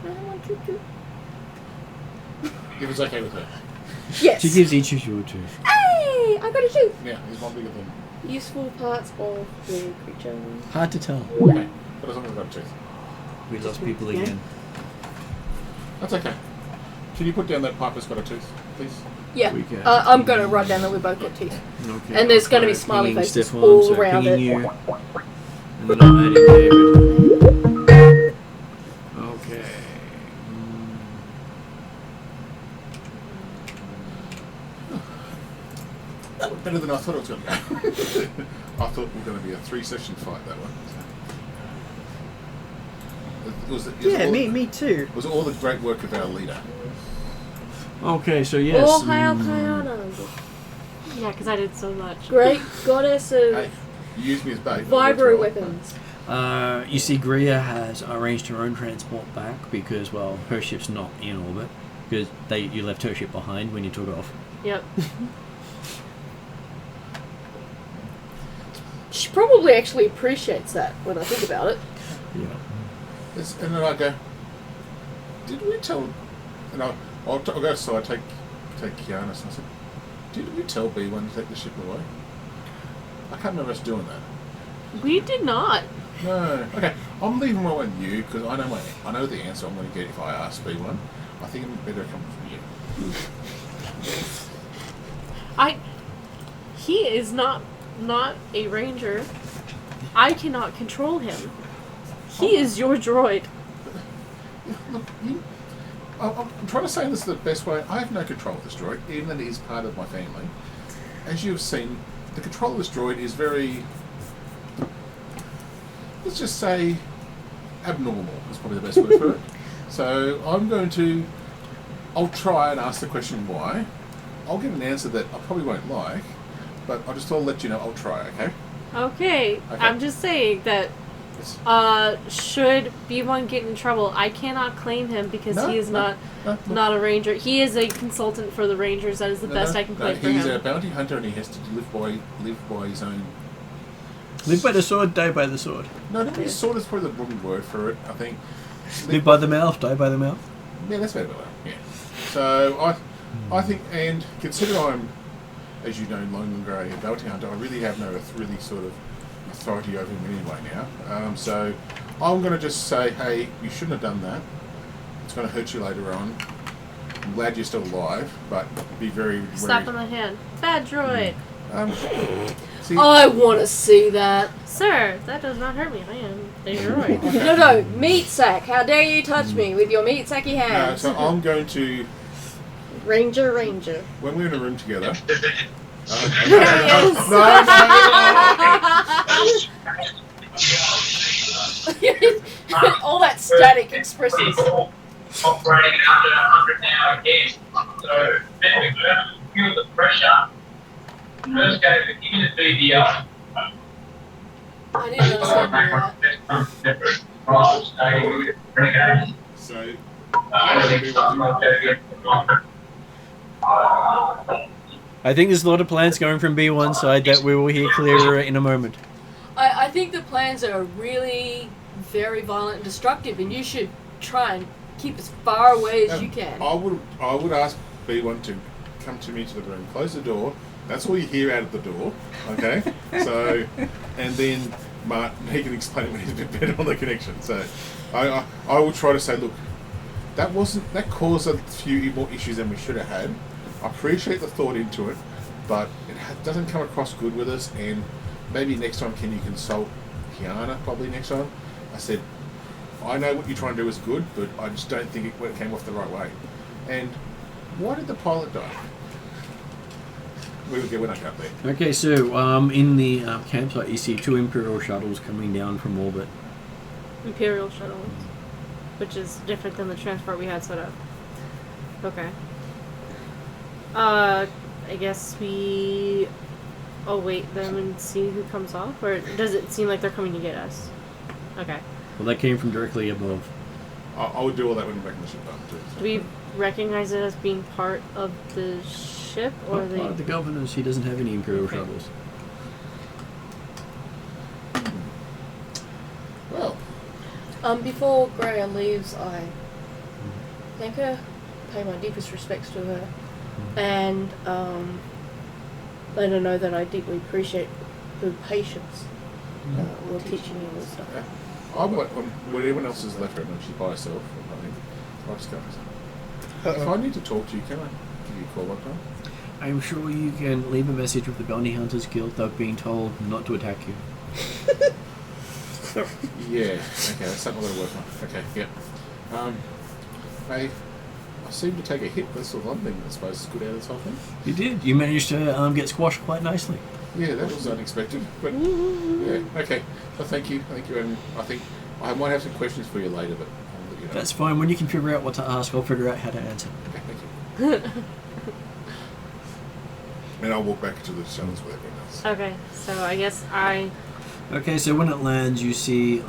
Can I have one too? If it's okay with her. Yes. She gives each of you a tooth. Hey! I got a tooth. Yeah, there's one bigger thing. Useful parts of the creature. Hard to tell. Okay, but as long as I've got a tooth. We lost people Yeah. again. That's okay. Can you put down that Piper's got a tooth, please? Yeah. We can. I'm going to write down that we both got teeth. Okay. And there's I'll going to be try smiley pinging faces Stefan, all so around pinging it. You, and then I'm adding David. Okay. That was better than I thought it was going to go. I thought we were going to be a 3-session fight, that one. Yeah, me too. Was all the great work of our leader. Okay, so yes. Oh, Hail Kayana. Yeah, because I did so much. Great goddess of Hey, you used me as bait. vibro weapons. You see, Gria has arranged her own transport back because, well, her ship's not in orbit because you left her ship behind when you took off. Yep. She probably actually appreciates that when I think about it. Yeah. And then I go, did we tell... And I'll go, so I take Kiana, and I said, did we tell B1 to take the ship away? I can't remember us doing that. We did not. No. Okay, I'm leaving my one with you, because I know the answer I'm going to get if I ask B1. I think it better come from you. He is not a ranger. I cannot control him. He is your droid. Look, I'm trying to say this the best way. I have no control of this droid, even though it is part of my family. As you have seen, the control of this droid is very, let's just say, abnormal is probably the best word for it. So I'm going to I'll try and ask the question why. I'll get an answer that I probably won't like, but I just thought I'll let you know I'll try, okay? Okay. I'm just saying that Yes. should B1 get in trouble, I cannot claim him because he is No. not a ranger. He is a consultant for the rangers. That is the best I can claim for he's him. a bounty hunter and he has to live by his own... Live by the sword, die by the sword. No, sword is probably the wrong word for it, I think. Live by the mouth, die by the mouth. Yeah, that's better. Yeah. So I think, and consider I'm, as you know, Lone and Grey, a bounty hunter, I really have no really sort of authority over him anyway now. So I'm going to just say, hey, you shouldn't have done that. It's going to hurt you later on. I'm glad you're still alive, but be very... Slap on the hand. Bad droid. See, I want to see that. Sir, that does not hurt me. I am a droid. No, meat sack. How dare you touch me with your meat sacky no, hands? so I'm going to... Ranger. When we're in a room together... Yes. All that static expresses. Operating under 100 now again. So, feel the pressure. First game, beginning to be the I didn't understand that. So... I think there's a lot of plans going from B1 side that we will hear clearer in a moment. I think the plans are really very violent and destructive, and you should try and keep as far away as you can. I would ask B1 to come to me to the room, close the door. That's all you hear out of the door, okay? So, and then Martin, he can explain it when he's a bit better on the connection. So, I will try to say, look, that caused a few more issues than we should have had. I appreciate the thought into it, but it doesn't come across good with us, and maybe next time can you consult Kiana, probably next time. I said, I know what you're trying to do is good, but I just don't think it came off the right way. And why did the pilot die? We're not up there. Okay, so in the campsite you see 2 Imperial shuttles coming down from orbit. Imperial shuttle, which is different than the transport we had set up. Okay. I guess we await them and see who comes off, or does it seem like they're coming to get us? Okay. Well, that came from directly above. I would do all that when we're back in the ship too. Do we recognize it as being part of the ship, or Not part of the governor's, he doesn't have any Imperial shuttles. Well, Before Greya leaves, I thank her, pay my deepest respects to her, and let her know that I deeply appreciate her patience while teaching me all this stuff. when everyone else has left her and she's by herself, I think I'll just go. If I need to talk to you, can I give you a call one time? I'm sure you can leave a message with the Bounty Hunters Guild. They've been told not to attack you. Yeah, okay, that's something I'm going to work on. Okay, yeah. I seem to take a hit. That's the one thing I suppose is good out of this whole thing. You did. You managed to get squashed quite nicely. Yeah, that was unexpected. But yeah, okay. Well, thank you, and I think I might have some questions for you later, but I'll let you know. That's fine. When you can figure out what to ask, I'll figure out how to answer. Okay, thank you. And I'll walk back to the shuttles with everyone else. Okay, so I guess Okay, so when it lands, you see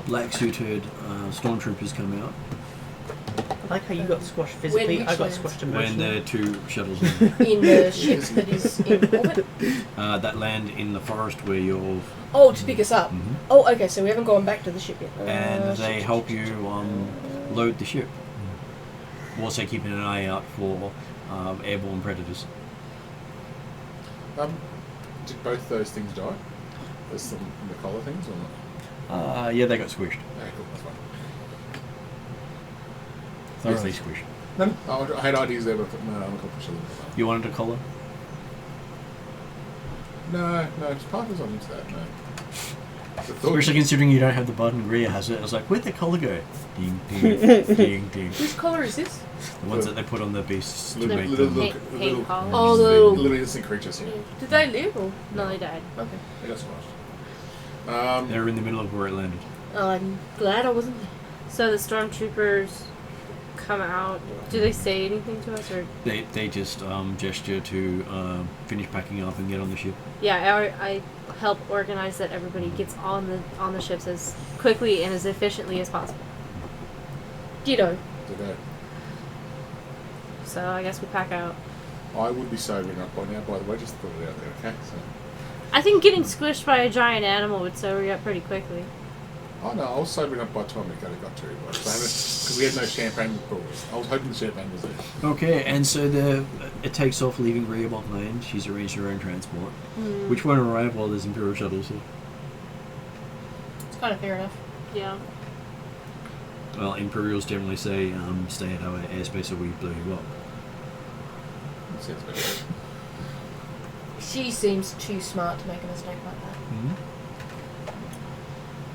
black-suited stormtroopers come out. I like how you got squashed physically, When I which got lands? squashed When emotionally. the 2 shuttles In the ship that is in orbit. that land in the forest where you're... Oh, to pick us up. Mhm. Oh, okay, so we haven't gone back to the ship yet. And they shit. help you load the ship. Also keeping an eye out for airborne predators. Did both those things die? There's some in the collar things or not? Yeah, they got squished. Okay, cool, that's fine. Thoroughly squished. No, I had ideas there, but I thought, no, I'm not going to push a little bit. You wanted a collar? No, just Parker's on into that, no. Especially considering you don't have the button, Greer has it. I was like, where'd the collar go? Ding, ding, ding, ding. Which collar is this? The ones that they put on the beasts to Little, make little, them... little, Hey, little, Colin. Oh, the little... little innocent creatures, yeah. Did they live or? no, they died. Okay. They got squashed. They're in the middle of where it landed. I'm glad I wasn't there. So the stormtroopers come out. Do they say anything to us, or They just gesture to finish packing up and get on the ship. yeah? I help organize that everybody gets on the ships as quickly and as efficiently as possible. Ditto. Today. So I guess we pack out. I would be sobering up by now, by the way, just put it out there, okay? So, I think getting squished by a giant animal would sober you up pretty quickly. oh no, I was sobering up by the time we got to it, because we had no champagne with Paul's. I was hoping the champagne was there. Okay, and so it takes off, leaving Rhea behind. She's arranged her own transport, Mm. which won't arrive while there's Imperial shuttles here. It's kind of fair enough. Yeah. Well, Imperials generally say, stay at our airspace or we blow you up. That sounds better. She seems too smart to make a mistake like that. Mm-hmm.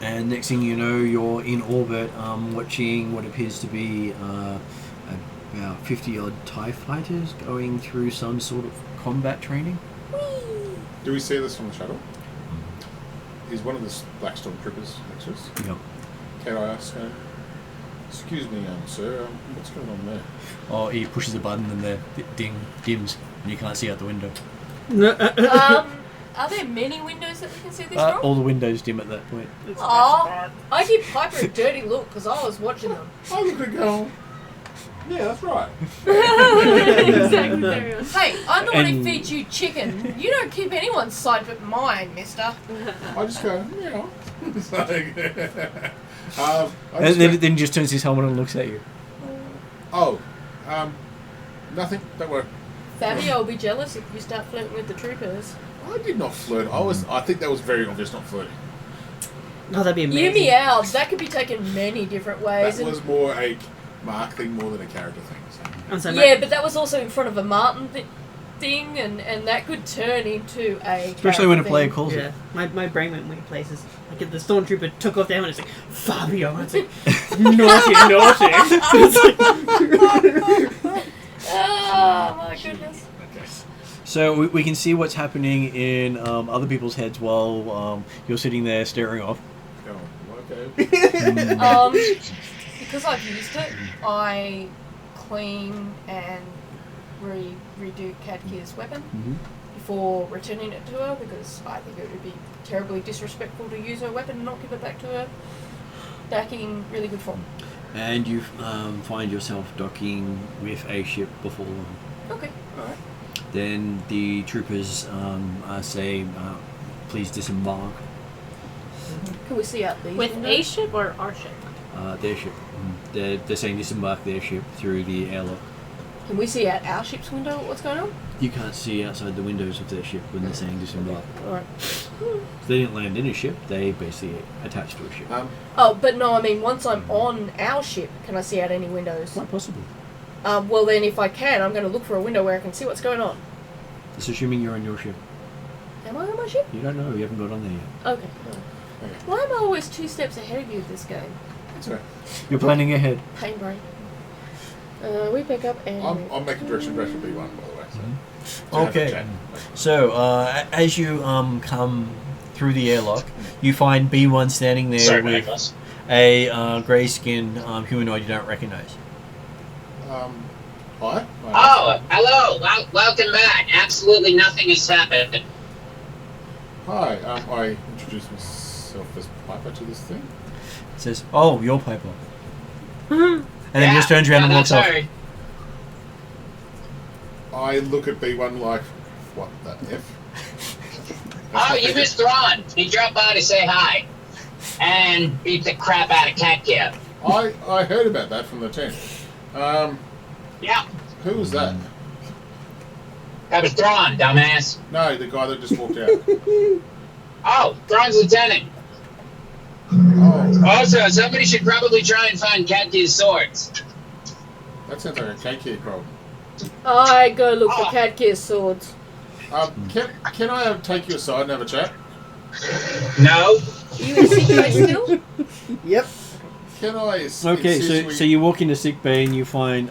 And next thing you know, you're in orbit, watching what appears to be about 50-odd TIE fighters going through some sort of combat training. Do we see this from the shuttle? Is one of the black stormtroopers next to us? Yep. Can I ask, excuse me, sir, what's going on there? Oh, he pushes a button and the dims, and you can't see out the window. Are there many windows that we can see this from? All the windows dim at that point. Oh, I give Piper a dirty look because I was watching them. I look at go. Yeah, that's right. Exactly. Terrinoth. Hey, I'm the one who And- feeds you chicken. You don't keep anyone's side but mine, mister. I just go, yeah. It's like, And then he just turns his helmet and looks at you. Nothing. Don't worry. Fabio will be jealous if you start flirting with the troopers. I did not flirt. I think that was very obvious, not flirting. Oh, that'd be amazing. You meowed. That could be taken many different ways. That and- was more a Mark thing more than a character thing. So. I'm sorry, yeah, but that was also in front of a Martin thing, and that could turn into a. Especially when a character player thing. calls yeah, it. my brain went weird places. Like if the stormtrooper took off their helmet, it's like Fabio. And it's like naughty, naughty. It's like, Oh my goodness. So we can see what's happening in other people's heads while you're sitting there staring off. Okay. Because I've used it, I clean and redo Kadkir's weapon before returning it to her, because I think it would be terribly disrespectful to use her weapon and not give it back to her back in really good form. And you find yourself docking with a ship before long. Okay, alright. Then the troopers say, please disembark. Can we see out these With windows? a ship or our ship? Their ship. They're saying disembark their ship through the airlock. Can we see out our ship's window what's going on? You can't see outside the windows of their ship when they're saying disembark. Alright. They didn't land in a ship, they basically attached to a ship. Oh, but no, I mean, once I'm on our ship, can I see out any windows? Quite possible. Well then, if I can, I'm going to look for a window where I can see what's going on. It's assuming you're on your ship. Am I on my ship? You don't know, you haven't got on there yet. Okay. Why am I always 2 steps ahead of you with this game? That's right. You're planning ahead. Pain brain. We pick up and... I'm making direction for B1, by the way. So. Okay. So, as you come through the airlock, you find B1 standing there Sorry, with Nicholas. a grey-skinned humanoid you don't recognize. Hi. Oh, hello. Welcome back. Absolutely nothing has happened. Hi. I introduced myself as Piper to this thing. It says, "Oh, you're Piper," and then just turns around and walks off. Sorry. I look at B1 like, what the F? Oh, you missed Thrawn. He dropped by to say hi. And beat the crap out of Katkia. I heard about that from the tent. Yeah. Who was that? That was Thrawn, dumbass. No, the guy that just walked out. Oh, Thrawn's lieutenant. Oh, Also, somebody should probably try and find Katkia's swords. that sounds like a KK problem. I go look for Kadkir's swords. Can I take you aside and have a chat? No. Are you in sick bay still? yep. Can I? Okay, so you walk into sick bay and you find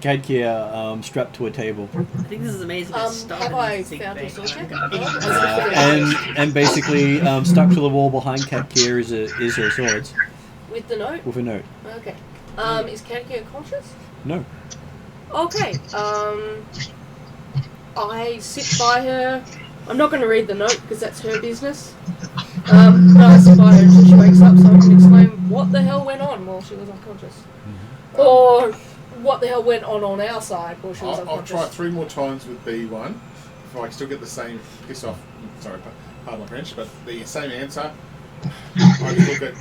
Kadkia strapped to a table, I think this is amazing. It started Have I in sick found bay. your sword yet? and basically stuck to the wall behind Kadkia is her swords With the note? with a note. Okay. Is Katia conscious? No. Okay. I sit by her. I'm not going to read the note because that's her business. But I sit by her until she wakes up so I can explain what the hell went on while she was unconscious. Or what the hell went on our side while she was I'll unconscious. try 3 more times with B1 if I can still get the same piss off. Sorry, pardon my French, but the same answer. I look at.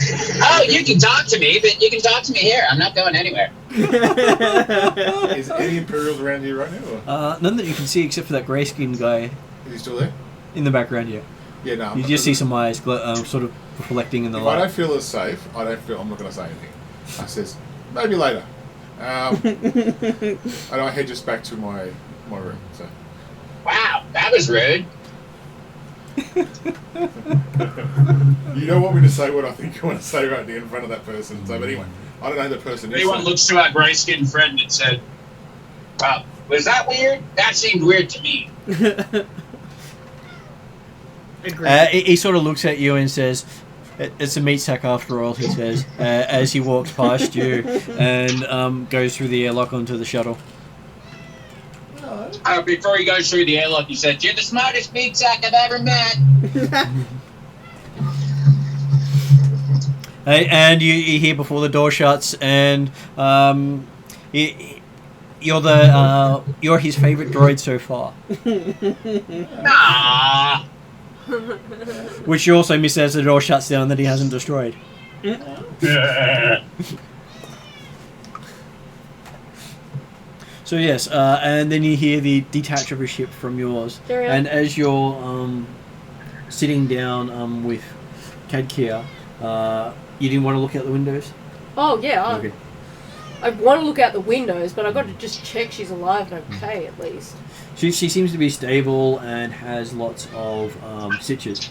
Oh, you can talk to me, but you can talk to me here. I'm not going anywhere. Is any Imperials around here right now? Or? None that you can see except for that grey skinned guy Is he still there? in the background. Yeah. Yeah, no. You just see some eyes sort of reflecting in the If I light. don't feel as safe, I'm not going to say anything. I says, maybe later. And I head just back to my room. So. Wow, that was rude. You don't want me to say what I think you want to say right there in front of that person. So, but anyway, I don't know who the person is. Anyone looks to our grey-skinned friend and said, "Wow, was that weird? That seemed weird to me." He sort of looks at you and says, "It's a meat sack after all," he says, as he walks past you and goes through the airlock onto the shuttle. Before he goes through the airlock, he said, "You're the smartest meat sack I've ever met." And you hear before the door shuts, and you're his favourite droid so far. Nah. Which you also miss as the door shuts down that he hasn't destroyed. So yes, and then you hear the detach of a ship from yours, and as you're sitting down with Kadkia, you didn't want to look out the windows? Oh yeah, Okay. I want to look out the windows, but I've got to just check she's alive and okay at least. She seems to be stable and has lots of stitches.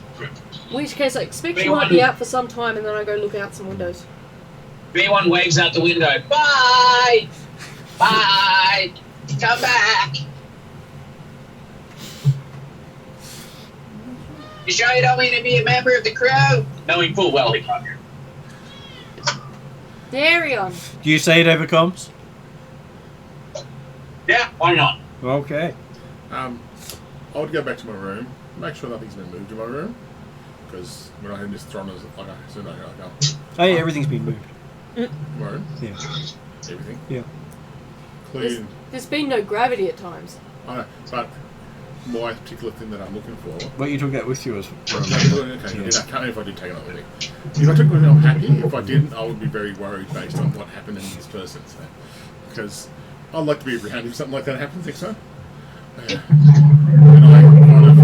In which case I expect she might be out for some time, and then I go look out some windows. B1 waves out the window. Bye! Bye! Come back! You sure you don't mean to be a member of the crew? Knowing full well he can't hear. Darion! Do you say it over comms? Yeah, why not? Okay. I would go back to my room, make sure nothing's been moved in my room, because when I had this thrown as like I said, I go. Oh yeah, everything's been moved. My room, Yeah. everything, Yeah. clean. There's been no gravity at times. I know, but my particular thing that I'm looking for. But you took that with you as Okay, I can't know if I did take it up with me. If I took it with me, I'm happy. If I didn't, I would be very worried based on what happened in this person. So, because I'd like to be around if something like that happens next time. And I kind of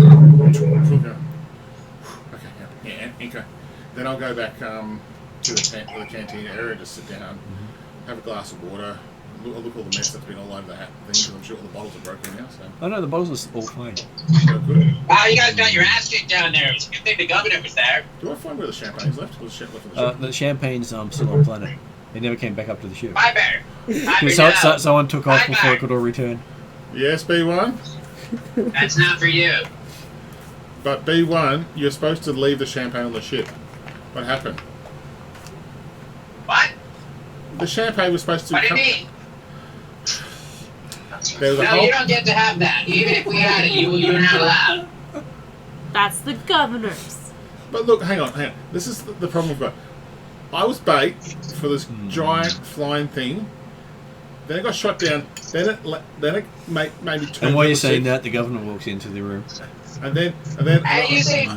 okay. Then I'll go back to the canteen area and just sit down, have a glass of water. I'll look at all the mess that's been all over the thing because I'm sure all the bottles are broken now. So. Oh no, the bottles are all fine. So good. Wow, you guys got your ass kicked down there. It was a good thing the governor was there. Do I find where the champagne's left? Was the champagne left on the ship? The champagne's still on planet. It never came back up to the ship. Piper! Piper, Someone took off Piper. before it could all return. Yes, B1. That's not for you. But B1, you're supposed to leave the champagne on the ship. What happened? What? The champagne was supposed to What do you come... mean? There was a No, whole... you don't get to have that. Even if we had it, you're not allowed. That's the governor's. But look, hang on. This is the problem we've got. I was bait for this giant flying thing. Then it got shot down. Then it made me turn. And while you're saying ship. that, the governor walks into the room. And then. Hey, you see,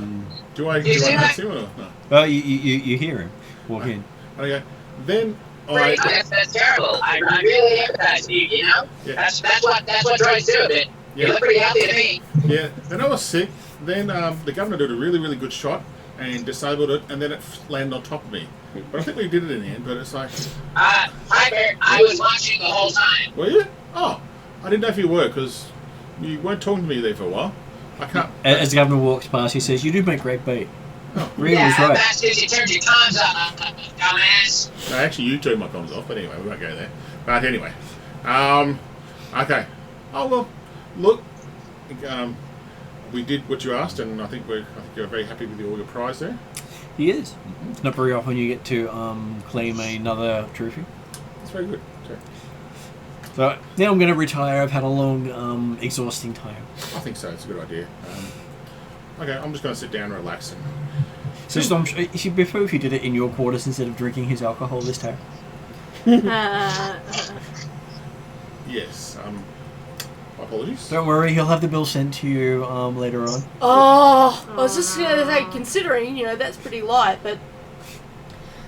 Do I see not that? see him or no? Well, you hear him walk in. And I go. Then Right, that's terrible. I really empathize with you, you know? Yeah. That's what droids do, but you look pretty healthy to me. Yeah. Then I was sick. Then the governor did a really, really good shot and disabled it, and then it landed on top of me. But I think we did it in the end. But it's like. Piper, I was watching the whole time. Were you? Oh, I didn't know if you were because you weren't talking to me there for a while. I can't. As the governor walks past, he says, "You do make great bait." Oh. Reed Yeah, was how right. fast did you turn your comms up, dumbass? No, actually, you turned my comms off, but anyway, we won't go there. But anyway, okay. Oh well, look, we did what you asked, and I think you're very happy with all your prize there. He is. It's not very often you get to claim another trophy. That's very good. Okay. So now I'm going to retire. I've had a long, exhausting time. I think so. It's a good idea. Okay, I'm just going to sit down and relax. And So Storm, you should prefer if you did it in your quarters instead of drinking his alcohol this time. yes. Apologies. Don't worry, he'll have the bill sent to you later on. Oh, I was just going to say, considering, that's pretty light, but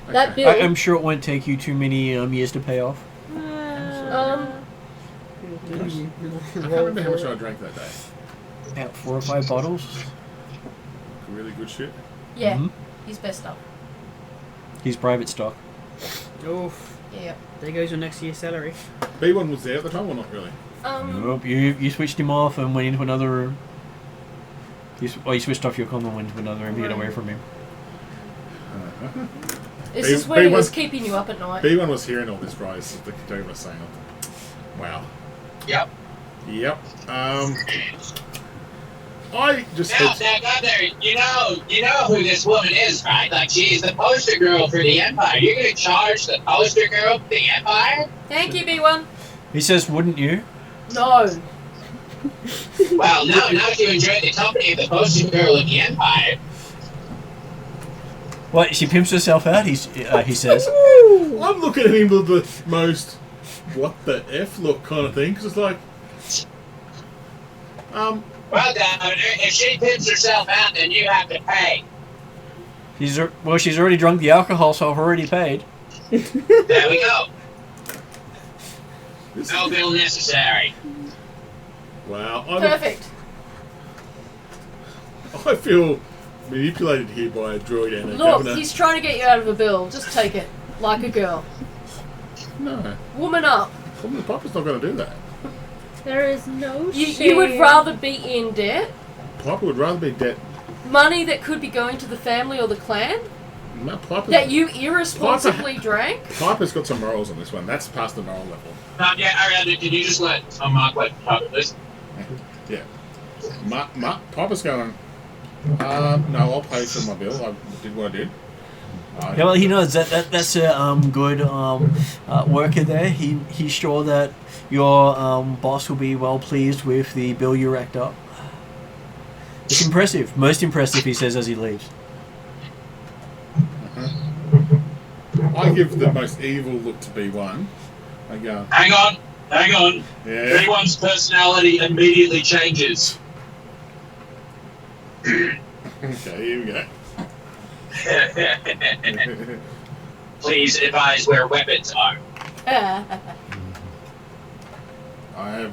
that bill... I'm sure it won't take you too many years to pay off. I can't remember how much I drank that day. About 4 or 5 bottles. Really good shit. Yeah, Mhm. he's best stuff. He's private stock. Oof. Yeah. There goes your next year's salary. B1 was there at the time or not really? Nope, you switched him off and went into another room. You switched off your comm and went into another room to get away from him. This is where he was keeping you up at night. B1 was hearing all this, guys. The Keyfoge was saying. Wow. Yep. Yep. I just Now, Governor, you know who this woman is, right? Like, she's the poster girl for the Empire. You're going to charge the poster girl for the Empire? Thank you, B1. He says, wouldn't you? No. Well, no, not to enjoy the company of the poster girl of the Empire. What, she pimps herself out, he says. I'm looking at him with the most what the F look kind of thing, because it's like, Well, Governor, if she pimps herself out, then you have to pay. She's already drunk the alcohol, so I've already paid. There we go. No bill necessary. wow. Perfect. I feel manipulated here by a droid and a Look, governor. he's trying to get you out of a bill. Just take it. Like a girl. No. Woman up. Woman the Piper's not going to do that. There is no You would rather be in debt? Piper would rather be dead. Money that could be going to the family or the clan? No, Piper's... That you irresponsibly drank? Piper's got some morals on this one. That's past the moral level. Yeah, Ariana, can you just let Mark talk this? Yeah. Piper's going, no, I'll pay for my bill. I did what I did. Yeah, well, he knows that's a good worker there. He's sure that your boss will be well pleased with the bill you racked up. It's impressive. Most impressive, he says as he leaves. I give the most evil look to B1. I go, Hang on. yeah. B1's personality immediately changes. Okay, here we go. Please advise where weapons are. I have...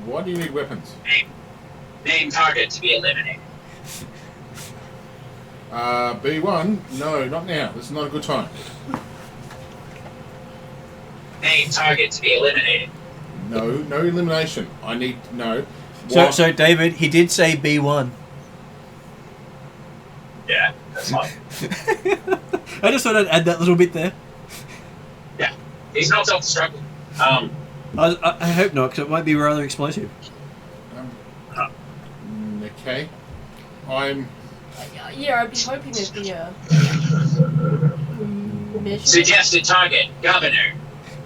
why do you need weapons? Name target to be eliminated. B1, no, not now. This is not a good time. Name target to be eliminated. No elimination. I need no. So David, he did say B1. Yeah, that's fine. I just thought I'd add that little bit there. Yeah, he's not self-destructive. I hope not, because it might be rather explosive. Okay. I'm... Yeah, I'd be hoping there'd be a measure. Suggested target, Governor.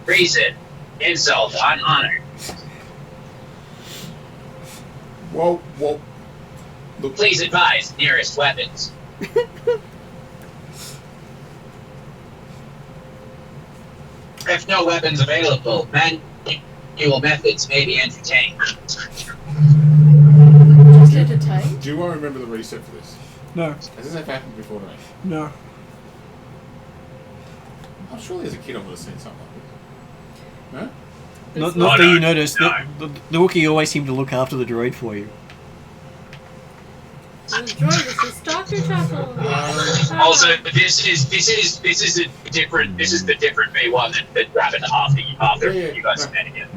Reason, insult, unhonored. Whoa. Look, Please advise nearest weapons. If no weapons available, manual methods may be entertained. Just entertain? do I remember the reset for this? No. Has this ever happened before to me? No. I'm surely as a kid I would have seen something like this. No? Not that you noticed. No. The Wookiee always seem to look after the droid for you. Enjoy this is Dr. Chuckle. Also, this is the different V1 that happened after Yeah, you guys no. met again.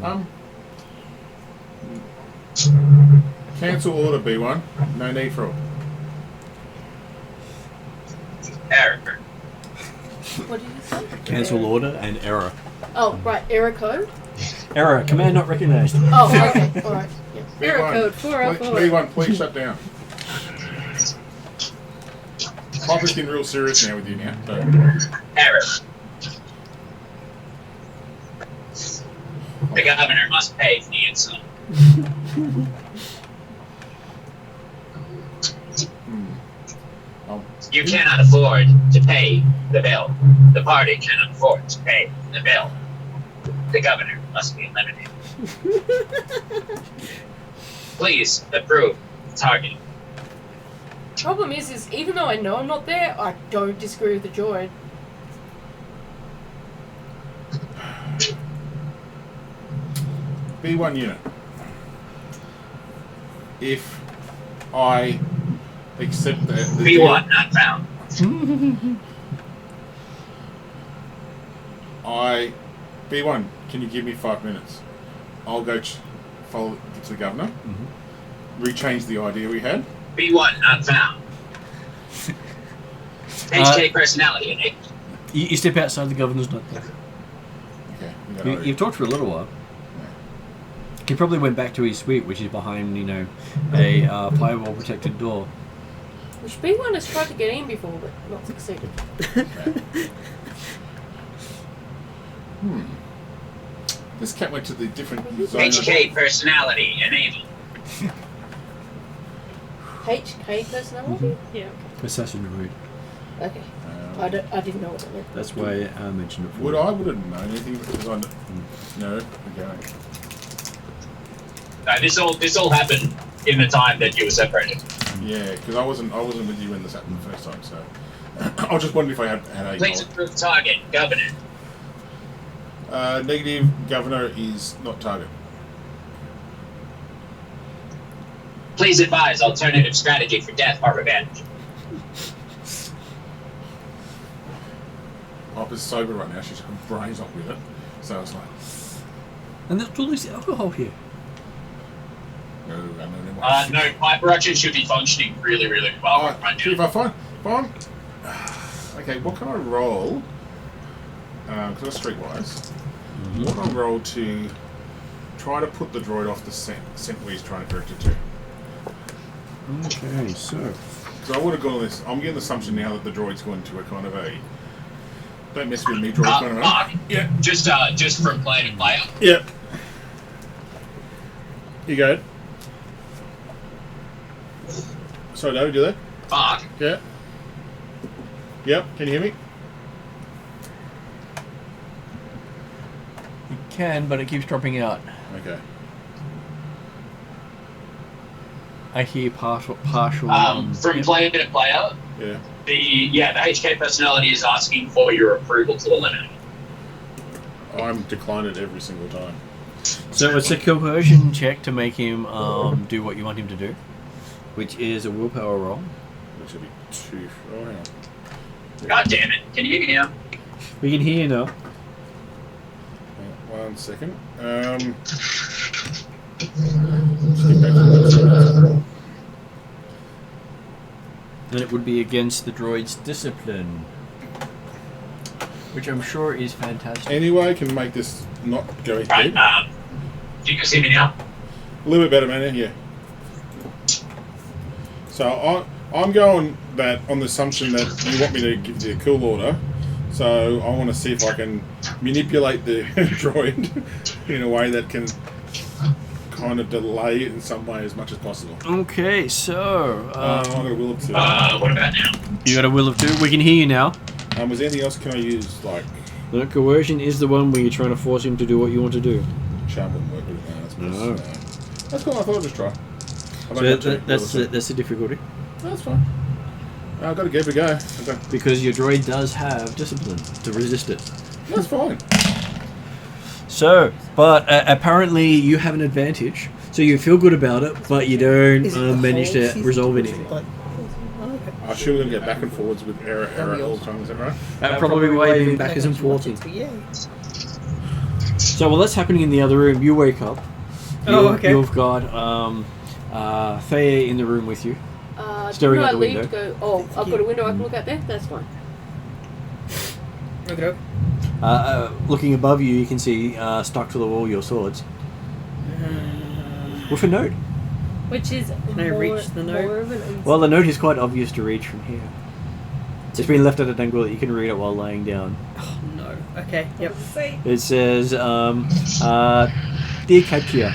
Cancel order B1. No need for it. Error. What did you say? Cancel order and error. Oh, right, error code? Error. Command not recognized. Oh, okay, alright. Yeah. Error B1, code 404. B1, please shut down. Piper's getting real serious now with you now. So. Error. The governor must pay for the insult. You cannot afford to pay the bill. The party cannot afford to pay the bill. The governor must be eliminated. Please approve the target. Problem is even though I know I'm not there, I don't disagree with the droid. B1 unit. If I accept the B1 not found. B1, can you give me 5 minutes? I'll go follow to the governor, rechange the idea we had. B1 not found. HK personality innate. You step outside the governor's not there. Okay. You've talked for a little while. He probably went back to his suite, which is behind, a firewall protected door. Which B1 has tried to get in before, but not succeeded. This cat went to the different zone. HK personality enabled. HK personality? Yeah. Assassin Root. Okay. I didn't know what it meant. That's why I mentioned it. Would I wouldn't know anything because I no. Okay. This all happened in the time that you were separated. Yeah, because I wasn't with you when this happened the first time. So I was just wondering if I had a Please approve target, governor. negative. Governor is not target. Please advise alternative strategy for death or revenge. Hopper's sober right now. She's got her brains up with it. So I was like, And there's all this alcohol here. no. No, my production should be functioning really, really well right now. If I fine. Okay, what can I roll? Because I'm streetwise. What can I roll to try to put the droid off the scent where he's trying to direct it to? Okay, so. Because I would have gone on this. I'm getting the assumption now that the droid's going to a kind of a don't mess with me droid kind of Mark, yeah. just from player to player. Yep. You go. Sorry, David, do that? Mark, Yeah. Yep, can you hear me? You can, but it keeps dropping out. Okay. I hear partial. from player to player, Yeah. the HK personality is asking for your approval to eliminate. I'm declined it every single time. So it's a coercion check to make him do what you want him to do, which is a willpower roll. Which would be 2. Oh, hang on. God damn it! Can you hear me now? We can hear you now. 1 second. Let's get back to the And it would be against the droid's discipline, which I'm sure is fantastic. Anyway, can make this not go Right. ahead. You can see me now. A little bit better, man. Yeah. So I'm going that on the assumption that you want me to give you a cool order. So I want to see if I can manipulate the droid in a way that can kind of delay it in some way as much as possible. Okay, so I've got a will of 2. What about now? you got a will of 2. We can hear you now. Was there anything else can I use, like The coercion is the one where you're trying to force him to do what you want to do. charm and work with it? No, No. that's cool. I thought I'd just try. So that's the difficulty. That's fine. I've got to give it a go. Okay. Because your droid does have discipline to resist it. That's fine. So, but apparently you have an advantage. So you feel good about it, but you don't Is it the manage whole to season? resolve Is it anything. like- oh, okay. I should going to get back and forwards with error all the time. Is that right? That's probably why you've been backwards and forwards. Yeah. So while that's happening in the other room, you wake up. Oh, okay. You've got Thea in the room with you. Staring didn't out I the leave window. to go, I've got a window I can look out there? That's fine. Okay. Looking above you, you can see stuck to the wall your swords. With a note. Which is I reach the note? more of an Well, the note is quite obvious to reach from here. Is It's been left at an angle that you can read it while laying down. Oh no. Okay. Yep. It says, Dear Kakia,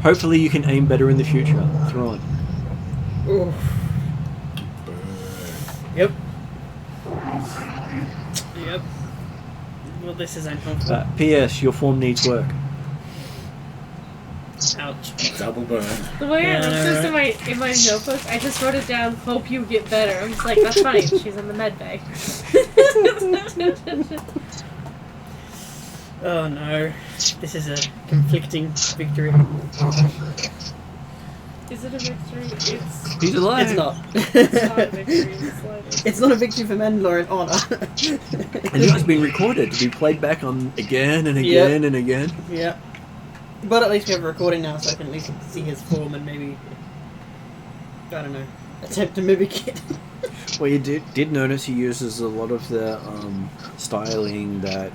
hopefully you can aim better in the future. Thrawn. Oof. Yep. Yep. Well, this is uncomfortable. P.S. Your form needs work. Ouch. Double burn. The way I wrote this in my notebook, I just wrote it down, hope you get better. I'm just like, that's funny, she's in the med bay. Oh no. This is a conflicting victory. Is it a victory? He's alive. It's not. It's not a victory in the slightest. It's not a victory for Mandalorian honor. And it's been recorded to be played back on again and again and again. Yeah. But at least we have a recording now, so I can at least see his form and maybe, I don't know, attempt to mimic it. Well, you did notice he uses a lot of the styling that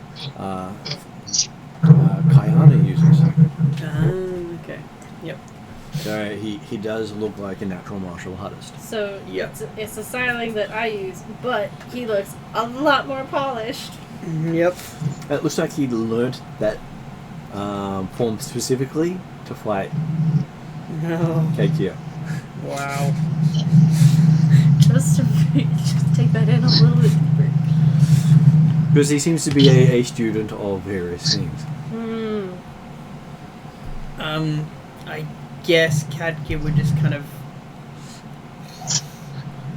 Kayana uses. Okay. Yep. So he does look like a natural martial artist. So Yep. it's a styling that I use, but he looks a lot more polished. Yep. It looks like he learnt that form specifically to fight No. KQ. Wow. Just take that in a little bit deeper. Because he seems to be a student of various things. I guess Kadkia would just kind of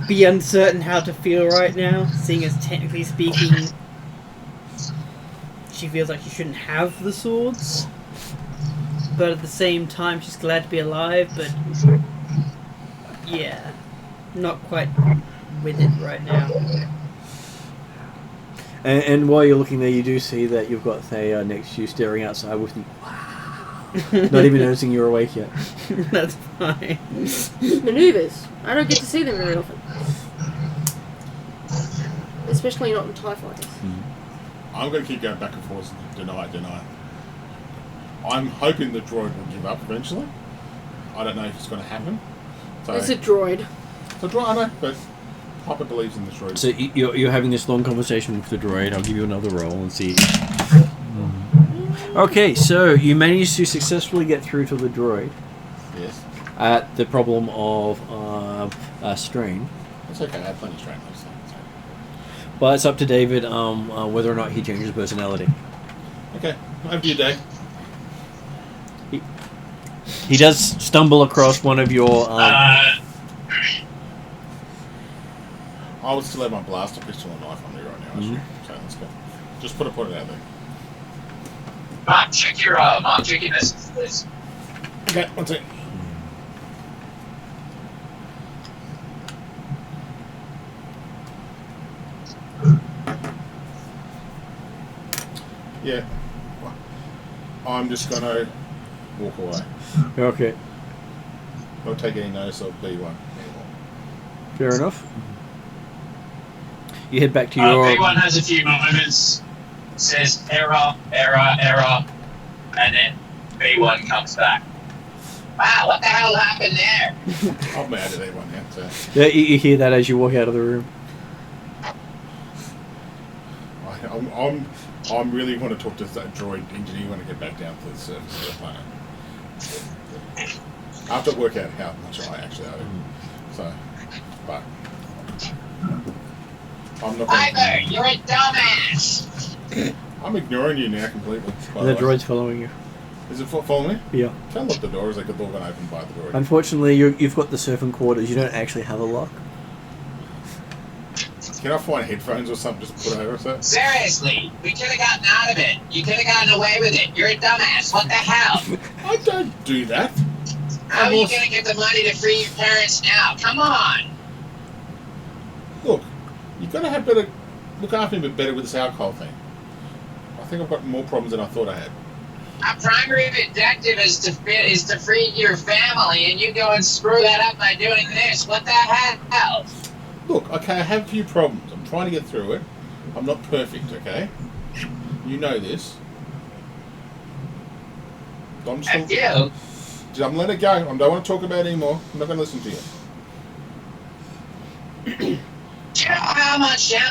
be uncertain how to feel right now, seeing as technically speaking, she feels like she shouldn't have the swords. But at the same time, she's glad to be alive, but yeah, not quite with it right now. And while you're looking there, you do see that you've got Thea next to you staring outside with me. Wow. Not even noticing you're awake yet. That's fine. Maneuvers. I don't get to see them very often. Especially not in TIE fighters. I'm going to keep going back and forth, deny. I'm hoping the droid will give up eventually. I don't know if it's going to happen. So, It's a droid. it's a droid, I know, but Papa believes in the droid. So you're having this long conversation with the droid. I'll give you another roll and see. Okay, so you managed to successfully get through to the droid Yes. at the problem of strain. It's okay, I had plenty of strain last time. But it's up to David whether or not he changes personality. Okay, over to you, Dave. He does stumble across one of your... I would still have my blaster pistol and knife on me right now. So let's go. Just put it out there. Mom, check your messages, please. Okay, one second. Yeah. I'm just gonna walk away. Okay, Not take any notice of B1 anymore. fair enough. You head back to your... B1 has a few moments, says error, and then B1 comes back. Wow, what the hell happened there? I'm mad at A1 now, so Yeah, you hear that as you walk out of the room. I'm really want to talk to that droid engineer when I get back down to the surface of the planet. I have to work out how much I actually owe. So, but I'm not Piper, going you're a dumbass! I'm ignoring you now completely. by And the way. droid's following you. Is it following me? Yeah. Can't lock the door. Is like the door going to open by the droid? Unfortunately, you've got the servant quarters. You don't actually have a lock. Can I find headphones or something just put over so? Seriously, we could have gotten out of it. You could have gotten away with it. You're a dumbass. What the hell? I don't do that. How are you going to get the money to free your parents now? Come on! Look, you've got to have better look after me, but better with this alcohol thing. I think I've got more problems than I thought I had. Our primary objective is to free your family, and you go and screw that up by doing this. What the hell? Look, okay, I have a few problems. I'm trying to get through it. I'm not perfect, okay? You know this. I'm just F you. I'm letting it go. I don't want to talk about it anymore. I'm not going to listen to you. Do you know how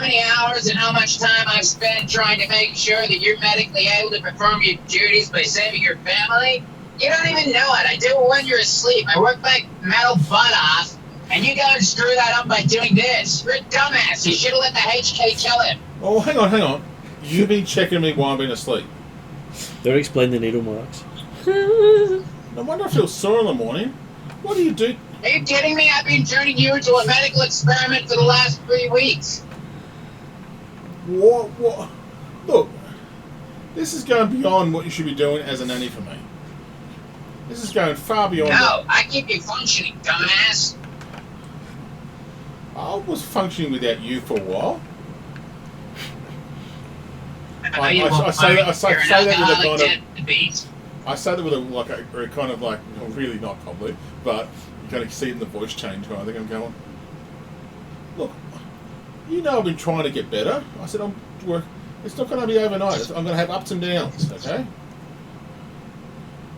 many hours and how much time I've spent trying to make sure that you're medically able to perform your duties by saving your family? You don't even know it. I do it when you're asleep. I work my metal butt off, and you go and screw that up by doing this. You're a dumbass. You should have let the HK kill him. Oh, hang on. You've been checking me while I've been asleep. Don't explain the needle marks. No wonder I feel sore in the morning. What do you do? Are you kidding me? I've been turning you into a medical experiment for the last 3 weeks. What? Look, this is going beyond what you should be doing as a nanny for me. This is going far beyond. No, I keep you functioning, dumbass. I was functioning without you for a while. I say that with a kind of. I say that with a kind of like, well, really not probably, but you kind of see it in the voice change. I think I'm going. Look, you know I've been trying to get better. I said it's not going to be overnight. I'm going to have ups and downs. Okay.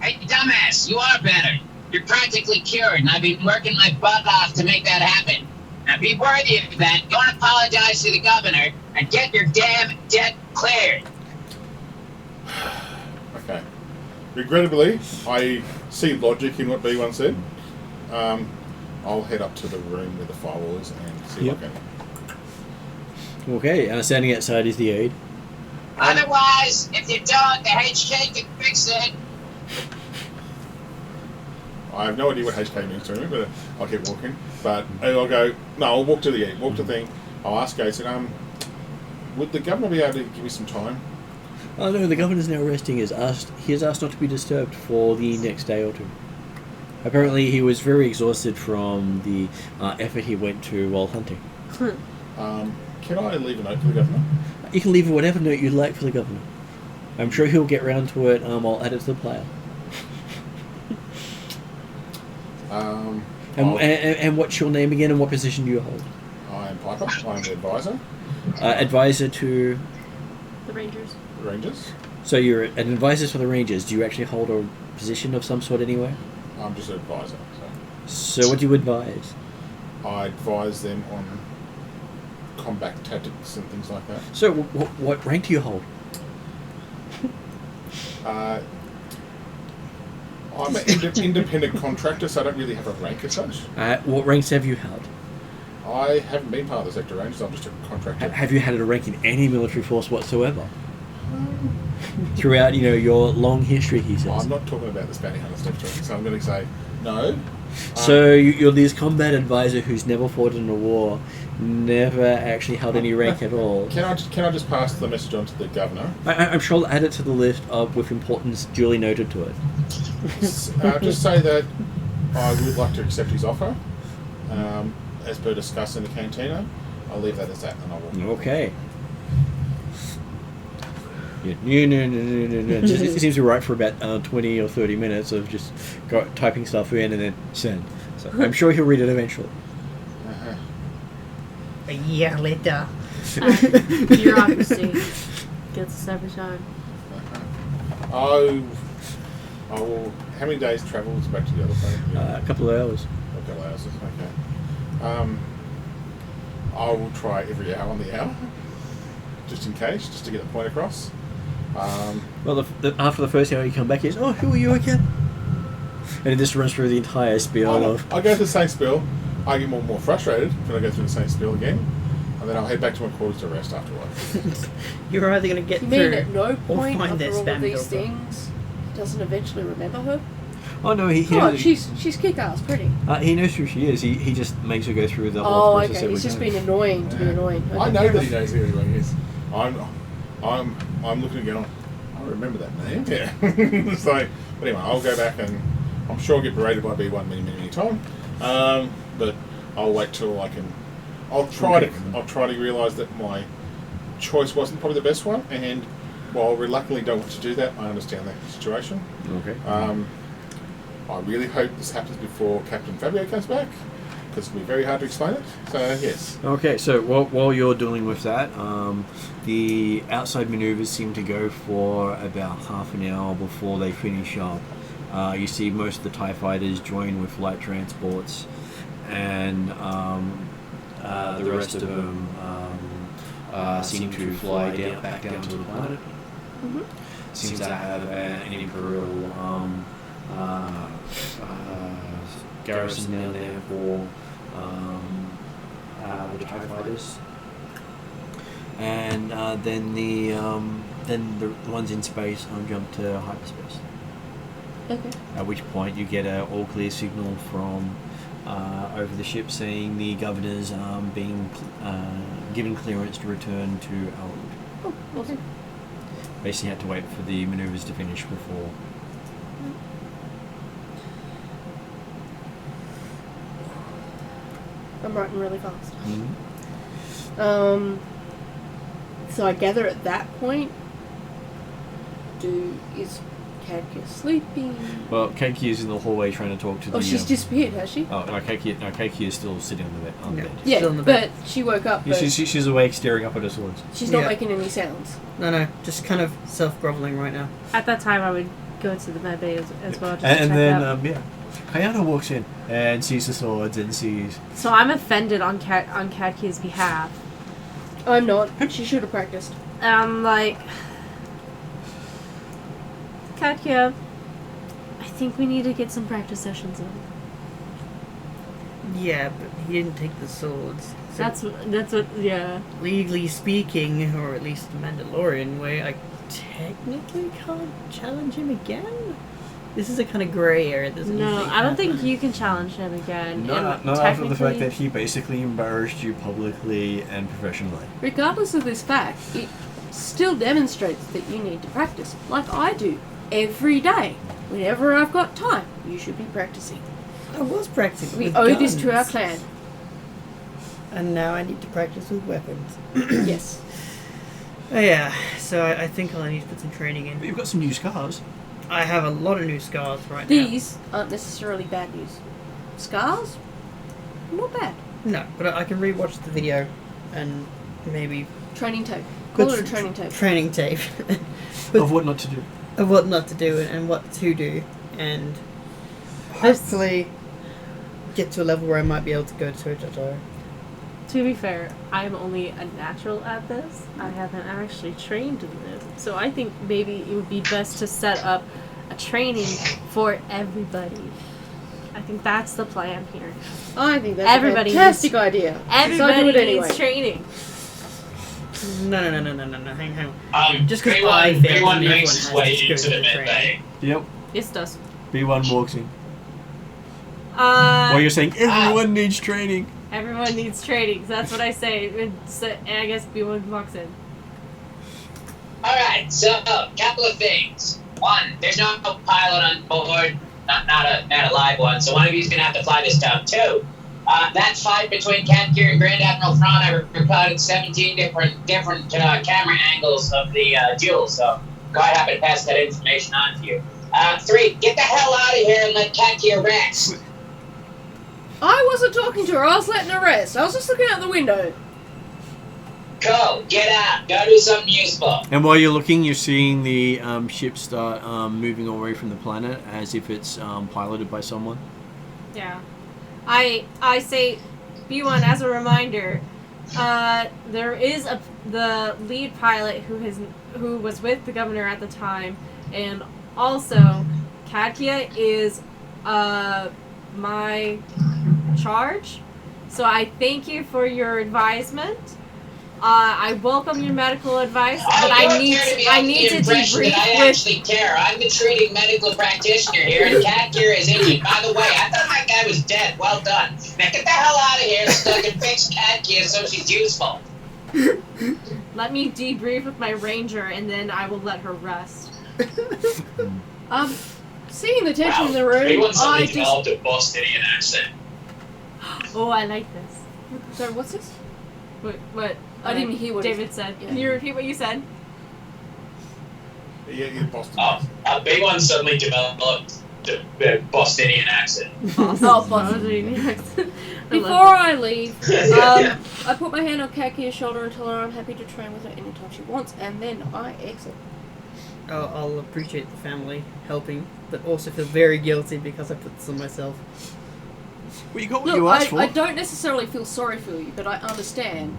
Hey, dumbass, you are better. You're practically cured, and I've been working my butt off to make that happen. Now be worthy of that. Go and apologize to the governor and get your damn debt cleared. Okay. Regrettably, I see logic in what B1 said. I'll head up to the room where the firewall is and see what I can. Okay, standing outside is the aide. Otherwise, if you don't, the HK can fix it. I have no idea what HK means to me, but I'll keep walking. But I'll go. No, I'll walk to the aide. Walk to the thing. I'll ask Gabe. Would the governor be able to give me some time? Oh no, the governor's now resting. He has asked not to be disturbed for the next day or two. Apparently he was very exhausted from the effort he went to while hunting. Can I leave a note for the governor? You can leave whatever note you'd like for the governor. I'm sure he'll get round to it. I'll add it to the player. And what's your name again and what position do you hold? I am Piper. I'm the advisor. Advisor to... The Rangers. Rangers. So you're an advisor for the Rangers. Do you actually hold a position of some sort anywhere? I'm just an advisor. So what do you advise? I advise them on combat tactics and things like that. So what rank do you hold? I'm an independent contractor, so I don't really have a rank as such. What ranks have you held? I haven't been part of the sector range, so I'm just a contractor. Have you had a rank in any military force whatsoever? Throughout, your long history, he says. I'm not talking about this bounty hunter stuff, so I'm going to say no. So you're this combat advisor who's never fought in a war, never actually held any rank at all. Can I just pass the message on to the governor? I'm sure I'll add it to the list with importance duly noted to it. Just say that I would like to accept his offer, as per discussed in the cantina. I'll leave that as that, and I will. Okay. No. It seems to be right for about 20 or 30 minutes of just typing stuff in and then send. So I'm sure he'll read it eventually. A year later. Bureaucracy gets us every time. I will. How many days travel is back to the other planet? A couple of hours. A couple of hours. Okay. I will try every hour on the hour, just in case, just to get the point across. Well, after the first hour you come back, he says, "Oh, who are you again?" And it just runs through the entire spiel of... I go through the same spiel. I get more frustrated when I go through the same spiel again. And then I'll head back to my quarters to rest afterwards. You're either going to get You through mean at no or point find after their all spam of these filter. things doesn't eventually remember her? Oh no, he She's kick-ass pretty. he knows who she is. He just makes her go through the whole Oh, process okay. every He's just time. been annoying to be annoying. Okay, I know fair that he enough. knows who everyone is. I'm looking again. I remember that name. Yeah. So, but anyway, I'll go back and I'm sure I'll get berated by B1 many times. But I'll wait till I can. I'll try to realise that my choice wasn't probably the best one, and while I reluctantly don't want to do that, I understand that situation. Okay. I really hope this happens before Captain Fabio comes back, because it'll be very hard to explain it. So yes. Okay, so while you're dealing with that, the outside manoeuvres seem to go for about half an hour before they finish up. You see most of the TIE fighters join with light transports, and The rest of them seem to fly back down to the planet. Mm-hmm. Seems to have an Imperial garrison down there for the TIE fighters. And then the ones in space jump to hyperspace. Okay. At which point you get an all clear signal from over the ship saying the governor's being given clearance to return to Elrood. Oh, awesome. Basically had to wait for the manoeuvres to finish before. I'm writing really fast. Mm-hmm. So I gather at that point, is Kadka sleeping? Well, Keiki is in the hallway trying to talk to the... Oh, she's disappeared, has she? Oh, no, Keiki is still sitting on the bed. Yeah, Still on the but bed. she woke up. Yeah, But she's awake, staring up at her swords. she's not Yeah. making any sounds. No, just kind of self-groveling right now. At that time, I would go to the med bay as well. Just to And check then, out. Kayana walks in and sees the swords and sees... So I'm offended on Kadkia's behalf. I'm not. She should have practiced. I'm like, Kadkia, I think we need to get some practice sessions in. Yeah, but he didn't take the swords. So That's what. Yeah. legally speaking, or at least the Mandalorian way, I technically can't challenge him again. This is a kind of grey area. No, I don't think you can challenge him again. Not And after the fact technically- that he basically embarrassed you publicly and professionally. Regardless of this fact, it still demonstrates that you need to practice, like I do, every day. Whenever I've got time, you should be practicing. I was practicing. We with owe this to our guns. clan. And now I need to practice with weapons. Yes. Oh, yeah, so I think I'll need to put some training But in. you've got some new scars. I have a lot of new scars right now. These aren't necessarily bad news. Scars? Not bad. No, but I can rewatch the video and maybe Training tape. Call put it a some training tape. training tape But- Of what not to do. of what not to do and what to do, and hopefully get to a level where I might be able to go to a dojo. To be fair, I'm only a natural at this. I haven't actually trained in this. So I think maybe it would be best to set up a training for everybody. I think that's the plan here. I think that's Everybody a fantastic idea. Everybody so I do it needs anyway. training. No, hang on. Just 'cause I B1, failed and B1 everyone makes has his way to go into to the the med training. bay. Yep. Yes, does. B1 walks in. Well, you're saying everyone needs training. Everyone needs training. That's what I say. And I guess B1 walks in. Alright, so, couple of things. One, there's no pilot on board, not a live one, so one of you's gonna have to fly this down. Two, that fight between Katkir and Grand Admiral Thrawn, I recorded 17 different camera angles of the duel, so go ahead, happy to pass that information on to you. Three, get the hell out of here and let Katkir rest. I wasn't talking to her. I was letting her rest. I was just looking out the window. Go, get out, go do something useful. And while you're looking, you're seeing the ship start moving away from the planet as if it's piloted by someone. Yeah. I say, B1, as a reminder, there is the lead pilot who was with the governor at the time, and also Kadkia is my charge. So I thank you for your advisement. I welcome your medical advice, but I need to debrief I with. actually care. I'm the treating medical practitioner here, and Katkir is injured. By the way, I thought that guy was dead. Well done. Now get the hell out of here so I can fix Katkir so she's useful. Let me debrief with my ranger, and then I will let her rest. Seeing the tension Wow, in the room, everyone I suddenly just... developed a Bostonian accent. Oh, I like this. Sorry, what's this? What? I didn't hear what David said. Yeah. Can you repeat what you said? Yeah, Boston. B1 suddenly developed the Bostonian accent. Oh, Boston. Before I leave, I put my hand on Kakia's shoulder and tell her I'm happy to train with her anytime she wants, and then I exit. I'll appreciate the family helping, but also feel very guilty because I put this on myself. Well, you got what Look, you asked for. I don't necessarily feel sorry for you, but I understand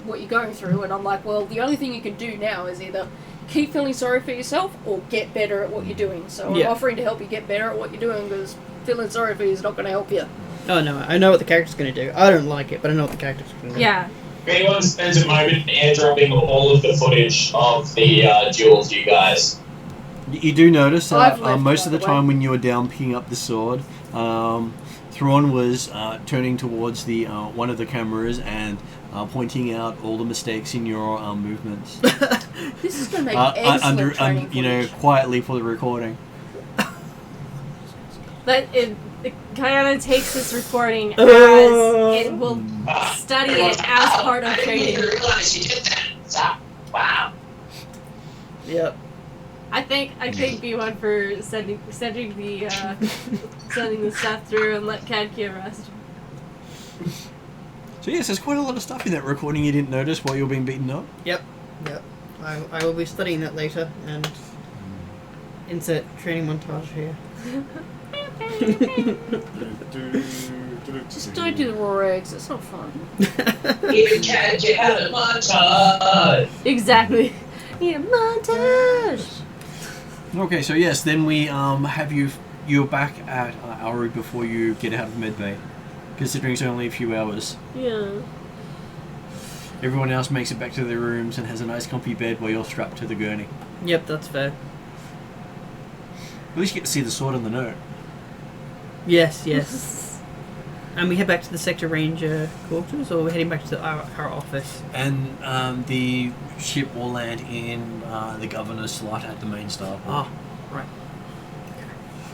what you're going through, and I'm like, well, the only thing you can do now is either keep feeling sorry for yourself or get better at what you're doing. So Yeah. I'm offering to help you get better at what you're doing, because feeling sorry for you is not going to help you. Oh no, I know what the character's going to do. I don't like it, but I know what the character's going to do. Yeah. If anyone spends a moment airdropping all of the footage of the duels, you guys. You do notice I've that left, most of by the the time way. when you were down picking up the sword, Thrawn was turning towards the one of the cameras and pointing out all the mistakes in your movements. This is going to make excellent training footage. Quietly for the recording. But Kayana takes this recording as it will study it as part of I didn't training. even realize you did that. Wow. Yep. I thank B1 for sending the sending the stuff through and let Kadkia rest. So yes, there's quite a lot of stuff in that recording you didn't notice while you were being beaten up. Yep. I will be studying that later and insert training montage here. Just don't do the raw eggs, it's not fun. Even can't get out of montage. Exactly. Need a montage. Okay, so yes, then we have you're back at Elrood before you get out of medbay, considering it's only a few hours. Yeah. Everyone else makes it back to their rooms and has a nice comfy bed while you're strapped to the gurney. Yep, that's fair. At least you get to see the sword and the note. Yes. And we head back to the Sector Ranger quarters, or we're heading back to our office? And the ship will land in the governor's slot at the main starport. Ah, right.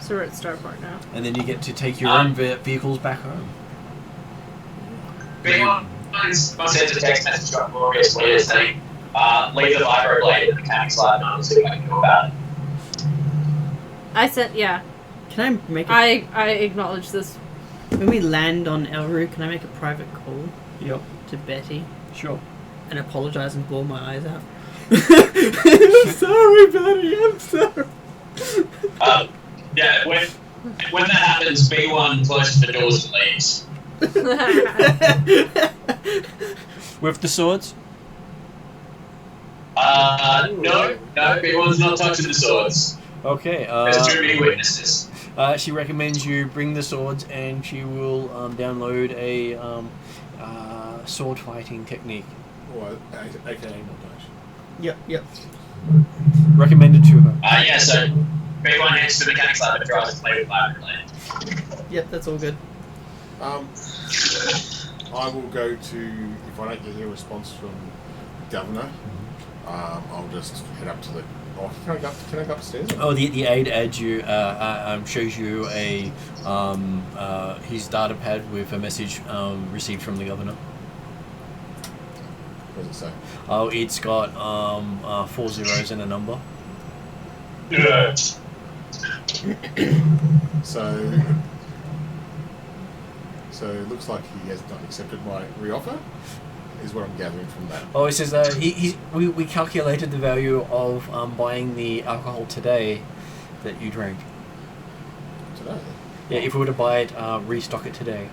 So we're at Starport now. And then you get to take your own vehicles back home. If anyone sends a text message to Glorious later saying, leave the vibroblade in the mechanics lab and I'll see what I can do about it. I said, yeah. Can I make I acknowledge this. when we land on Elrood, can I make a private call Yep. to Betty Sure. and apologise and bawl my eyes out? I'm sorry, Betty. I'm sorry. Yeah, when that happens, B1 closes the doors and leaves. With the swords? No, B1's not touching the swords. Okay. There's too many witnesses. She recommends you bring the swords, and she will download a sword fighting technique. Or AKA montage. Yep. Recommended to her. Yeah, so B1 heads to the mechanics lab and tries to play with vibroblade. Yep, that's all good. I will go to, if I don't get a response from Governor, I'll just head up to the. Oh, can I go upstairs? Oh, the aide adds you, shows you a his data pad with a message received from the governor. What does it say? Oh, it's got 4 zeros and a number. Yeah. So it looks like he has not accepted my reoffer, is what I'm gathering from that. Oh, it says we calculated the value of buying the alcohol today that you drank. Today? Yeah, if we were to buy it, restock it today.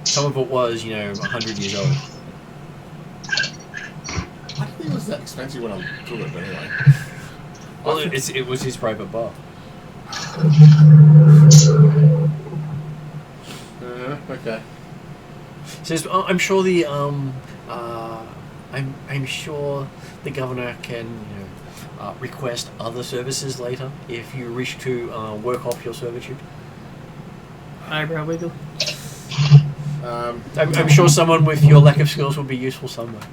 Some of it was, 100 years old. I didn't think it was that expensive when I took it, but anyway. Well, it was his private bar. Okay. It says, I'm sure the I'm sure the governor can request other services later if you wish to work off your servitude. Eyebrow wiggle. I'm sure someone with your lack of skills will be useful somewhere.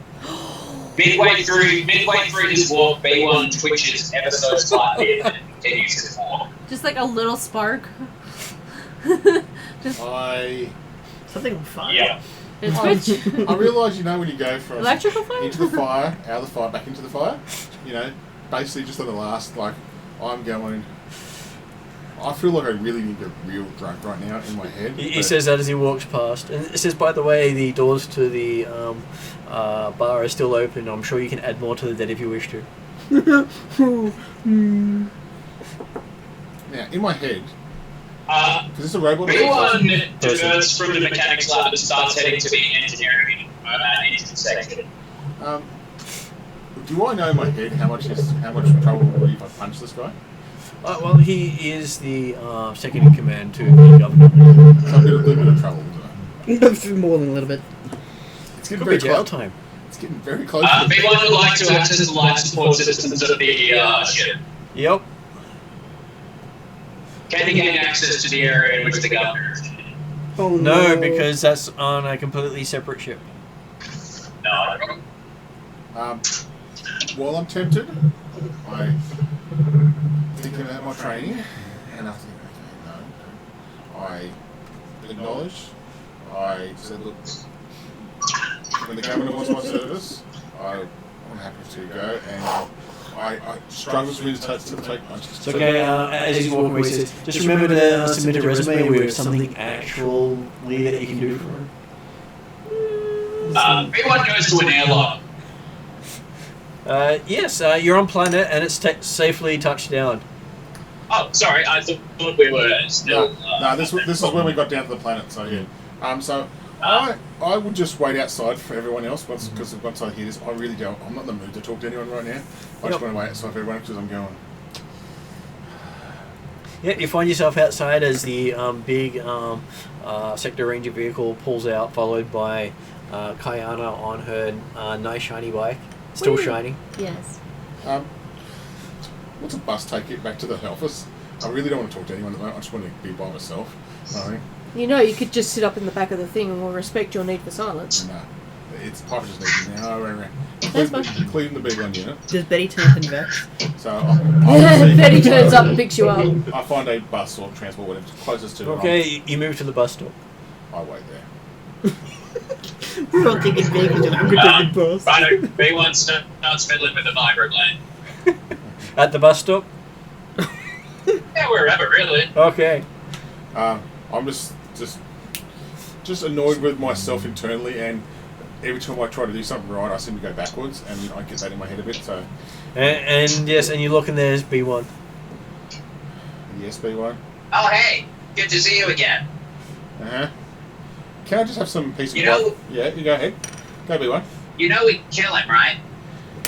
Midway through this walk, B1 twitches ever so slightly and continues his walk. Just like a little spark. Something on fire. Yeah. It's twitch. I realise, when you go from Electrical fire? into the fire, out of the fire, back into the fire, basically just on the last, I'm going, I feel like I really need to get real drunk right now in my head. He says that as he walks past. And it says, by the way, the doors to the bar are still open. I'm sure you can add more to the dead if you wish to. Now, in my head, Is this a robot? B1 diverts from the mechanics lab and starts heading to the engineering section. Do I know in my head how much trouble will be if I punch this guy? Well, he is the second in command to the governor. So I'm in a little bit of trouble, isn't More than a little bit. It's getting Could be very jail close. time. It's getting very close. B1 would like to access the life support systems of the ship. Yep. Can he gain access to the area in which the governor is? Oh No, because that's on a completely separate ship. No. While I'm tempted, I think about my training, and I think, okay, no. I acknowledge. I said, look, when the governor wants my service, I'm happy to go, and I struggle to take punches. It's okay, as he's walking away, he says, just remember to submit a resume with something actually that you can do for him. B1 goes to an airlock. Yes, you're on planet and it's safely touched down. Oh, sorry, I thought we were still... No, this is when we got down to the planet, so yeah. So I would just wait outside for everyone else, because once I hear this, I really don't. I'm not in the mood to talk to anyone right now. I just want to wait outside for everyone because I'm going. Yeah, you find yourself outside as the big Sector Ranger vehicle pulls out, followed by Kayana on her nice shiny bike. Still shiny. Yes. What's a bus take it back to the office? I really don't want to talk to anyone at the moment. I just want to be by myself. You know, you could just sit up in the back of the thing and we'll respect your need for silence. No, it's Piper just needs me now. That's fine. Including the B1 unit. Does Betty turn up in Vex? So Betty turns up and picks you up. I find a bus or transport, whatever's closest to. Okay, you move to the bus stop. I wait there. We're all taking advantage of undertaken boss. Right, B1 starts fiddling with the microplane. At the bus stop? Yeah, wherever, really. Okay. I'm just annoyed with myself internally, and every time I try to do something right, I seem to go backwards, and I get that in my head a bit. So. And yes, and you look and there's B1. Yes, B1. Oh, hey, good to see you again. Can I just have some peace You of know- mind? Yeah, you go ahead. Go B1. You know we can kill him, right?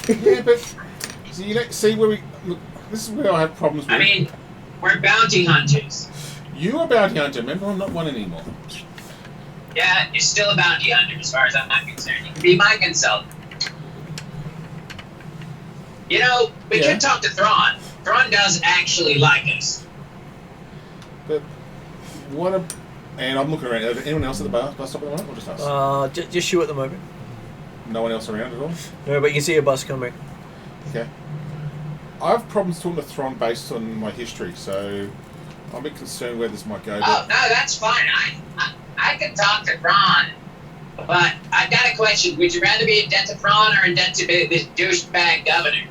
Yeah, but see where we look. This is where I have problems with. I mean, we're bounty hunters. You are bounty hunter. Remember, I'm not one anymore. Yeah, you're still a bounty hunter as far as I'm concerned. You can be my consultant. You know, we Yeah. could talk to Thrawn. Thrawn does actually like us. But what a. And I'm looking around. Anyone else at the bus stop at the moment, or just us? Just you at the moment. No one else around at all. No, but you can see a bus coming. Okay. I have problems talking to Thrawn based on my history, so I'm a bit concerned where this might go. Oh, no, that's fine. I can talk to Thrawn. But I've got a question. Would you rather be in debt to Thrawn or in debt to this douchebag governor?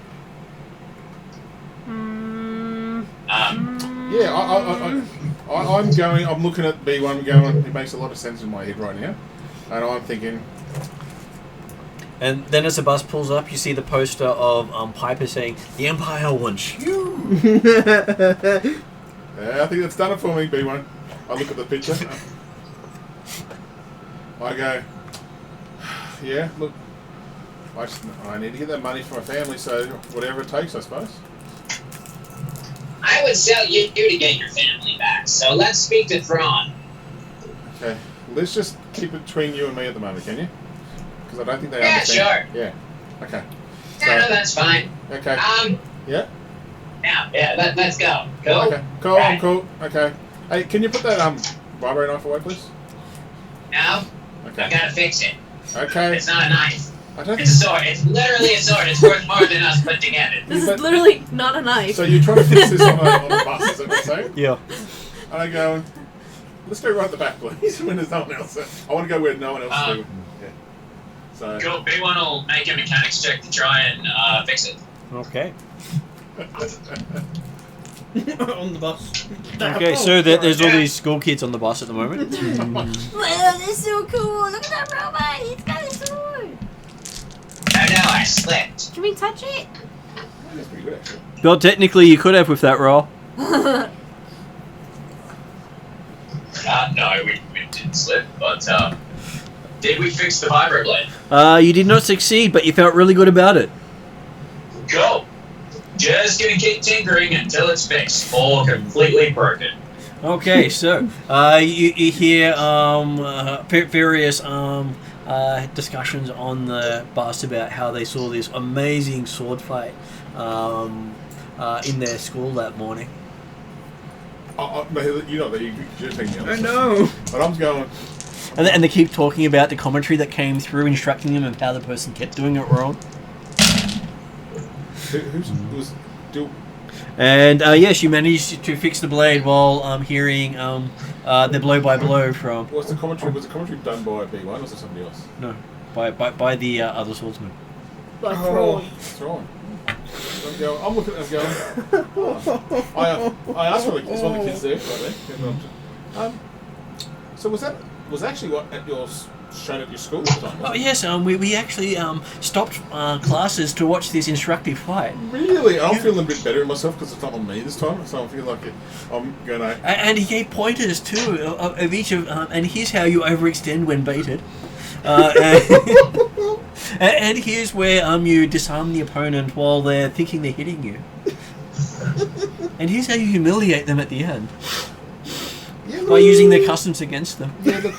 Yeah, I'm looking at B1 going, it makes a lot of sense in my head right now. And I'm thinking... And then as the bus pulls up, you see the poster of Piper saying, "The Empire wants you." Yeah, I think that's done it for me, B1. I look at the picture. I go, yeah, look, I need to get that money for my family, so whatever it takes, I suppose. I would sell you to get your family back, so let's speak to Thrawn. Okay, let's just keep it between you and me at the moment, can you? Because I don't think they Yeah, understand. sure. Yeah, okay. Yeah, no, that's fine. Okay. Yeah? Yeah, let's go. Cool? Okay, cool, Right. I'm cool. Okay. Hey, can you put that barbary knife away, please? No, Okay. I gotta fix it. Okay. It's not a knife. I don't It's a sword. It's literally a sword. It's worth more than us put together. This But- is literally not a knife. So you're trying to fix this on the bus, is that what you're saying? Yeah. And I go, let's go right at the back, please, when there's no one else. I want to go where no one else is. Yeah. So. Cool, B1 will make a mechanics check to try and fix it. Okay. On the bus. Okay, so there's all these school kids on the bus at the moment. Wow, that's so cool. Look at that robot. He's got a sword. Oh no, I slipped. Can we touch it? That's pretty good, actually. Well, technically you could have with that roll. it, but did we fix the vibroblade? You did not succeed, but you felt really good about it. Go. Just gonna keep tinkering until it's fixed or completely broken. Okay, so you hear various discussions on the bus about how they saw this amazing sword fight in their school that morning. You know that you're thinking. I know. But I'm going. And they keep talking about the commentary that came through, instructing them of how the person kept doing it wrong. And yes, you managed to fix the blade while hearing the blow by blow from. Was the commentary done by B1 or was it somebody else? No, by the other swordsman. By Thrawn. Thrawn. I'm looking at them going. I asked for it's one of the kids there, right there. So was actually what at your shown at your school at the time? Oh yes, we actually stopped classes to watch this instructive fight. Really? I'm feeling a bit better in myself because it's not on me this time, so I feel like I'm going to... And he gave pointers too of each of... and here's how you overextend when baited. And here's where you disarm the opponent while they're thinking they're hitting you. And here's how you humiliate them at the end. Yeah, by using their customs against them. Yeah,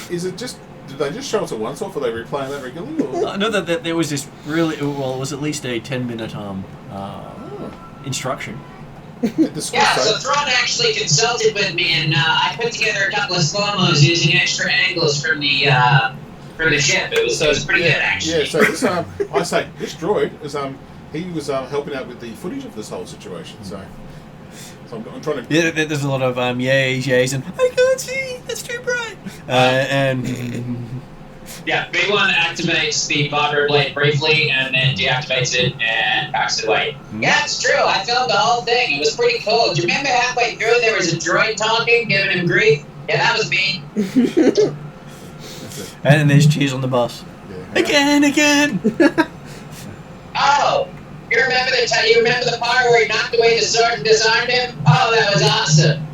is it just... Did they just show us it once off, or are they replaying that regularly? Or? I know that there was this really... Well, it was at least a 10-minute instruction. Yeah, so Thrawn actually consulted with me, and I put together a couple of slow-mos using extra angles from the ship. It was pretty good, actually. Yeah, so this, I say, this droid, is, he was helping out with the footage of this whole situation, so I'm trying to... Yeah, there's a lot of yays, and I can't see, that's too bright. And... Yeah, B1 activates the vibroblade briefly and then deactivates it and backs it away. Yeah, it's true. I filmed the whole thing. It was pretty cool. Do you remember halfway through there was a droid talking, giving him grief? Yeah, that was me. And then there's cheese on the bus. Yeah. Again! Oh! You remember the part where he knocked away the sword and disarmed him? Oh, that was awesome.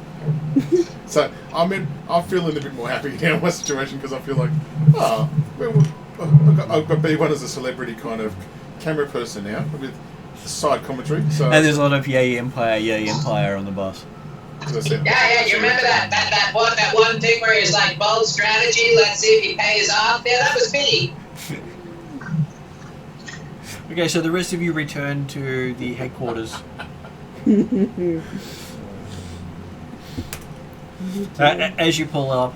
So, I'm feeling a bit more happy now in my situation because I feel like, I've got B1 as a celebrity kind of camera person now with side commentary. So and there's a lot of yay Empire on the bus. Yeah, you remember that one thing where he's like, bold strategy, let's see if he pays off? Yeah, that was me. Okay, so the rest of you return to the headquarters. As you pull up,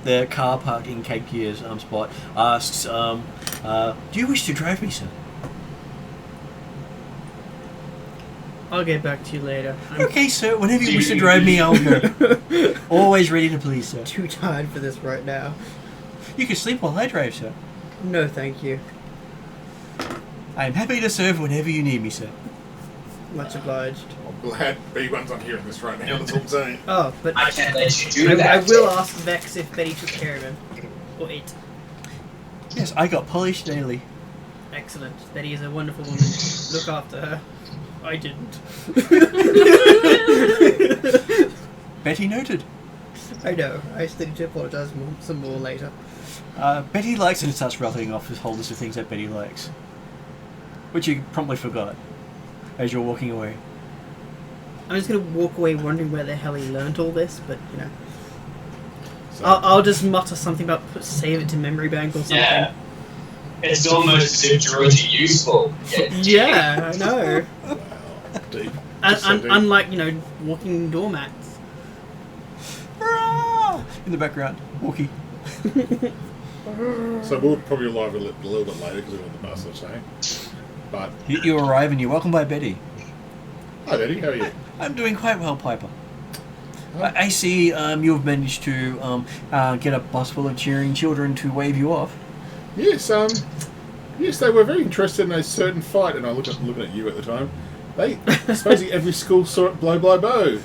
the car parked in Cape Gear's spot asks, do you wish to drive me, sir? I'll get back to you later. Okay, sir, whenever you wish to drive me, I'll go. Always ready to please, sir. Too tired for this right now. You can sleep while I drive, sir. No, thank you. I am happy to serve whenever you need me, sir. Much obliged. I'm glad B1's not hearing this right now, that's all I'm saying. Oh, but I can't let you do that. I will ask Vex if Betty took care of him. Or it. Yes, I got polished daily. Excellent. Betty is a wonderful woman. Look after her. I didn't. Betty noted. I know. I still need to apologise some more later. Betty likes and starts rattling off a whole list of things that Betty likes. Which you promptly forgot as you're walking away. I'm just going to walk away wondering where the hell he learnt all this, but, you know. So, I'll just mutter something about save it to memory bank or something. Yeah. It's almost as if droids are useful. Yeah, I know. Wow. Deep. Unlike, you know, walking doormats. In the background, walkie. So we'll probably arrive a little bit later because we're on the bus, let's say. But You arrive and you're welcomed by Betty. Hi Betty, how are you? I'm doing quite well, Piper. I see you've managed to get a bus full of cheering children to wave you off. Yes, yes, they were very interested in a certain fight, and I looking at you at the time. They supposedly every school saw it blow by blow,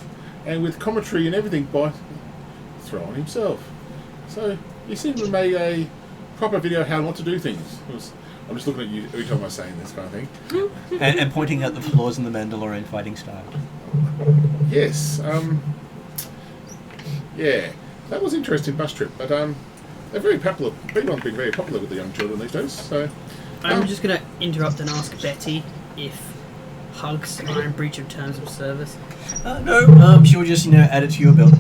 and with commentary and everything by Thrawn himself. So you seem to have made a proper video how not to do things. I'm just looking at you every time I'm saying this kind of thing. and pointing out the flaws in the Mandalorian fighting style. Yes, Yeah, that was interesting bus trip, but they're very popular. B1's been very popular with the young children these days. So I'm just going to interrupt and ask Betty if hugs are in breach of terms of service. No, she'll just add it to your bill.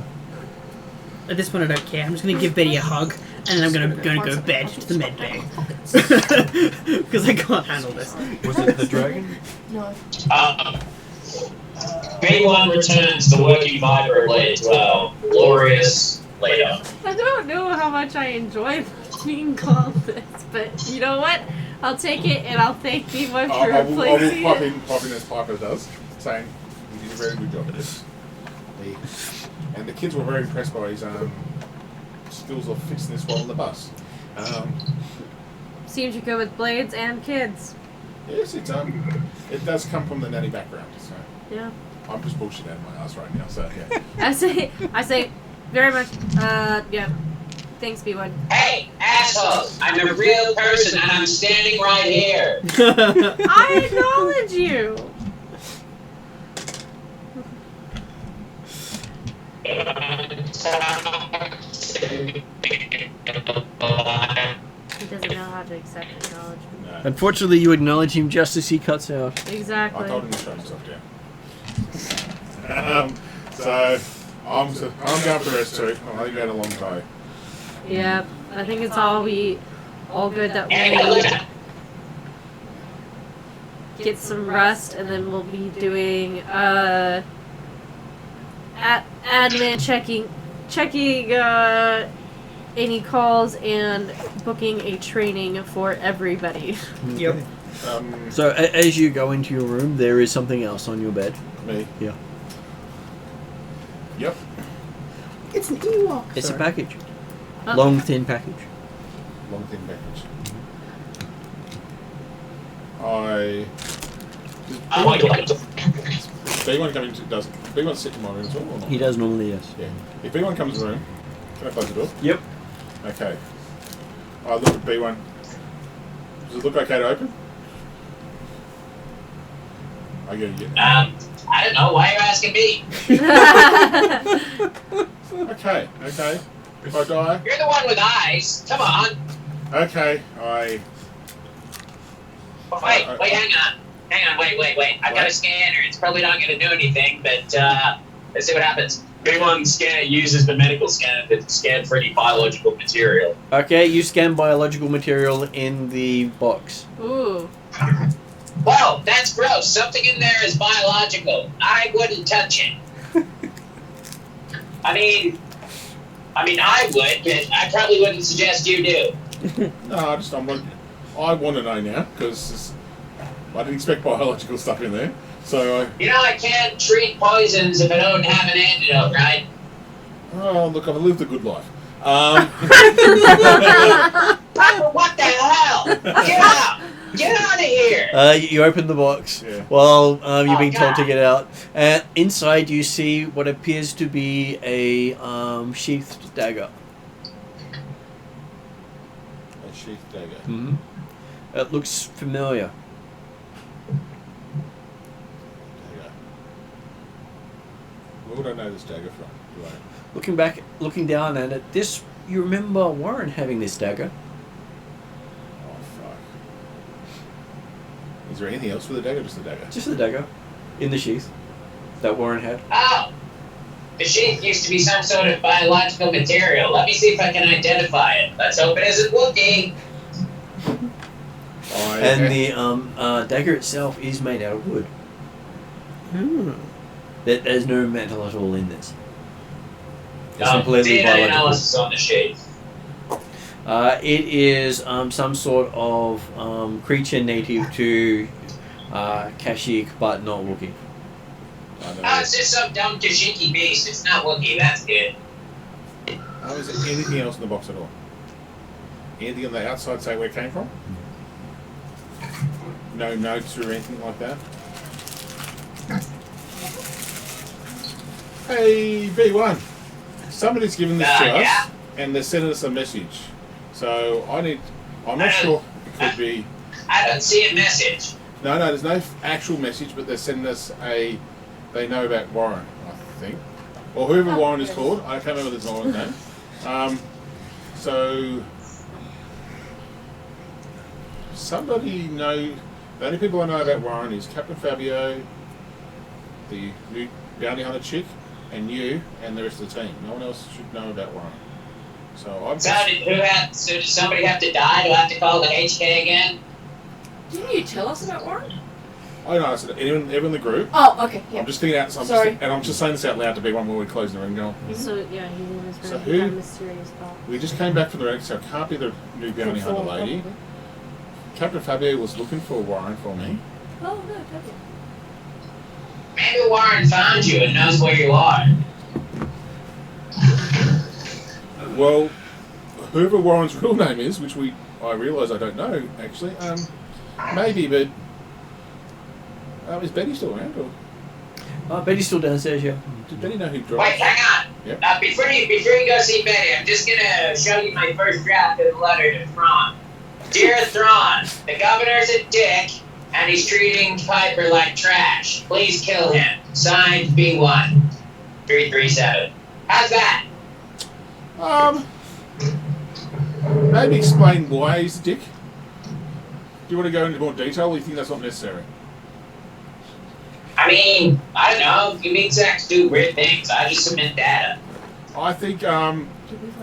At this point, I don't care. I'm just going to give Betty a hug, and then I'm going to go to bed to the med bay because I can't handle this. Was it the dragon? No. B1 returns the working vibrate to our glorious later. I don't know how much I enjoy being called this, but you know what? I'll take it and I'll thank B1 for I will replacing pop it. in as Piper does, saying he did a very good job at this. And the kids were very impressed by his skills of fixing this while on the bus. Seems you're good with blades and kids. Yes, it does come from the nanny background. So Yeah. I'm just bullshitting out of my ass right now. So yeah. I say very much, yeah. Thanks, B1. Hey, assholes! I'm a real person and I'm standing right here. I acknowledge you! He doesn't know how to accept acknowledgement. No. Unfortunately, you acknowledge him just as he cuts out. Exactly. I told him to show himself down. So I'm going for rest too. I think we had a long day. Yeah, I think it's all good that Hey, look we at get some rest, and then we'll be doing admin checking any calls and booking a training for everybody. Yep. So as you go into your room, there is something else on your bed. Me. Yeah. Yep. It's an Ewok. It's a Sorry. package. Oh. Long, thin package. Long thin package. B1 coming to does B1 sit in my room as well or not? He does normally, yes. Yeah. If B1 comes in the room, can I close the door? Yep. Okay. I look at B1. Does it look okay to open? I get it. I don't know. Why are you asking me? Okay. If I die, You're the one with eyes. Come on. okay. Wait, hang on. Wait. I've got a scanner. It's probably not going to do anything, but let's see what happens. B1 scanner uses the medical scanner to scan for any biological material. Okay, you scan biological material in the box. Ooh. Whoa, that's gross. Something in there is biological. I wouldn't touch it. I mean, I would, but I probably wouldn't suggest you do. No, I want to know now because I didn't expect biological stuff in there. So You know, I can't treat poisons if I don't have an antidote, right? look, I've lived a good life. Papa, what the hell? Get out! Get out of here! You open the box. Yeah. Well, you're being told to God. get out. Inside, you see what appears to be a sheathed dagger. A sheath dagger. Mm-hmm. It looks familiar. Dagger. Where would I know this dagger from? Do I? Looking down at it, you remember Warren having this dagger. Oh fuck. Is there anything else with the dagger? Just the dagger. Just the dagger in the sheath that Warren had. Oh! The sheath used to be some sort of biological material. Let me see if I can identify it. Let's hope it isn't Wookiee. And the dagger itself is made out of wood. There's no metal at all in this. It's completely DNA biological. analysis on the sheath. It is some sort of creature native to Kashyyyk, but not Wookiee. Oh, it's just some dumb Kashyyyk beast. It's not Wookiee. That's good. Is there anything else in the box at all? Anything on the outside say where it came from? No notes or anything like that? Hey, B1. Somebody's given this to yeah? us, and they're sending us a message. So I'm not sure. It could be. I don't see a message. No, there's no actual message, but they're sending us they know about Warren, I think. or whoever Warren is called. I can't remember the Zoran's name. So somebody know. The only people I know about Warren is Captain Fabio, the new bounty hunter chick, and you, and the rest of the team. No one else should know about Warren. So I'm. So does somebody have to die? Do I have to call the HK again? Didn't you tell us about Warren? I know. I said everyone in the group. Oh, okay. Yeah. I'm just thinking out. So Sorry. I'm just saying this out loud to be one where we close the ring now. So yeah, he was So very who- mysterious thought. We just came back from the rank, so it can't be the new bounty hunter lady. Captain Fabio was looking for Warren for me. Oh, no, okay. Maybe Warren found you and knows where you are. Well, whoever Warren's real name is, which I realise I don't know actually. Maybe, but is Betty still around? Or Betty's still downstairs, yeah. did Betty know who dropped? Wait, hang on. Yep. Before you go see Betty, I'm just gonna show you my first draft of the letter to Thrawn. Dear Thrawn, the governor's a dick, and he's treating Piper like trash. Please kill him. Signed, B1 337. How's that? Maybe explain why he's a dick. Do you want to go into more detail, or you think that's not necessary? I mean, I don't know. Meat execs do weird things. I just submit data. I think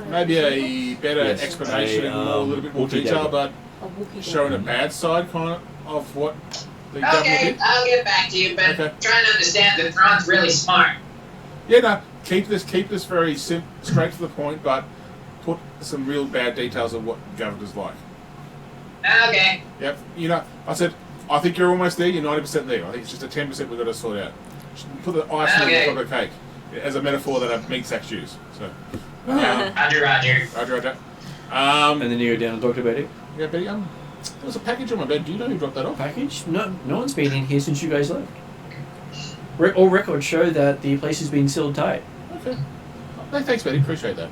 maybe a better Yes, explanation, a a little bit more Wookiee detail, data. but A Wookiee showing a data. bad side kind of what the government Okay, did. I'll get back to you, but Okay. trying to understand that Thrawn's really smart. Yeah, no, keep this very straight to the point, but put some real bad details of what the governor's like. Okay. Yep, I said, I think you're almost there, you're 90% there. I think it's just a 10% we've got to sort out. Just put the icing on the top of the cake, as a metaphor that a meat sacks use. So, Roger. Roger. And then you go down and talk to Betty. Yeah, Betty, there was a package on my bed. Do you know who dropped that off? Package? No one's been in here since you guys left. All records show that the place has been sealed tight. Okay. No, thanks, Betty. Appreciate that.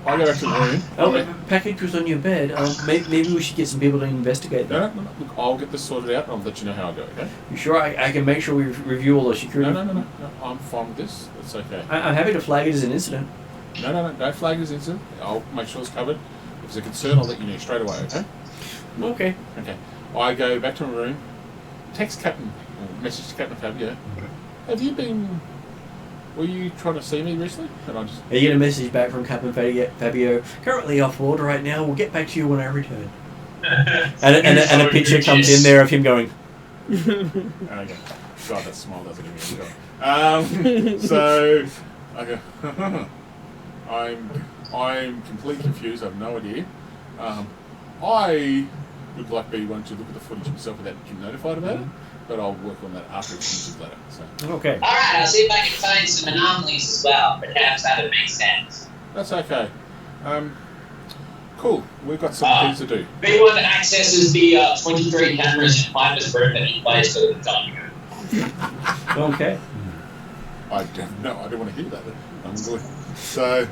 I'll go back to the room. Oh, the package was on your bed. Maybe we should get some people to investigate that. No. Look, I'll get this sorted out and I'll let you know how I go, okay? You sure I can make sure we review all the security? No. I'm fine with this. It's okay. I'm happy to flag it as an incident. No. Don't flag this incident. I'll make sure it's covered. If there's a concern, I'll let you know straight away, okay? Okay. Okay. I go back to my room, text Captain, message to Captain Fabio. Were you trying to see me recently? And I just... You get a message back from Captain Fabio. Currently off board right now. We'll get back to you when I return. And a picture comes in there of him going. Okay. God, that smile doesn't give me a So I go. I'm completely confused. I have no idea. I would like B1 to look at the footage himself without getting notified about it, but I'll work on that after he finishes his letter. So Okay. Alright, I'll see if I can find some anomalies as well. Perhaps that would make sense. that's okay. Cool. We've got some things to do. B1 accesses the 23 cameras in Piper's room that he plays for the time ago. Okay. I don't know. I don't want to hear that. I'm good. So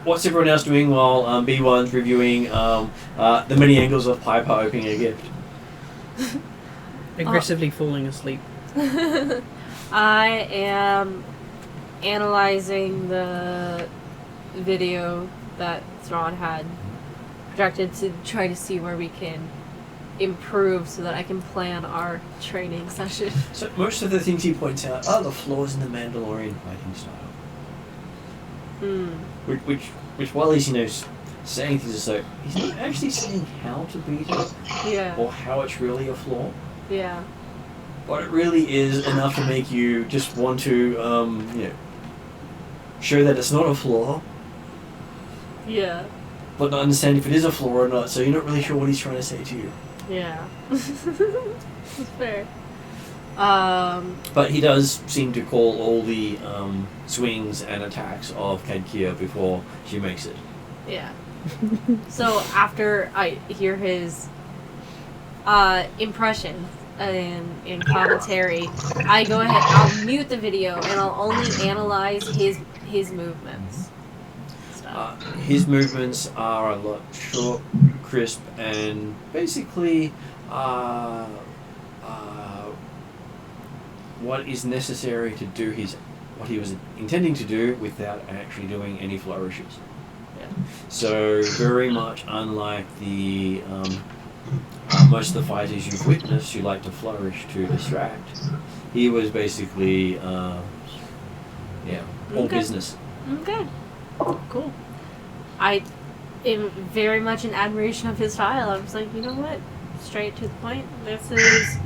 what's everyone else doing while B1's reviewing the many angles of Piper opening a gift? Aggressively falling asleep. I am analyzing the video that Thrawn had projected to try to see where we can improve so that I can plan our training session. So most of the things he points out are the flaws in the Mandalorian fighting style. Which while he's saying things as though he's not actually saying how to beat it Yeah. or how it's really a flaw. Yeah. But it really is enough to make you just want to show that it's not a flaw, Yeah. but not understand if it is a flaw or not. So you're not really sure what he's trying to say to you. Yeah. That's fair. But he does seem to call all the swings and attacks of Kadkia before she makes it. Yeah. So after I hear his impressions and commentary, I go ahead, I'll mute the video and I'll only analyze his movements. His movements are a lot short, crisp, and basically what is necessary to do his what he was intending to do without actually doing any flourishes. Yeah. So very much unlike the most of the fighters you've witnessed who like to flourish to distract, he was basically all Okay. business. Okay. Cool. I am very much in admiration of his style. I was like, you know what? Straight to the point. This is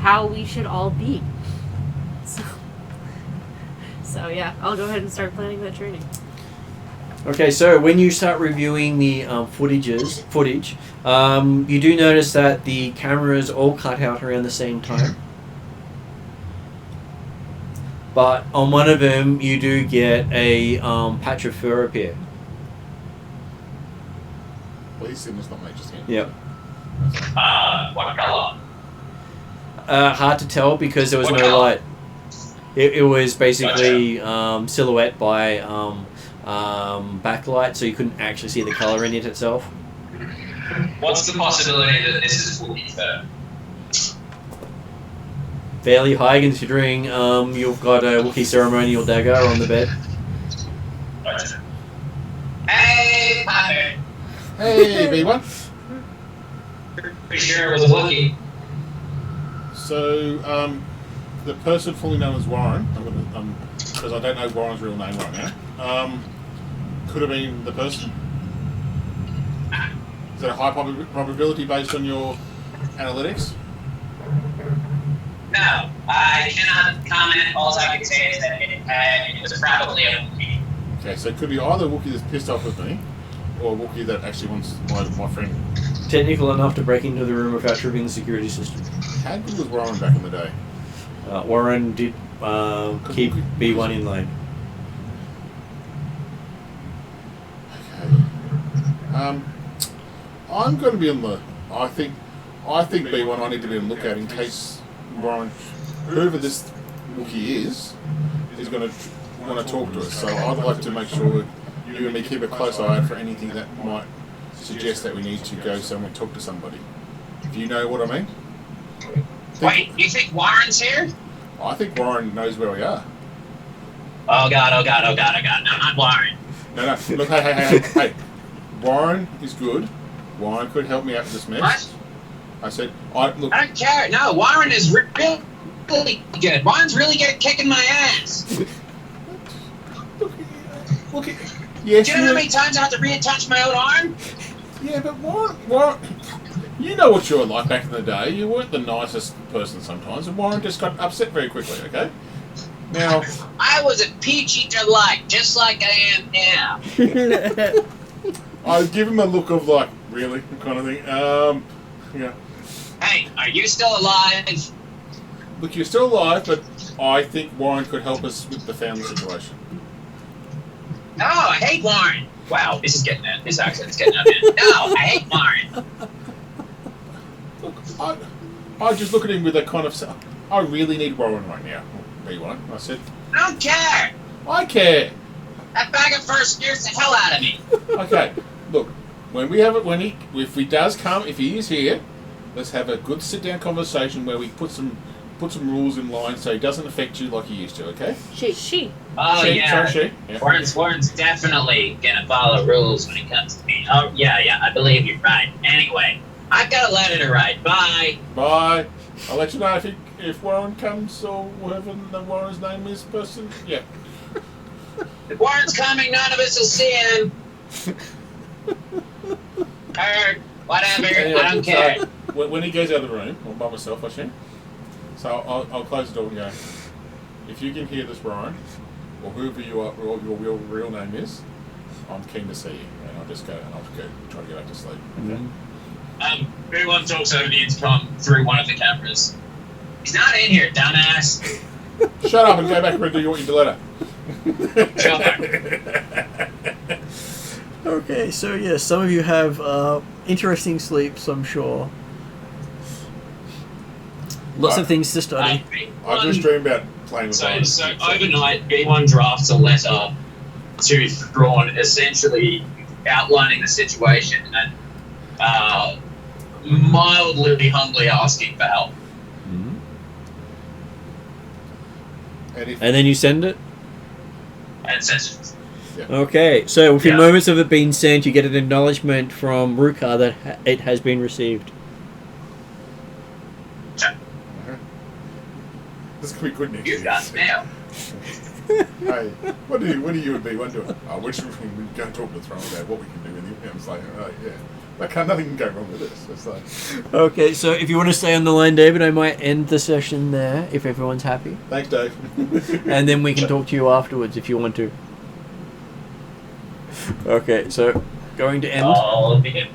how we should all be. So yeah, I'll go ahead and start planning that training. Okay, so when you start reviewing the footage, you do notice that the cameras all cut out around the same time. But on one of them, you do get a patch of fur appear. Please, Sim, not make just Yep. What colour? Hard to tell because there was What no colour? light. It was basically silhouette by backlight, so you couldn't actually see the color in it itself. What's the possibility that this is Wookiee fur? Fairly high considering you've got a Wookiee ceremonial dagger on the bed. Hey, Potter. Hey, B1. Pretty sure it was a Wookiee. So, the person fully known as Warren, because I don't know Warren's real name right now, could have been the person. Is that a high probability based on your analytics? No, I cannot comment. All I can say is that it was probably a Wookiee. Okay, so it could be either a Wookiee that's pissed off with me, or a Wookiee that actually wants my friend. Technical enough to break into the room without tripping the security system. How good was Warren back in the day? Warren did keep B1 in lane. Okay. I'm going to be on the. I think B1. I need to be on the lookout in case Warren, whoever this Wookiee is going to want to talk to us. So I'd like to make sure you and me keep a close eye out for anything that might suggest that we need to go somewhere and talk to somebody. Do you know what I mean? Wait, you think Warren's here? I think Warren knows where we are. Oh god. No, not Warren. No. Look, hey. Warren is good. Warren could help me out with this mess. What? I said, look. I don't care. No, Warren is really good. Warren's really good at kicking my ass. Look. Yes. Do you know how many times I have to reattach my own arm? Yeah, but Warren, you know what you were like back in the day. You weren't the nicest person sometimes, and Warren just got upset very quickly, okay? Now... I was a peachy delight, just like I am now. I give him a look of like, really, kind of thing. Yeah. Hey, are you still alive? Look, you're still alive, but I think Warren could help us with the family situation. No, I hate Warren. Wow, this accent's getting out there. No, I hate Warren. Look, I just look at him with a kind of, I really need Warren right now. B1. I said, I don't care. I care. That bag of fur scares the hell out of me. Okay, look, if he does come, if he is here, let's have a good sit-down conversation where we put some rules in line so he doesn't affect you like he used to, okay? She. Oh, yeah. Sorry, yeah. Warren's definitely gonna follow rules when it comes to me. Oh, yeah, I believe you're right. Anyway, I've got a letter to write. Bye. Bye. I'll let you know if Warren comes or whatever the Warren's name is, person. Yeah. If Warren's coming, none of us will see him. Or whatever, I don't care. So, when he goes out of the room, I'm by myself, I think. So I'll close the door and go, if you can hear this, Brian, or whoever you are, or your real name is, I'm keen to see you. And I'll just go try to get back to sleep. Okay? Everyone talks over the intercom through one of the cameras. He's not in here, dumbass. Shut up and go back and do what you do later. Okay, so yes, some of you have interesting sleeps, I'm sure. Lots of things to study. I just dream about playing with So Warren. overnight, B1 drafts a letter to Thrawn, essentially outlining the situation and mildly, humbly asking for help. And then you send it? and sent it. Okay, so within Yeah. moments of it being sent, you get an acknowledgement from Rukar that it has been received. This could be good news. You got mail. Hey, what do you and me want to do? Which we go talk to the throne about what we can do with you. I'm like, yeah, nothing can go wrong with this. It's like, Okay, so if you want to stay on the line, David, I might end the session there if everyone's happy, thanks, Dave. and then we can talk to you afterwards if you want to. Okay, so going to end. I'll be good.